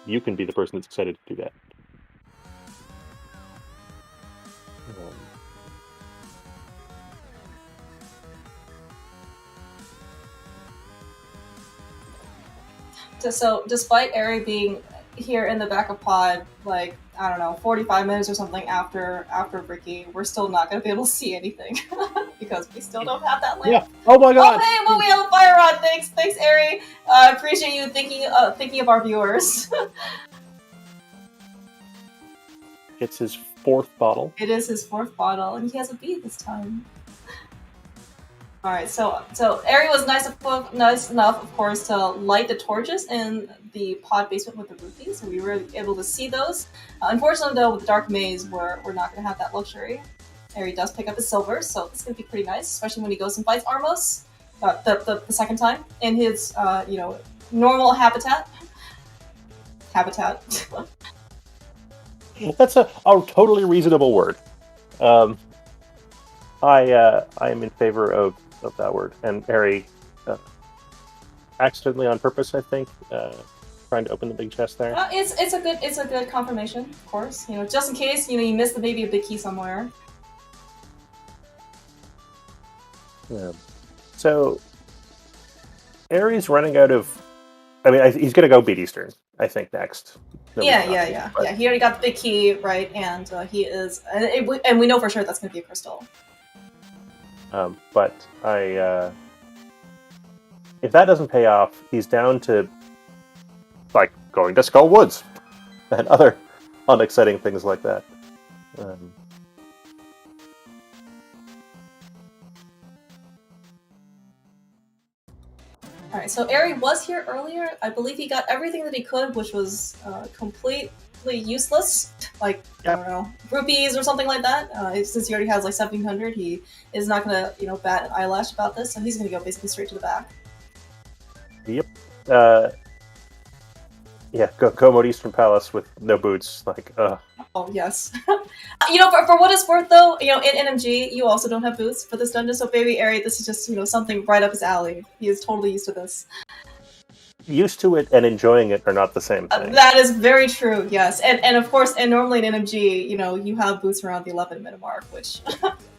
you can be the person that's excited to do that. So, despite Eri being here in the back of pod, like, I don't know, 45 minutes or something after Ricky, we're still not going to be able to see anything because we still don't have that lamp. Yeah. Oh my god. Oh hey, well we have a fire rod. Thanks, Eri. I appreciate you thinking of our viewers. It's his 4th bottle. It is his 4th bottle, and he has a bead this time. All right, so Eri was nice enough, of course, to light the torches in the pod basement with the rupees, so we were able to see those. Unfortunately, though, with the dark maze, we're not going to have that luxury. Eri does pick up his silver, so it's going to be pretty nice, especially when he goes and fights Armos the second time in his normal habitat. That's a totally reasonable word. I am in favor of that word, and Eri, accidentally on purpose, I think, trying to open the big chest there. It's a good confirmation, of course. Just in case you missed maybe a big key somewhere. Yeah. So Eri's running out of. I mean, he's going to go beat Eastern, I think, next. Yeah. He already got the big key, right? And he is, and we know for sure that's going to be a crystal. But if that doesn't pay off, he's down to going to Skull Woods and other unexciting things like that. All right, so Eri was here earlier. I believe he got everything that he could, which was completely useless. I don't know, rupees or something like that. Since he already has 1,700, he is not gonna bat an eyelash about this, so he's gonna go basically straight to the back. Yep. Go mode Eastern Palace with no boots. Oh yes. For what it's worth, though, in NMG you also don't have boots for this dungeon. So baby Eri, this is just something right up his alley. He is totally used to this. Used to it and enjoying it are not the same thing. That is very true. Yes, and of course, and normally in NMG, you have boots around the 11-minute mark, which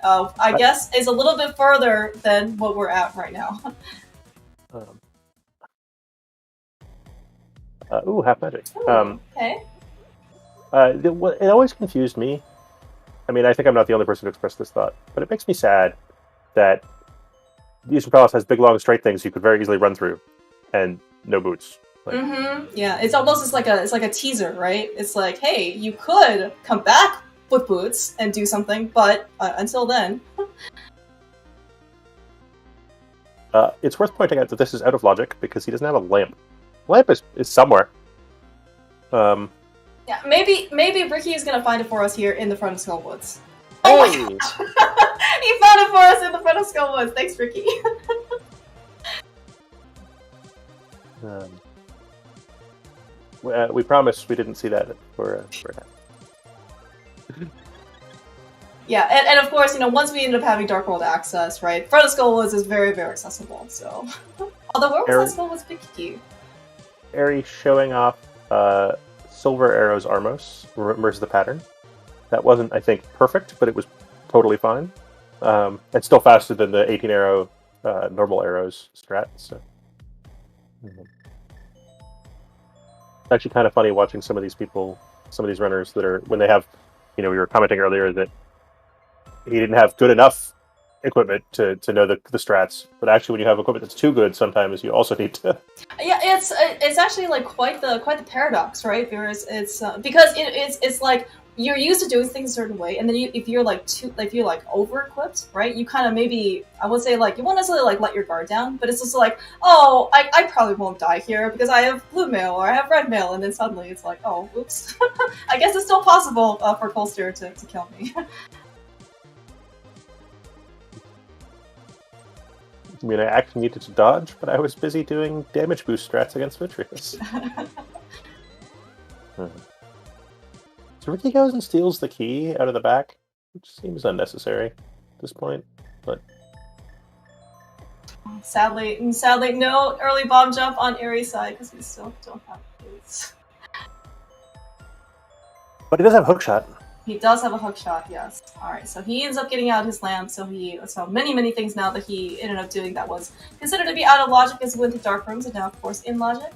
I guess is a little bit further than what we're at right now. Half magic. Okay. It always confused me. I mean, I think I'm not the only person to express this thought, but it makes me sad that the Eastern Palace has big, long, straight things you could very easily run through, and no boots. Yeah, it's almost like a teaser, right? It's like, hey, you could come back with boots and do something, but until then. It's worth pointing out that this is out of logic because he doesn't have a lamp. Lamp is somewhere. Yeah, maybe Ricky is gonna find it for us here in the front of Skullwoods. Hey! Oh my God. He found it for us in the front of Skullwoods. Thanks, Ricky. We promised we didn't see that for Yeah, and of course, once we ended up having Dark World access, right? Front of Skullwoods is very, very accessible. So, although where was that Skullwoods Picky? Eri showing off Silver Arrow's Armos versus the pattern. That wasn't, I think, perfect, but it was totally fine. It's still faster than the 18 arrow normal arrows strat. So. It's actually kind of funny watching some of these people, some of these runners that are, when they have, we were commenting earlier that he didn't have good enough equipment to know the strats, but actually when you have equipment that's too good, sometimes you also need to. Yeah, it's actually like quite the paradox, right? Because it's like you're used to doing things a certain way, and then if you're over equipped, right? You kind of maybe, I would say, like, you won't necessarily like let your guard down, but it's just like, oh, I probably won't die here because I have blue mail or I have red mail, and then suddenly it's like, oh, oops, I guess it's still possible for Colster to kill me. I mean, I actually needed to dodge, but I was busy doing damage boost strats against Vitrius. So Ricky goes and steals the key out of the back, which seems unnecessary at this point, but... Sadly, no early bomb jump on Eri's side, because we still don't have boots. But he does have hookshot. He does have a hookshot, yes. Alright, so he ends up getting out his lamp, so many things now that he ended up doing that was considered to be out of logic as he went to dark rooms, and now, of course, in logic.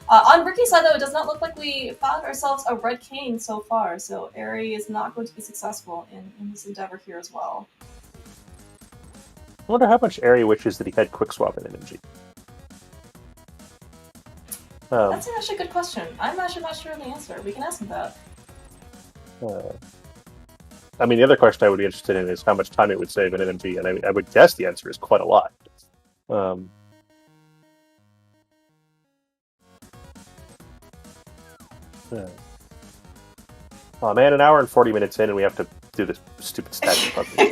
On Ricky's side, though, it does not look like we found ourselves a red cane so far, so Eri is not going to be successful in his endeavor here as well. I wonder how much Eri wishes that he had quick swap in NMG. That's actually a good question. I'm actually not sure of the answer. We can ask him that. I mean, the other question I would be interested in is how much time it would save in NMG, and I would guess the answer is quite a lot. Oh man, an hour and 40 minutes in, and we have to do this stupid stat.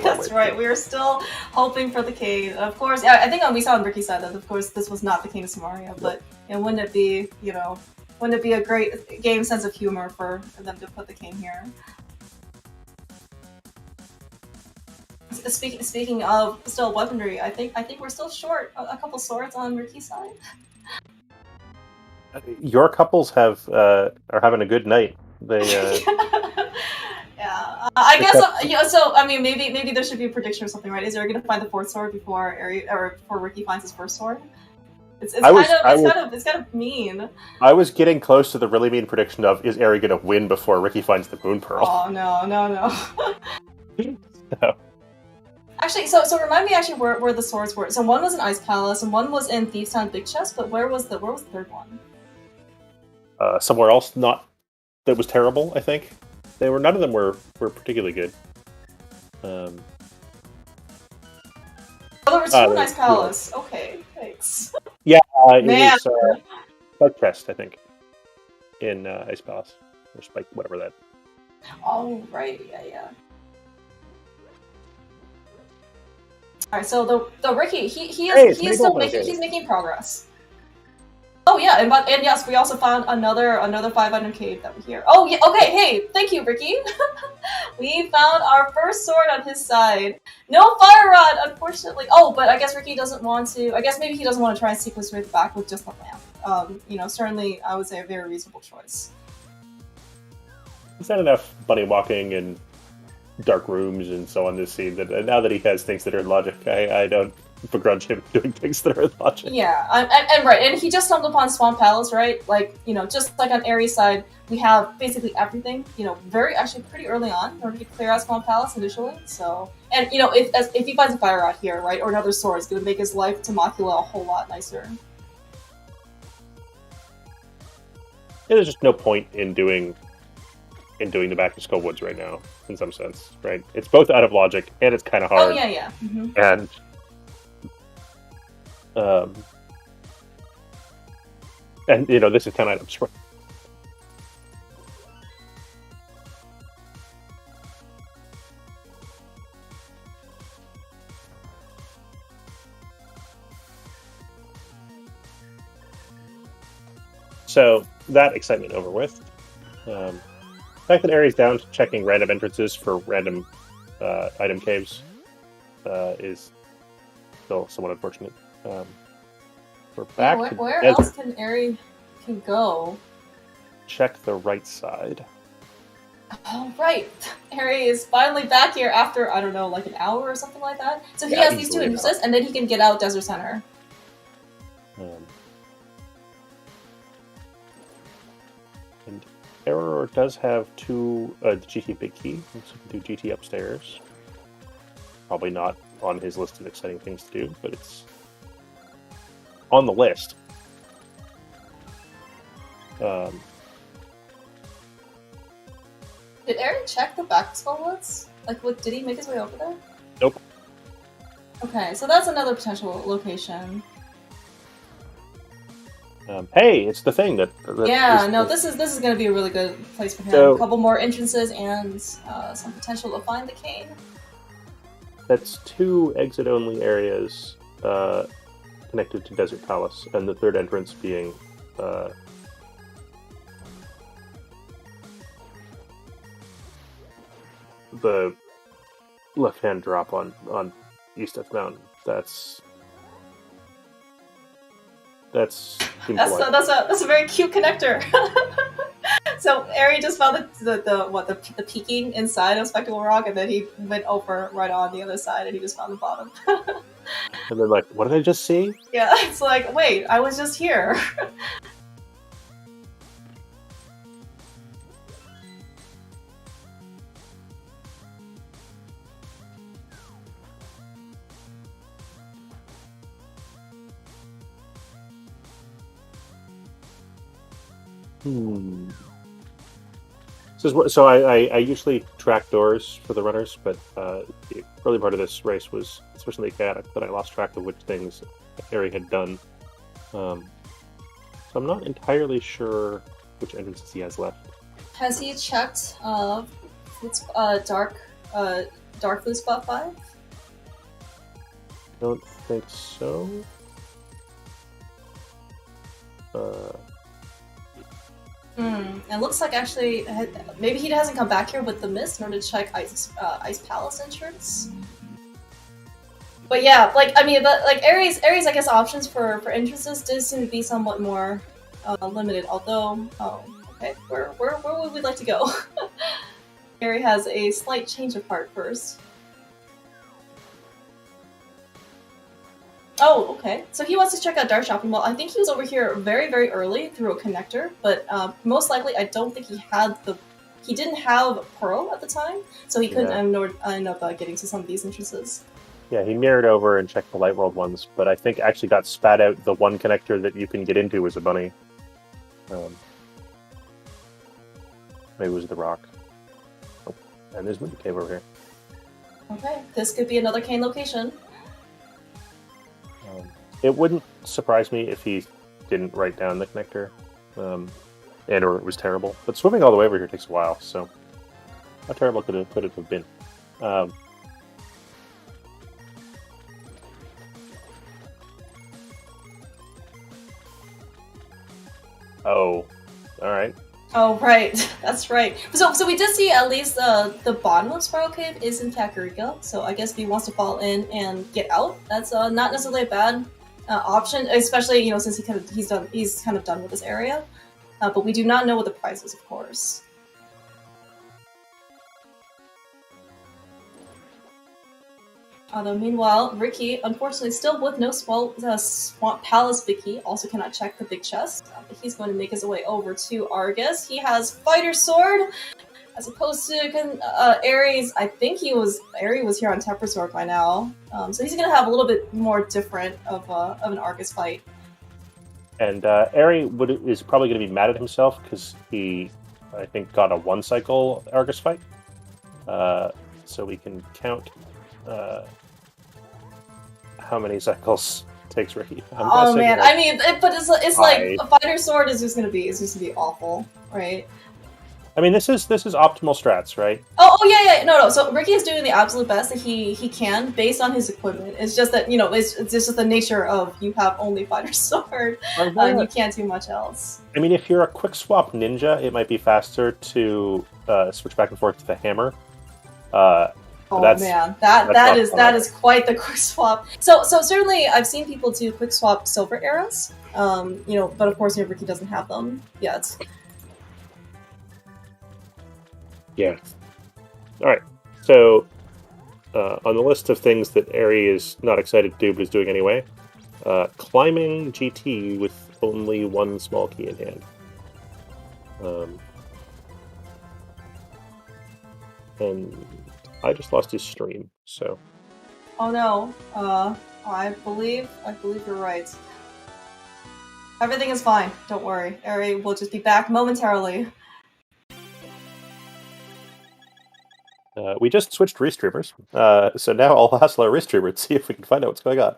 That's right. We were still hoping for the cane. Of course, I think we saw on Ricky's side that, of course, this was not the King of Samaria, but wouldn't it be, wouldn't it be a great game sense of humor for them to put the king here? Speaking of still weaponry, I think we're still short a couple swords on Ricky's side. Your couples are having a good night. They yeah, I guess so. I mean, maybe there should be a prediction or something, right? Is Eri going to find the fourth sword before Ricky finds his first sword? It's kind of mean. I was getting close to the really mean prediction of, is Eri going to win before Ricky finds the Moon Pearl? Oh no. So. Actually, so remind me actually where the swords were. So one was in Ice Palace and one was in Thieves' Town Big Chest, but where was the third one? Somewhere else, not that was terrible. I think none of them were particularly good. Well, there were two in Ice Palace. Yeah. Okay, thanks. Yeah, it was Spike Chest, I think, in Ice Palace or Spike, whatever that. Oh right, yeah. All right, so the Ricky, he's making progress. Oh yeah, and yes, we also found another 5-item cave that we're here. Oh yeah, okay, hey, thank you, Ricky. We found our first sword on his side. No fire rod, unfortunately. Oh, but I guess Ricky doesn't want to. I guess maybe he doesn't want to try and sequence right back with just the lamp. Certainly, I would say a very reasonable choice. He's had enough bunny walking and dark rooms and so on this scene that now that he has things that are in logic, I don't begrudge him doing things that are in logic. Yeah, and right, and he just stumbled upon Swamp Palace, right? Like, just like on Eri's side, we have basically everything, actually pretty early on in order to clear out Swamp Palace initially. So, and if he finds a fire rod here, right, or another sword, it's going to make his life to Makula a whole lot nicer. There's just no point in doing the Back to Skull Woods right now, in some sense, right? It's both out of logic and it's kind of hard. Oh yeah. Mm-hmm. And And, you know, this is 10 items. So, that excitement over with. The fact that Eri's down to checking random entrances for random item caves is still somewhat unfortunate. We're back. Yeah, where else can Eri can go? Check the right side. Oh, right. Eri is finally back here after, I don't know, like an hour or something like that. So he has these two entrances, and then he can get out Desert Center. And Eriror does have two GT Big Key, so we can do GT upstairs. Probably not on his list of exciting things to do, but it's on the list. Did Eri check the back skull woods? Like, did he make his way over there? Nope. Okay, so that's another potential location. Hey, it's the thing that this is going to be a really good place for him. So, a couple more entrances and some potential to find the cane. That's two exit-only areas connected to Desert Palace, and the third entrance being the left-hand drop on East F Mountain. That's a very cute connector. So Eri just found the peeking inside of Spectacle Rock, and then he went over right on the other side, and he just found the bottom. And they're like, "What did I just see?" Yeah, it's like, wait, I was just here. So I usually track doors for the runners, but the early part of this race was sufficiently chaotic that I lost track of which things Eri had done. So I'm not entirely sure which entrances he has left. Has he checked Dark Blue Spot 5? Don't think so. It looks like actually maybe he hasn't come back here with the mist in order to check Ice Palace entrance. But yeah, Eri's I guess options for entrances do seem to be somewhat more limited. Although, okay, where would we like to go? Eri has a slight change of heart first. Oh, okay. So he wants to check out Dark Shopping Mall. I think he was over here very, very early through a connector, but most likely I don't think he didn't have Pearl at the time, so he couldn't end up getting to some of these entrances. Yeah, he mirrored over and checked the Light World ones, but I think actually got spat out the one connector that you can get into as a bunny. Maybe it was the rock. Oh, and there's Moon Cave over here. Okay, this could be another cane location. It wouldn't surprise me if he didn't write down the connector, or it was terrible. But swimming all the way over here takes a while, so how terrible could it have been? Oh, all right. Oh, right. That's right. So we did see at least the bottom of Spiral Cave is in Kakariko, so I guess if he wants to fall in and get out, that's not necessarily a bad option, especially since he's kind of done with this area. But we do not know what the price is, of course. Although meanwhile, Ricky, unfortunately, still with no Swamp Palace Big Key, also cannot check the big chest. But he's going to make his way over to Argus. He has Fighter Sword, as opposed to Ares. I think Eri was here on Temper Sword by now, so he's going to have a little bit more different of an Argus fight. And Eri is probably going to be mad at himself because he, I think, got a one-cycle Argus fight. So we can count how many cycles takes Ricky. Oh man, I mean, but it's like Hi. a fighter sword is just gonna be awful, right? I mean, this is optimal strats, right? Oh yeah. No. So Ricky is doing the absolute best that he can based on his equipment. It's just that it's just the nature of you have only fighter sword and you can't do much else. I mean, if you're a quick swap ninja, it might be faster to switch back and forth to the hammer. Oh man, that is quite the quick swap. So certainly I've seen people do quick swap silver arrows. But of course Ricky doesn't have them yet. Yeah. All right. So on the list of things that Eri is not excited to do but is doing anyway, climbing GT with only one small key in hand. And I just lost his stream, so. Oh no. I believe you're right. Everything is fine. Don't worry. Eri will just be back momentarily. We just switched restreamers, so now I'll hassle our restreamer and see if we can find out what's going on.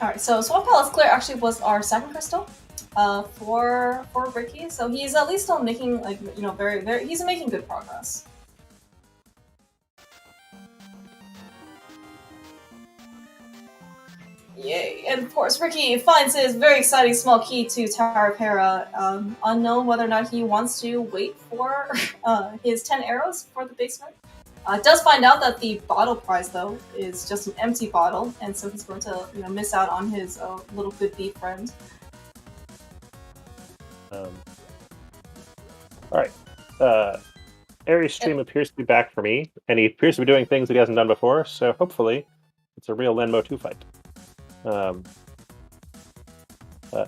Alright, so Swamp Palace Clear actually was our second crystal for Ricky, so he's at least still making, he's making good progress. Yay! And of course, Ricky finds his very exciting small key to Tower of Hera. Unknown whether or not he wants to wait for his 10 arrows for the basement. Does find out that the bottle prize, though, is just an empty bottle, and so he's going to miss out on his little good bee friend. Alright. Aries' stream appears to be back for me, and he appears to be doing things that he hasn't done before, so hopefully it's a real Lenmo 2 fight.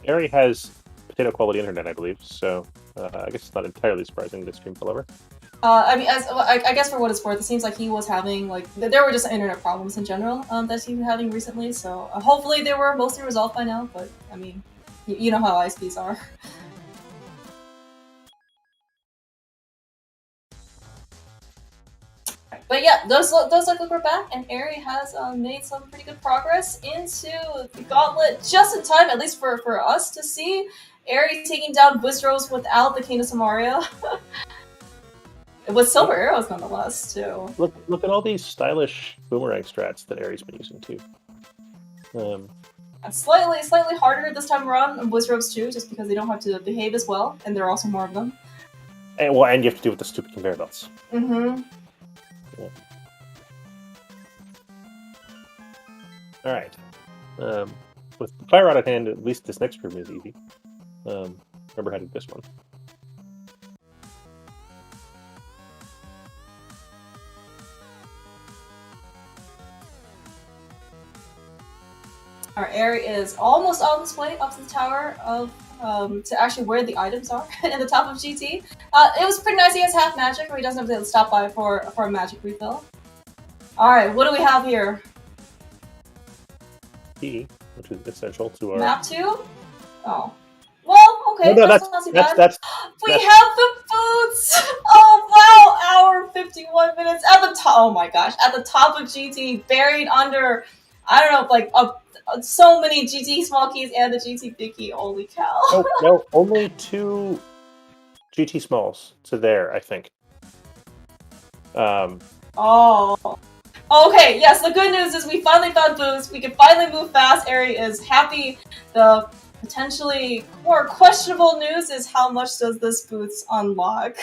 Eri has potato quality internet, I believe, so I guess it's not entirely surprising that stream fell over. I mean, I guess for what it's worth, it seems like he was having, there were just internet problems in general that he was having recently, so hopefully they were mostly resolved by now, but, I mean, you know how ISPs are. But yeah, those look like we're back, and Eri has made some pretty good progress into the gauntlet just in time, at least for us to see Eri taking down Wizdrose without the Cane of Samaria. With silver arrows, nonetheless, too. Look at all these stylish boomerang strats that Eri's been using, too. Slightly harder this time around on Wizdrose, too, just because they don't have to behave as well, and there are also more of them. And you have to deal with the stupid conveyor belts. Mm-hmm. Yeah. Alright. With the fire rod at hand, at least this next room is easy. Remember how to do this one. Our Eri is almost on his way up to the tower of to actually where the items are in the top of GT. It was pretty nice. He has half magic, where he doesn't have to stop by for a magic refill. All right, what do we have here? Key, which is essential to our map 2. Oh, well, okay. No, that's not too bad. We that's... have the boots. Oh wow, hour 51 minutes at the top. Oh my gosh, at the top of GT, buried under, I don't know, like so many GT small keys and the GT big key. Holy cow! No, only 2 GT smalls to there, I think. Oh. Okay, yes, the good news is we finally found boots. We can finally move fast. Eri is happy. The potentially more questionable news is how much does this boots unlock?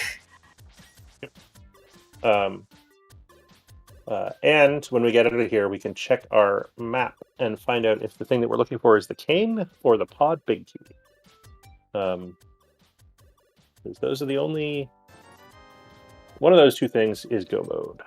And when we get out of here, we can check our map and find out if the thing that we're looking for is the cane or the pod big key. Because those are the only... One of those 2 things is go mode.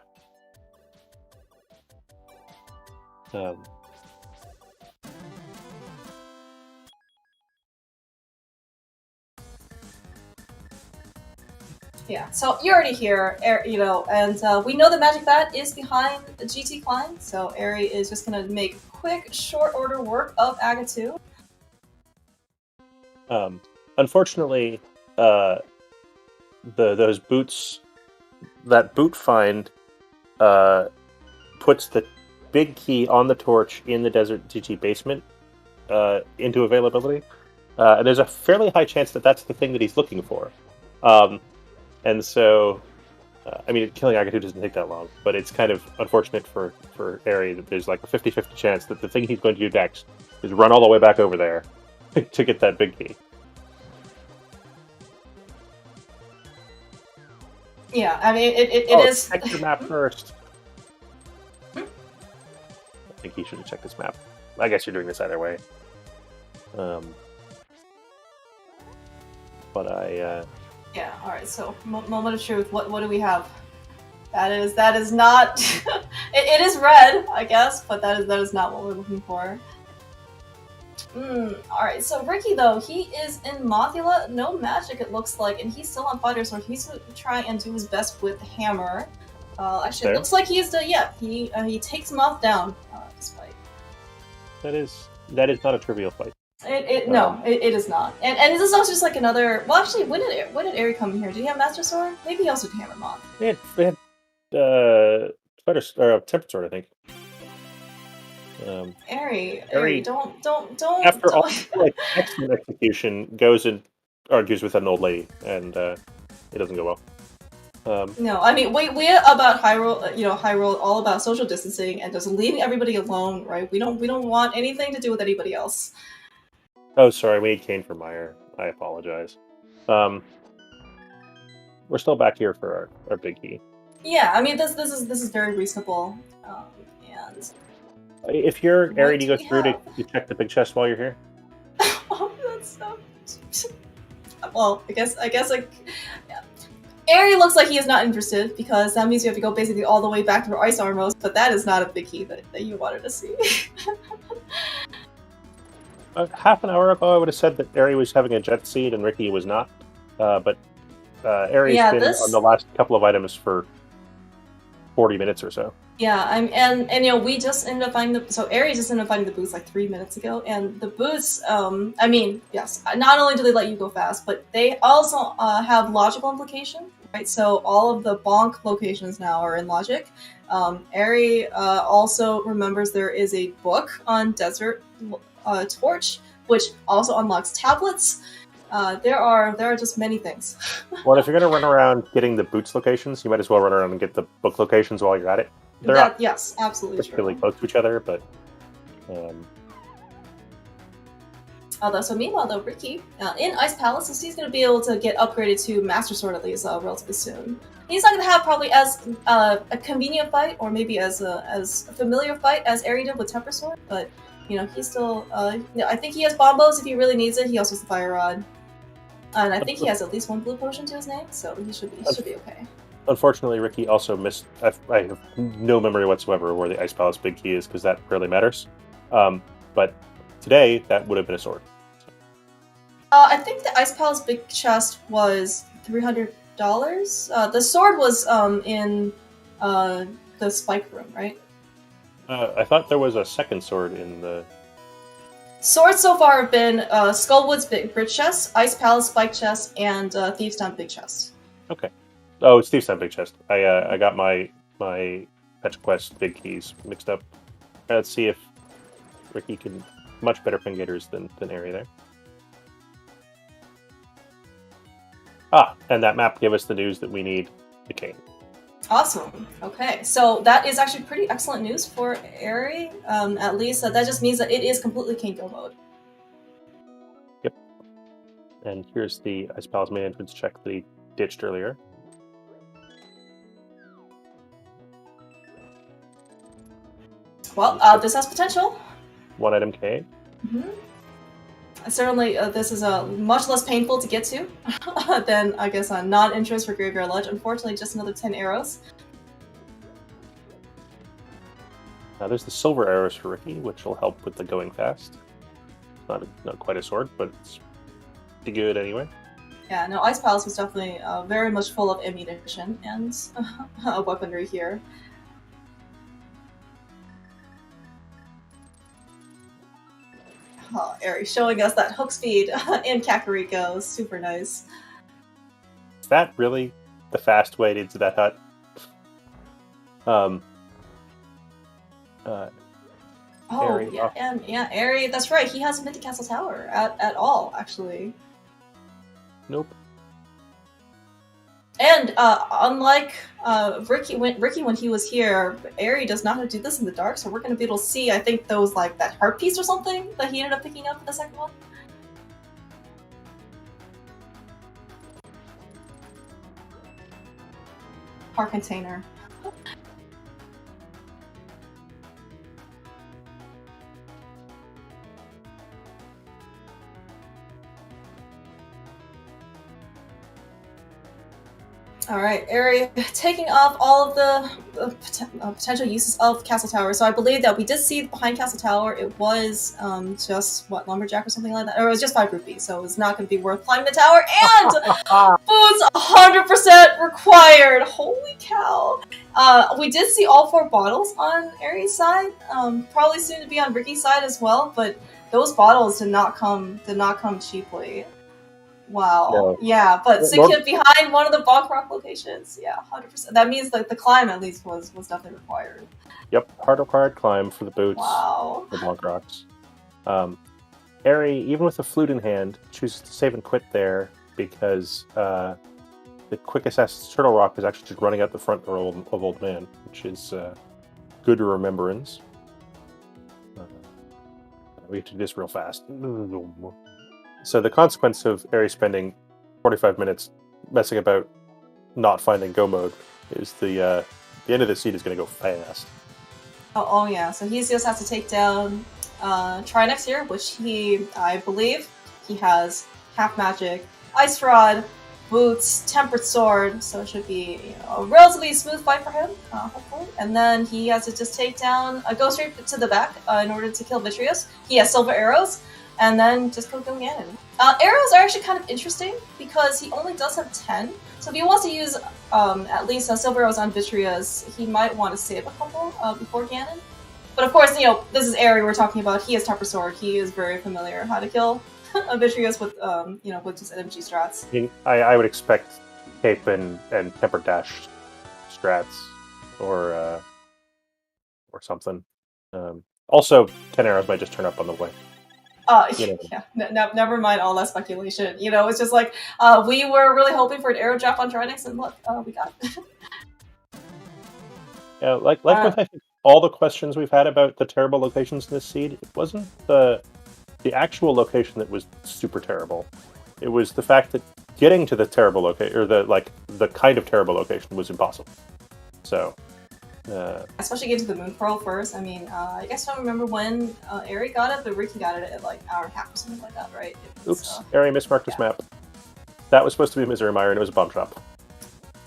Yeah, so you're already here, and we know the Magic Bat is behind the GT climb, so Eri is just gonna make quick, short order work of Aga 2. Unfortunately, those boots, that boot find puts the big key on the torch in the Desert GT basement into availability. And there's a fairly high chance that that's the thing that he's looking for. And so, I mean, killing Agatu doesn't take that long, but it's kind of unfortunate for Eri that there's like a 50-50 chance that the thing he's going to do next is run all the way back over there to get that big key. Yeah, I mean, it is... Check your map first. I think he should have checked his map. I guess you're doing this either way. But Yeah, alright, so, moment of truth, what do we have? That is not... it is red, I guess, but that is not what we're looking for. Alright, so Ricky, though, he is in Mothula, no magic it looks like, and he's still on Fighter Sword. He's going to try and do his best with the hammer. Actually, it looks like he's he takes Moth down, despite. That is not a trivial fight. No, it is not. And this is also just like another... Well, actually, when did Eri come in here? Did he have Master Sword? Maybe he also did Hammer Moth. They had Spider or Tempered Sword, I think. Eri, don't. After all, like, excellent execution, goes and argues with an old lady, and it doesn't go well. No, I mean, we're about Hyrule, all about social distancing and just leaving everybody alone, right? We don't want anything to do with anybody else. Oh, sorry, we need Kane for Meyer. I apologize. We're still back here for our big key. Yeah, I mean, this is very reasonable. And if you're Eri, do you go through to check the big chest while you're here? Oh, that's so... Well, I guess like... Yeah. Eri looks like he is not interested, because that means you have to go basically all the way back to Ice Armor, but that is not a big key that you wanted to see. Half an hour ago, I would have said that Eri was having a jet seed and Ricky was not. But Eri's been on the last couple of items for 40 minutes or so. Yeah, and we just ended up finding Eri just ended up finding the boots like 3 minutes ago, and the boots, I mean, yes, not only do they let you go fast, but they also have logical implication, right? So all of the bonk locations now are in logic. Eri also remembers there is a book on Desert Torch, which also unlocks tablets. There are just many things. Well, if you're going to run around getting the boots locations, you might as well run around and get the book locations while you're at it. Yes, absolutely true. Really close to each other, but... So meanwhile, though, Ricky, in Ice Palace, he's going to be able to get upgraded to Master Sword at least relatively soon. He's not going to have probably as a convenient fight, or maybe as a familiar fight as Eri did with Temper Sword, but he's still... I think he has bombos if he really needs it. He also has the Fire Rod. And I think he has at least one blue potion to his name, so he should be okay. Unfortunately, Ricky also missed... I have no memory whatsoever where the Ice Palace big key is, because that really matters. But today, that would have been a sword. I think the Ice Palace big chest was $300. The sword was in the spike room, right? I thought there was a second sword in the... Swords so far have been Skullwood's bridge chest, Ice Palace spike chest, and Thieves' Town big chest. Okay. Oh, it's Thieves' Town big chest. I got my Petra Quest big keys mixed up. Let's see if Ricky can... Much better pin getters than Eri there. And that map gave us the news that we need the cane. Awesome. Okay, so that is actually pretty excellent news for Eri. At least that just means that it is completely cane go mode. Yep. And here's the Ice Palace main entrance check that he ditched earlier. Well, this has potential. One item K. Mm-hmm. Certainly, this is much less painful to get to than, I guess, a non-interest for Graveyard Ledge. Unfortunately, just another 10 arrows. Now there's the silver arrows for Ricky, which will help with the going fast. Not quite a sword, but it's pretty good anyway. Yeah, no, Ice Palace was definitely very much full of ammunition and weaponry here. Oh, Eri showing us that hook speed in Kakariko. Super nice. Is that really the fast way into that hut? Oh, Oh, Eri, yeah, and yeah, Eri, that's right. He hasn't been to Castle Tower at all, actually. nope. And unlike Ricky, when he was here, Eri does not have to do this in the dark, so we're going to be able to see, I think, those, like, that heart piece or something that he ended up picking up in the second one. Heart container. All right, Eri, taking off all of the potential uses of Castle Tower. So I believe that we did see behind Castle Tower, it was just, what, Lumberjack or something like that? Or it was just 5 rupees, so it was not going to be worth climbing the tower. And boots 100% required. Holy cow. We did see all 4 bottles on Eri's side. Probably soon to be on Ricky's side as well, but those bottles did not come cheaply. Wow. No. Yeah, but secured behind one of the Bonk Rock locations. Yeah, 100%. That means like the climb at least was definitely required. Yep, hard required climb for the boots. Wow. The Bonk Rocks. Eri, even with the flute in hand, chooses to save and quit there because the quick assassin's Turtle Rock is actually just running out the front door of Old Man, which is good remembrance. We have to do this real fast. So the consequence of Eri spending 45 minutes messing about not finding go mode is the end of the seed is going to go fast. Oh yeah, so he just has to take down Trinex here, which I believe, he has half magic, ice rod, boots, tempered sword, so it should be a relatively smooth fight for him, hopefully. And then he has to just take down, go straight to the back in order to kill Vitreous. He has silver arrows. And then just go Ganon. Arrows are actually kind of interesting because he only does have 10. So if he wants to use at least silver arrows on Vitreous, he might want to save a couple before Ganon. But of course, this is Eri we're talking about. He has Temper Sword. He is very familiar how to kill a Vitreous with with just MG strats. I would expect Cape and Temper Dash strats or something. Also, 10 arrows might just turn up on the way. Yeah, never mind all that speculation. It's just like, we were really hoping for an arrow drop on Trinex, and look, we got it. Yeah, like with I think all the questions we've had about the terrible locations in this seed, it wasn't the actual location that was super terrible. It was the fact that getting to the terrible location, or the kind of terrible location, was impossible. So. Especially get to the Moon Pearl first. I mean, I guess I don't remember when Eri got it, but Ricky got it at like an hour and a half or something like that, right? Oops, Eri mismarked his map. That was supposed to be Misery Mire, and it was a bomb shop.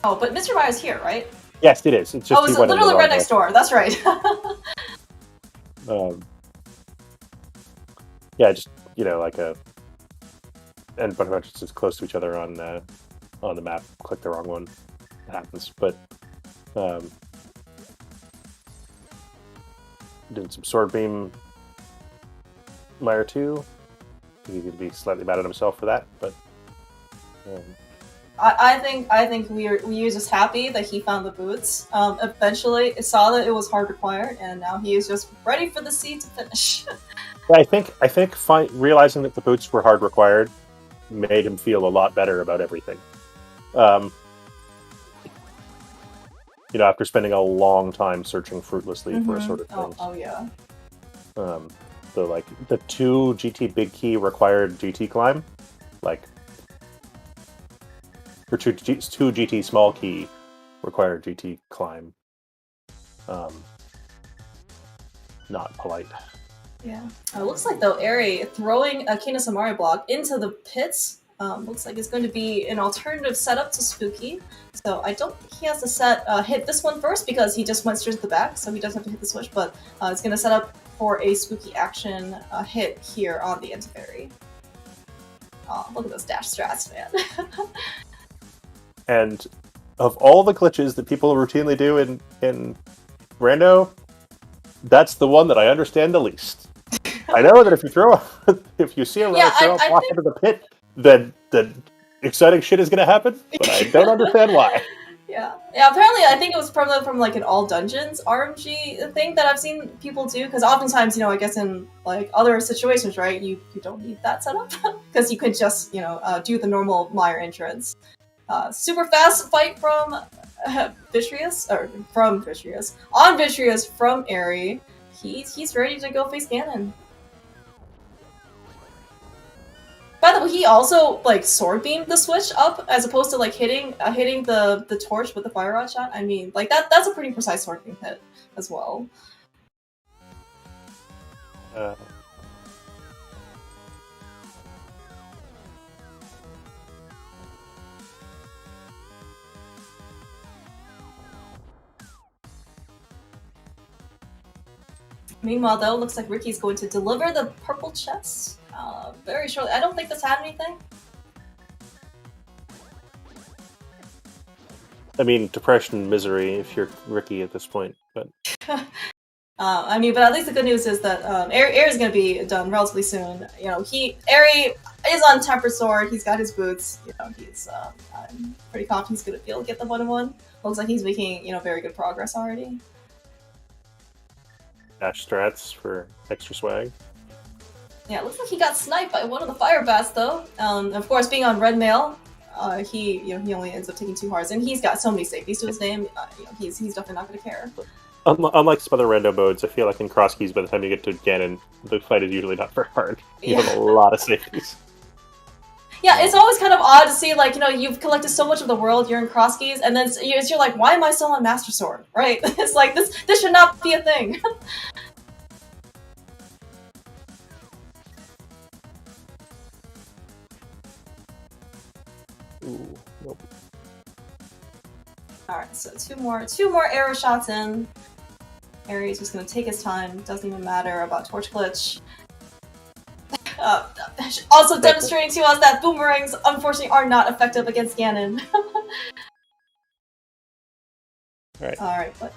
Oh, but Mr. Mire's here, right? Yes, it is. It's just it's literally right next door. That's right. Yeah, just like a and bunch of entrances close to each other on the map. Click the wrong one, it happens. But doing some Sword Beam Mire 2. He could be slightly mad at himself for that, but I think we were just happy that he found the boots. Eventually, saw that it was hard required, and now he is just ready for the seed to finish. I think realizing that the boots were hard required made him feel a lot better about everything. After spending a long time searching fruitlessly for a sort of thing. Oh yeah. The 2 GT big key required GT climb, or 2 GT small key required GT climb. Not polite. Yeah. It looks like though Eri throwing a Kina Samari block into the pits. Looks like it's going to be an alternative setup to Spooky. So I don't think he has to hit this one first because he just went straight to the back, so he doesn't have to hit the switch, but it's going to set up for a Spooky action hit here on the Eri. Oh, look at those dash strats, man. And of all the glitches that people routinely do in Rando, that's the one that I understand the least. I know that if you see a runner throw a block into the pit, then exciting shit is going to happen, but I don't understand why. Yeah. Apparently, I think it was from like an all dungeons RMG thing that I've seen people do. Because oftentimes, I guess in like other situations, right, you don't need that setup because you could just do the normal Mire entrance. Super fast fight from Vitreous from Vitreous on Vitreous from Eri. He's ready to go face Ganon. By the way, he also like sword beamed the switch up as opposed to like hitting the torch with the fire rod shot. I mean, like that's a pretty precise sword beam hit as well. Meanwhile, though, looks like Ricky's going to deliver the purple chest very shortly. I don't think this had anything. I mean, depression and misery if you're Ricky at this point, but... I mean, but at least the good news is that Eri is going to be done relatively soon. Eri is on Tempered Sword. He's got his boots. I'm pretty confident he's going to be able to get the 1-1. Looks like he's making very good progress already. Dash strats for extra swag. Yeah, it looks like he got sniped by one of the fire bats though. Of course, being on red mail, he only ends up taking 2 hearts, and he's got so many safeties to his name. He's definitely not going to care. Unlike some other rando modes, I feel like in Crosskeys, by the time you get to Ganon, the fight is usually not very hard. You have a lot of safeties. Yeah, it's always kind of odd to see, like, you've collected so much of the world, you're in Crosskeys, and then you're like, why am I still on Master Sword, right? It's like, this should not be a thing. Ooh, nope. Alright, so two more arrow shots in. Ares just gonna take his time, doesn't even matter about Torch Glitch. Also demonstrating to us that boomerangs, unfortunately, are not effective against Ganon. Alright, but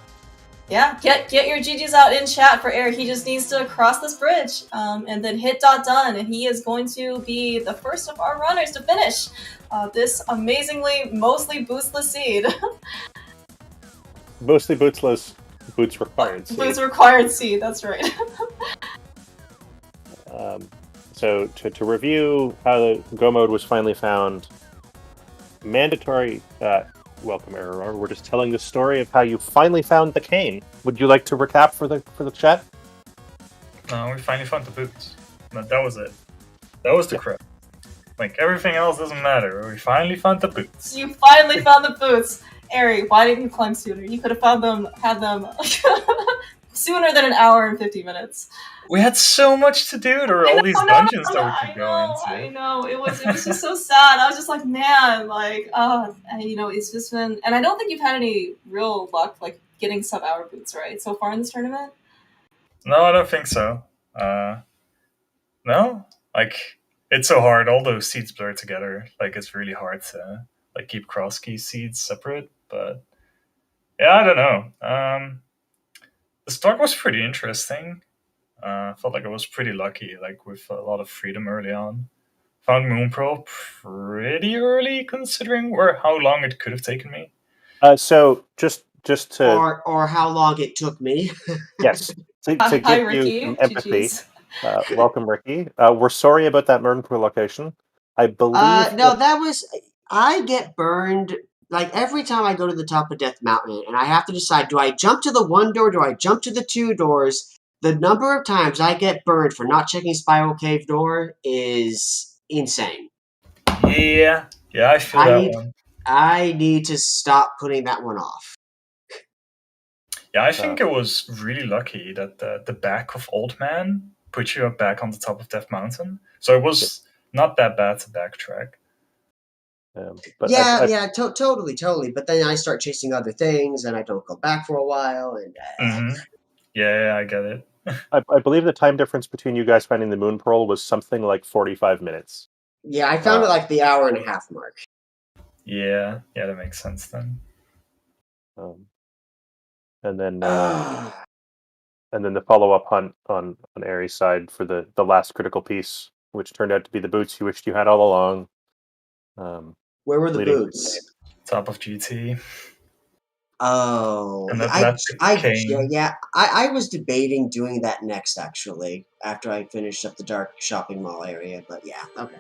yeah, get your GGs out in chat for Eric. He just needs to cross this bridge, and then hit done, and he is going to be the first of our runners to finish this amazingly mostly boostless seed. Mostly bootsless, boots required seed. Boots required seed, that's right. So to review how the Go mode was finally found, mandatory. Welcome, Eriror. We're just telling the story of how you finally found the cane. Would you like to recap for the chat? No, we finally found the boots. No, that was it. That was the crap. Like, everything else doesn't matter. We finally found the boots. You finally found the boots! Eri, why didn't you climb sooner? You could have had them sooner than an hour and 50 minutes. We had so much to do. There were all these dungeons that we could go into. I know. It was just so sad. I was just like, man, like, it's just been... And I don't think you've had any real luck, like, getting sub-hour boots, right, so far in this tournament? No, I don't think so. No? Like, it's so hard. All those seeds blur together. Like, it's really hard to, like, keep Crosskey seeds separate. But, yeah, I don't know. The start was pretty interesting. I felt like I was pretty lucky, like with a lot of freedom early on. Found Moonpearl pretty early, considering how long it could have taken me. So just to or how long it took me. Yes, to give Ricky. you some empathy. Welcome, Ricky. We're sorry about that Moonpearl location. I believe No, that was I get burned. Like, every time I go to the top of Death Mountain, and I have to decide, do I jump to the 1 door, do I jump to the 2 doors? The number of times I get burned for not checking Spiral Cave door is insane. Yeah, I feel that one. I need to stop putting that one off. Yeah, I think it was really lucky that the back of Old Man put you back on the top of Death Mountain. So it was not that bad to backtrack. But Totally. But then I start chasing other things, and I don't go back for a while. And Yeah, I get it. I believe the time difference between you guys finding the Moonpearl was something like 45 minutes. Yeah, I found it like the hour and a half mark. Yeah, that makes sense then. And then the follow-up hunt on Ares' side for the last critical piece, which turned out to be the boots you wished you had all along. Where were the boots? Top of GT. Oh, And that led to Kane. I was debating doing that next, actually, after I finished up the dark shopping mall area, but yeah, okay.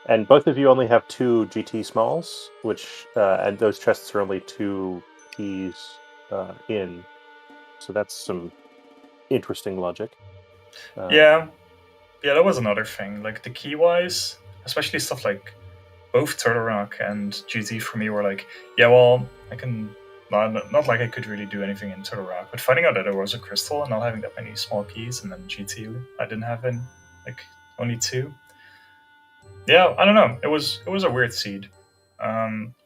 And both of you only have 2 GT smalls, which and those chests are only 2 keys in. So that's some interesting logic. Yeah, that was another thing. Like the key wise, especially stuff like both Turtle Rock and GT for me were like, yeah, well, I can not like I could really do anything in Turtle Rock, but finding out that there was a crystal and not having that many small keys, and then GT I didn't have in like only 2. Yeah, I don't know. It was a weird seed.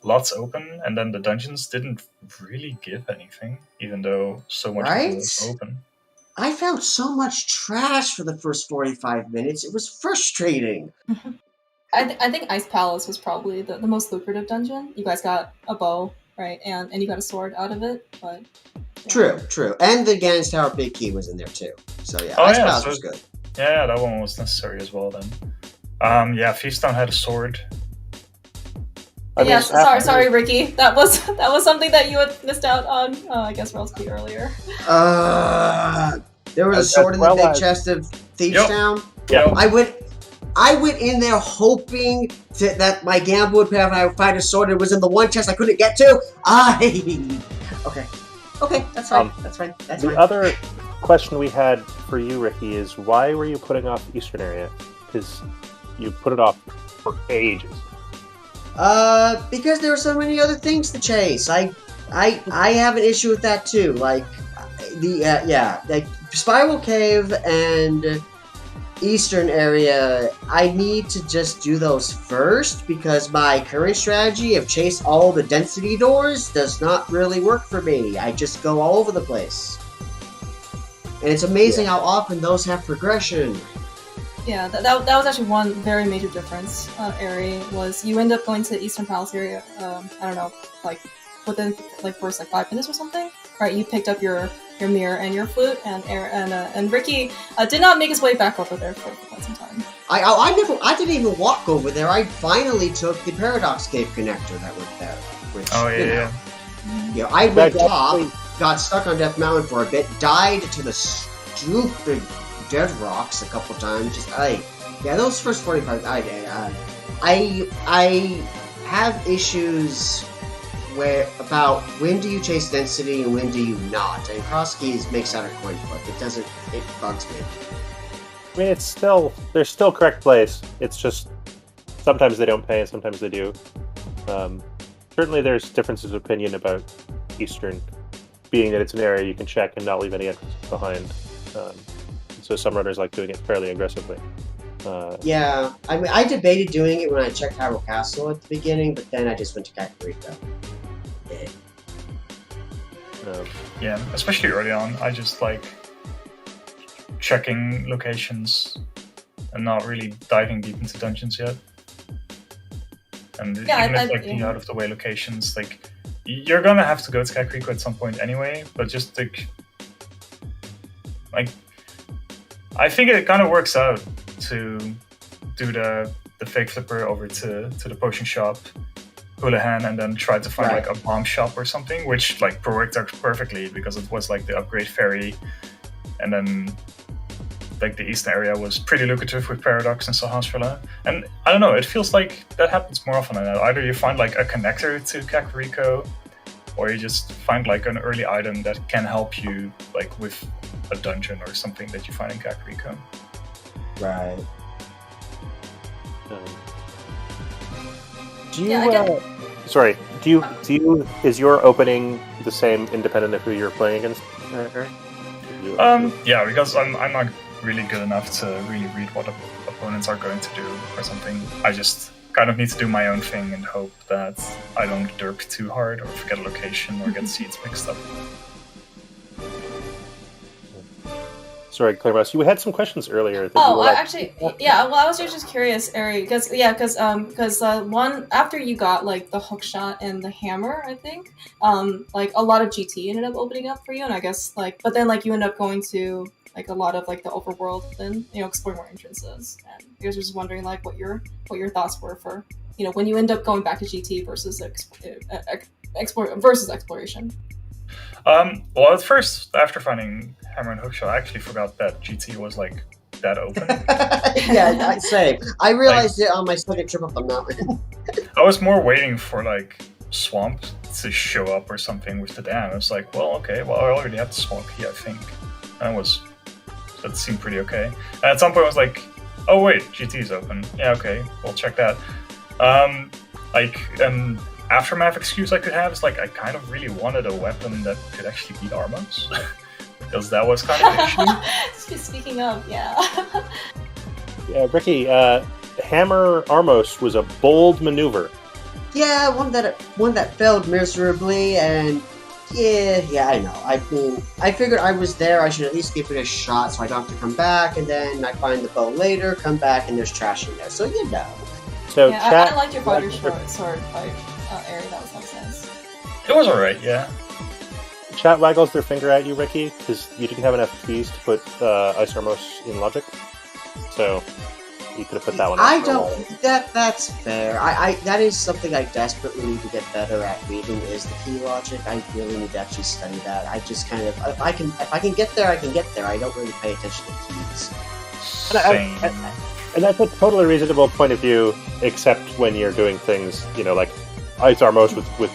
Lots open, and then the dungeons didn't really give anything, even though so much Right? was open. I found so much trash for the first 45 minutes. It was frustrating. I think Ice Palace was probably the most lucrative dungeon. You guys got a bow, right? And you got a sword out of it, but... Yeah. True. And the Gannis Tower Big Key was in there too. So yeah, Oh, Ice yeah, Palace so- was good. Yeah, that one was necessary as well then. Feasttown had a sword. Yes, sorry, Ricky. That was something that you had missed out on. I guess Relsky earlier. There was a sword in the big chest of Thieves Town. Yeah. I went in there hoping that my gamble would pay off and I would find a sword. It was in the one chest I couldn't get to. Okay, that's fine. That's fine. The other question we had for you, Ricky, is why were you putting off the Eastern area? Because you put it off for ages. Because there are so many other things to chase. I have an issue with that too. Like like Spiral Cave and Eastern area, I need to just do those first because my current strategy of chase all the density doors does not really work for me. I just go all over the place. And it's amazing how often those have progression. Yeah, that was actually one very major difference, Eri, was you end up going to Eastern Palace area, I don't know, like, within, like, first, like, 5 minutes or something, right? You picked up your mirror and your flute, and Ricky did not make his way back over there for quite some time. I didn't even walk over there. I finally took the Paradox Cave connector that was there. Which, you know, I went off, got stuck on Death Mountain for a bit, died to the stupid dead rocks a couple times. Those first 45. I have issues about when do you chase density and when do you not. And Crosskeys makes that a coin flip. It bugs me. I mean, there's still correct place. It's just sometimes they don't pay and sometimes they do. Certainly there's differences of opinion about Eastern, being that it's an area you can check and not leave any entrances behind. So some runners like doing it fairly aggressively. I mean, I debated doing it when I checked Hyrule Castle at the beginning, but then I just went to Kakariko. Yeah, especially early on, I just like checking locations and not really diving deep into dungeons yet. And even if like the out of the way locations, like you're gonna have to go to Kakariko at some point anyway, but just like I think it kind of works out to do the fake flipper over to the potion shop, Houlihan, and then try to find like a bomb shop or something, which like worked out perfectly because it was like the upgrade ferry, and then like the eastern area was pretty lucrative with Paradox and Sahasrara. And I don't know, it feels like that happens more often than that. Either you find like a connector to Kakariko, or you just find like an early item that can help you like with a dungeon or something that you find in Kakariko. Right. Is your opening the same independent of who you're playing against? Yeah, because I'm not really good enough to really read what opponents are going to do or something. I just kind of need to do my own thing and hope that I don't derp too hard or forget a location or get seeds mixed up. Sorry, Claire, we had some questions earlier. Well, I was just curious, Eri, because one after you got like the hook shot and the hammer, I think, like a lot of GT ended up opening up for you, and I guess like, but then like you end up going to like a lot of like the overworld and explore more entrances. And I was just wondering like what your thoughts were for when you end up going back to GT versus versus exploration. Well, at first, after finding Hammer and Hookshot, I actually forgot that GT was like that open. Yeah, same. I realized it on my second trip up the mountain. I was more waiting for like Swamp to show up or something with the dam. I was like, well, okay, well, I already have the Swamp here, I think. That seemed pretty okay. And at some point, I was like, oh wait, GT is open. Yeah, okay, we'll check that. An aftermath excuse I could have is like I kind of really wanted a weapon that could actually beat Armos. Because that was kind of an issue. Speaking of, yeah. Yeah, Ricky, Hammer Armos was a bold maneuver. Yeah, one that failed miserably, and yeah, I know. I mean, I figured I was there, I should at least give it a shot so I don't have to come back, and then I find the bow later, come back, and there's trash in there, so you know. So yeah, chat, I liked your fighter sword fight, Eri, that was nice. It was alright, yeah. Chat waggles their finger at you, Ricky, because you didn't have enough keys to put Ice Armos in logic. So you could have put that one. I don't. That's fair. I that is something I desperately need to get better at reading. Is the key logic? I really need to actually study that. I just kind of if I can get there, I can get there. I don't really pay attention to keys. And that's a totally reasonable point of view, except when you're doing things, like Ice Armos with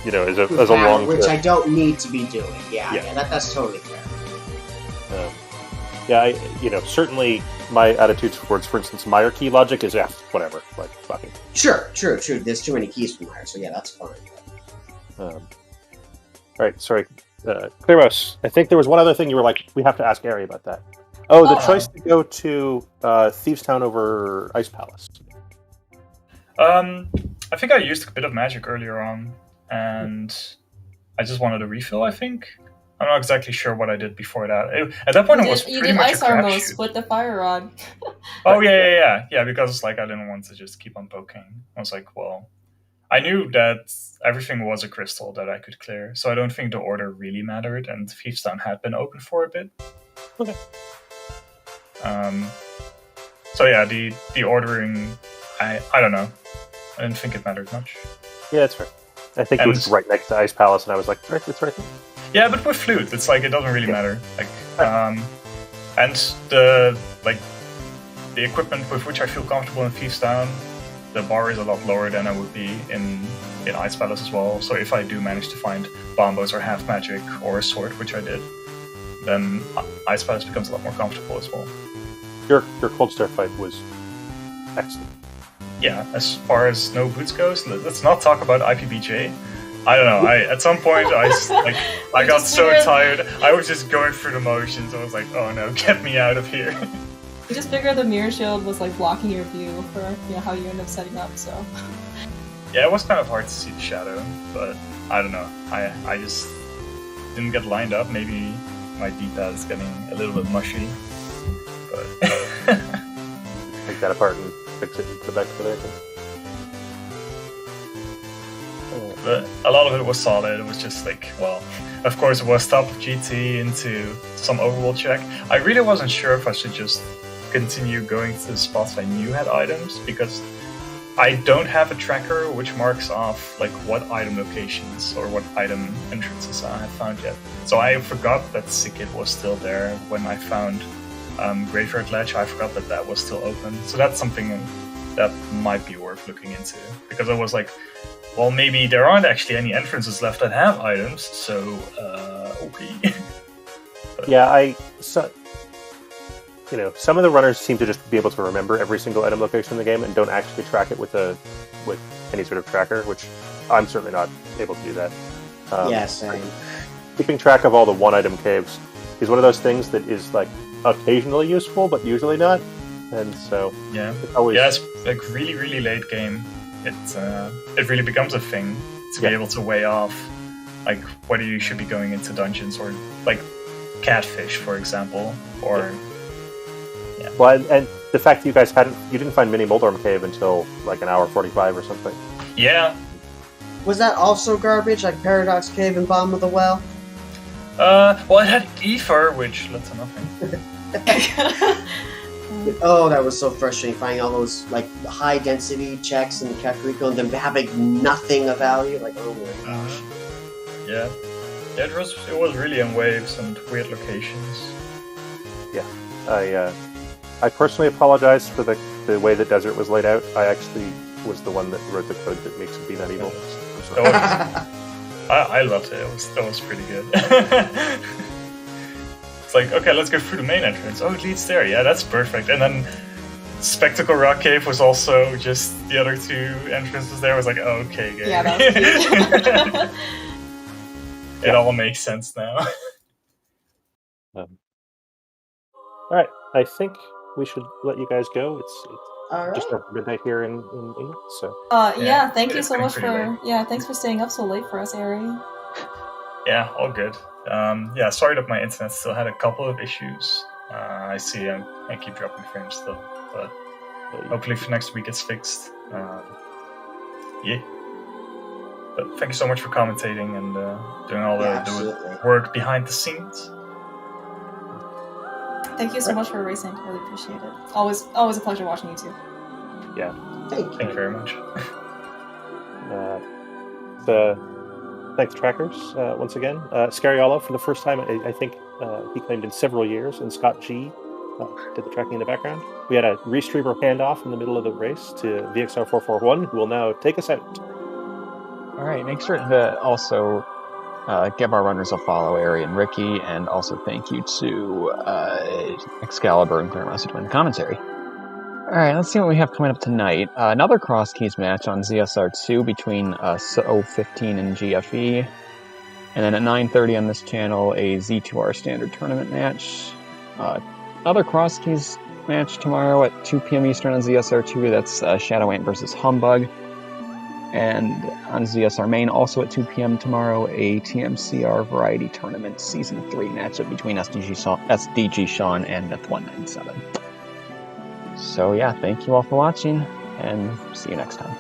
as a long which I don't need to be doing. Yeah, that's totally fair. Certainly my attitude towards, for instance, Meyer key logic is whatever, like fucking. Sure. There's too many keys for Meyer, so yeah, that's fine. All right, sorry, Clearmouse. I think there was one other thing you were like, we have to ask Ari about that. Oh, the choice to go to Thieves Town over Ice Palace. I think I used a bit of magic earlier on, and I just wanted a refill, I think. I'm not exactly sure what I did before that. At that point, it was pretty much a crapshoot. With the fire rod. Oh, yeah, because I didn't want to just keep on poking. I was like, well, I knew that everything was a crystal that I could clear, so I don't think the order really mattered, and Thieves Town had been open for a bit. Okay. So yeah, the ordering, I don't know. I didn't think it mattered much. Yeah, that's fair. I think it was right next to Ice Palace, and I was like, it's right there. Yeah, but with Flute, it's like it doesn't really matter. Like, and the equipment with which I feel comfortable in Thieves Town, the bar is a lot lower than I would be in Ice Palace as well. So if I do manage to find bombos or half magic or a sword, which I did, then Ice Palace becomes a lot more comfortable as well. Your Cold Stare fight was excellent. Yeah, as far as no boots goes, let's not talk about IPBJ. I don't know. At some point, I got so tired. I was just going through the motions. I was like, oh no, get me out of here. You just figured the mirror shield was like blocking your view for how you end up setting up. So. Yeah, it was kind of hard to see the shadow, but I don't know. I just didn't get lined up. Maybe my D-pad is getting a little bit mushy. But take that apart and fix it and put it back together again. But a lot of it was solid. It was just like, well, of course it was top of GT into some overworld check. I really wasn't sure if I should just continue going to the spots I knew had items, because I don't have a tracker which marks off like what item locations or what item entrances I have found yet. So I forgot that Sikit was still there when I found Graveyard Ledge. I forgot that was still open. So that's something that might be worth looking into, because I was like, well, maybe there aren't actually any entrances left that have items, so, okay. Yeah, some of the runners seem to just be able to remember every single item location in the game and don't actually track it with any sort of tracker, which I'm certainly not able to do that. Yeah, same. Keeping track of all the one-item caves is one of those things that is, like, occasionally useful, but usually not, and so... Yeah, always... it's like really, really late game. It really becomes a thing to be able to weigh off like whether you should be going into dungeons or like Catfish, for example, or yeah. Well, and the fact that you guys didn't find Mini Moldorm Cave until like an hour 45 or something. Yeah. Was that also garbage, like Paradox Cave and Bottom of the Well? Well, it had Ether, which led to nothing. Oh, that was so frustrating finding all those like high density checks in Kakariko and them having nothing of value. Like, oh my gosh. Yeah. It was really in waves and weird locations. I personally apologize for the way the desert was laid out. I actually was the one that wrote the code that makes it be that evil. I'm sorry. I loved it. That was pretty good. It's like, okay, let's go through the main entrance. Oh, it leads there. Yeah, that's perfect. And then Spectacle Rock Cave was also just the other two entrances there. I was like, oh, okay, game. Yeah, that was cute. It all makes sense now. All right, I think we should let you guys go. It's All right. just after midnight here in England, so Yeah, thank you it's so been much pretty for late. thanks for staying up so late for us, Ari. Yeah, all good. Yeah, sorry that my internet still had a couple of issues. I see I keep dropping frames still, but hopefully for next week it's fixed. Yeah. But thank you so much for commentating and doing all the absolutely. work behind the scenes. Thank you so much for racing. Really appreciate it. Always a pleasure watching you too. yeah. Thank Thank you very much. Thanks, trackers, once again. Scariolo, for the first time, I think he claimed in several years, and Scott G did the tracking in the background. We had a restreamer handoff in the middle of the race to VXR441, who will now take us out. All right, make sure to also give our runners a follow, Ari and Ricky, and also thank you to Excalibur and Claremont doing the commentary. All right, let's see what we have coming up tonight. Another Crosskeys match on ZSR2 between SO15 and GFE. And then at 9:30 on this channel, a Z2R standard tournament match. Another Crosskeys match tomorrow at 2 p.m. Eastern on ZSR2. That's Shadow Ant versus Humbug. And on ZSR Main, also at 2 p.m. tomorrow, a TMCR Variety Tournament Season 3 matchup between SDG Sean and Myth197. So yeah, thank you all for watching, and see you next time.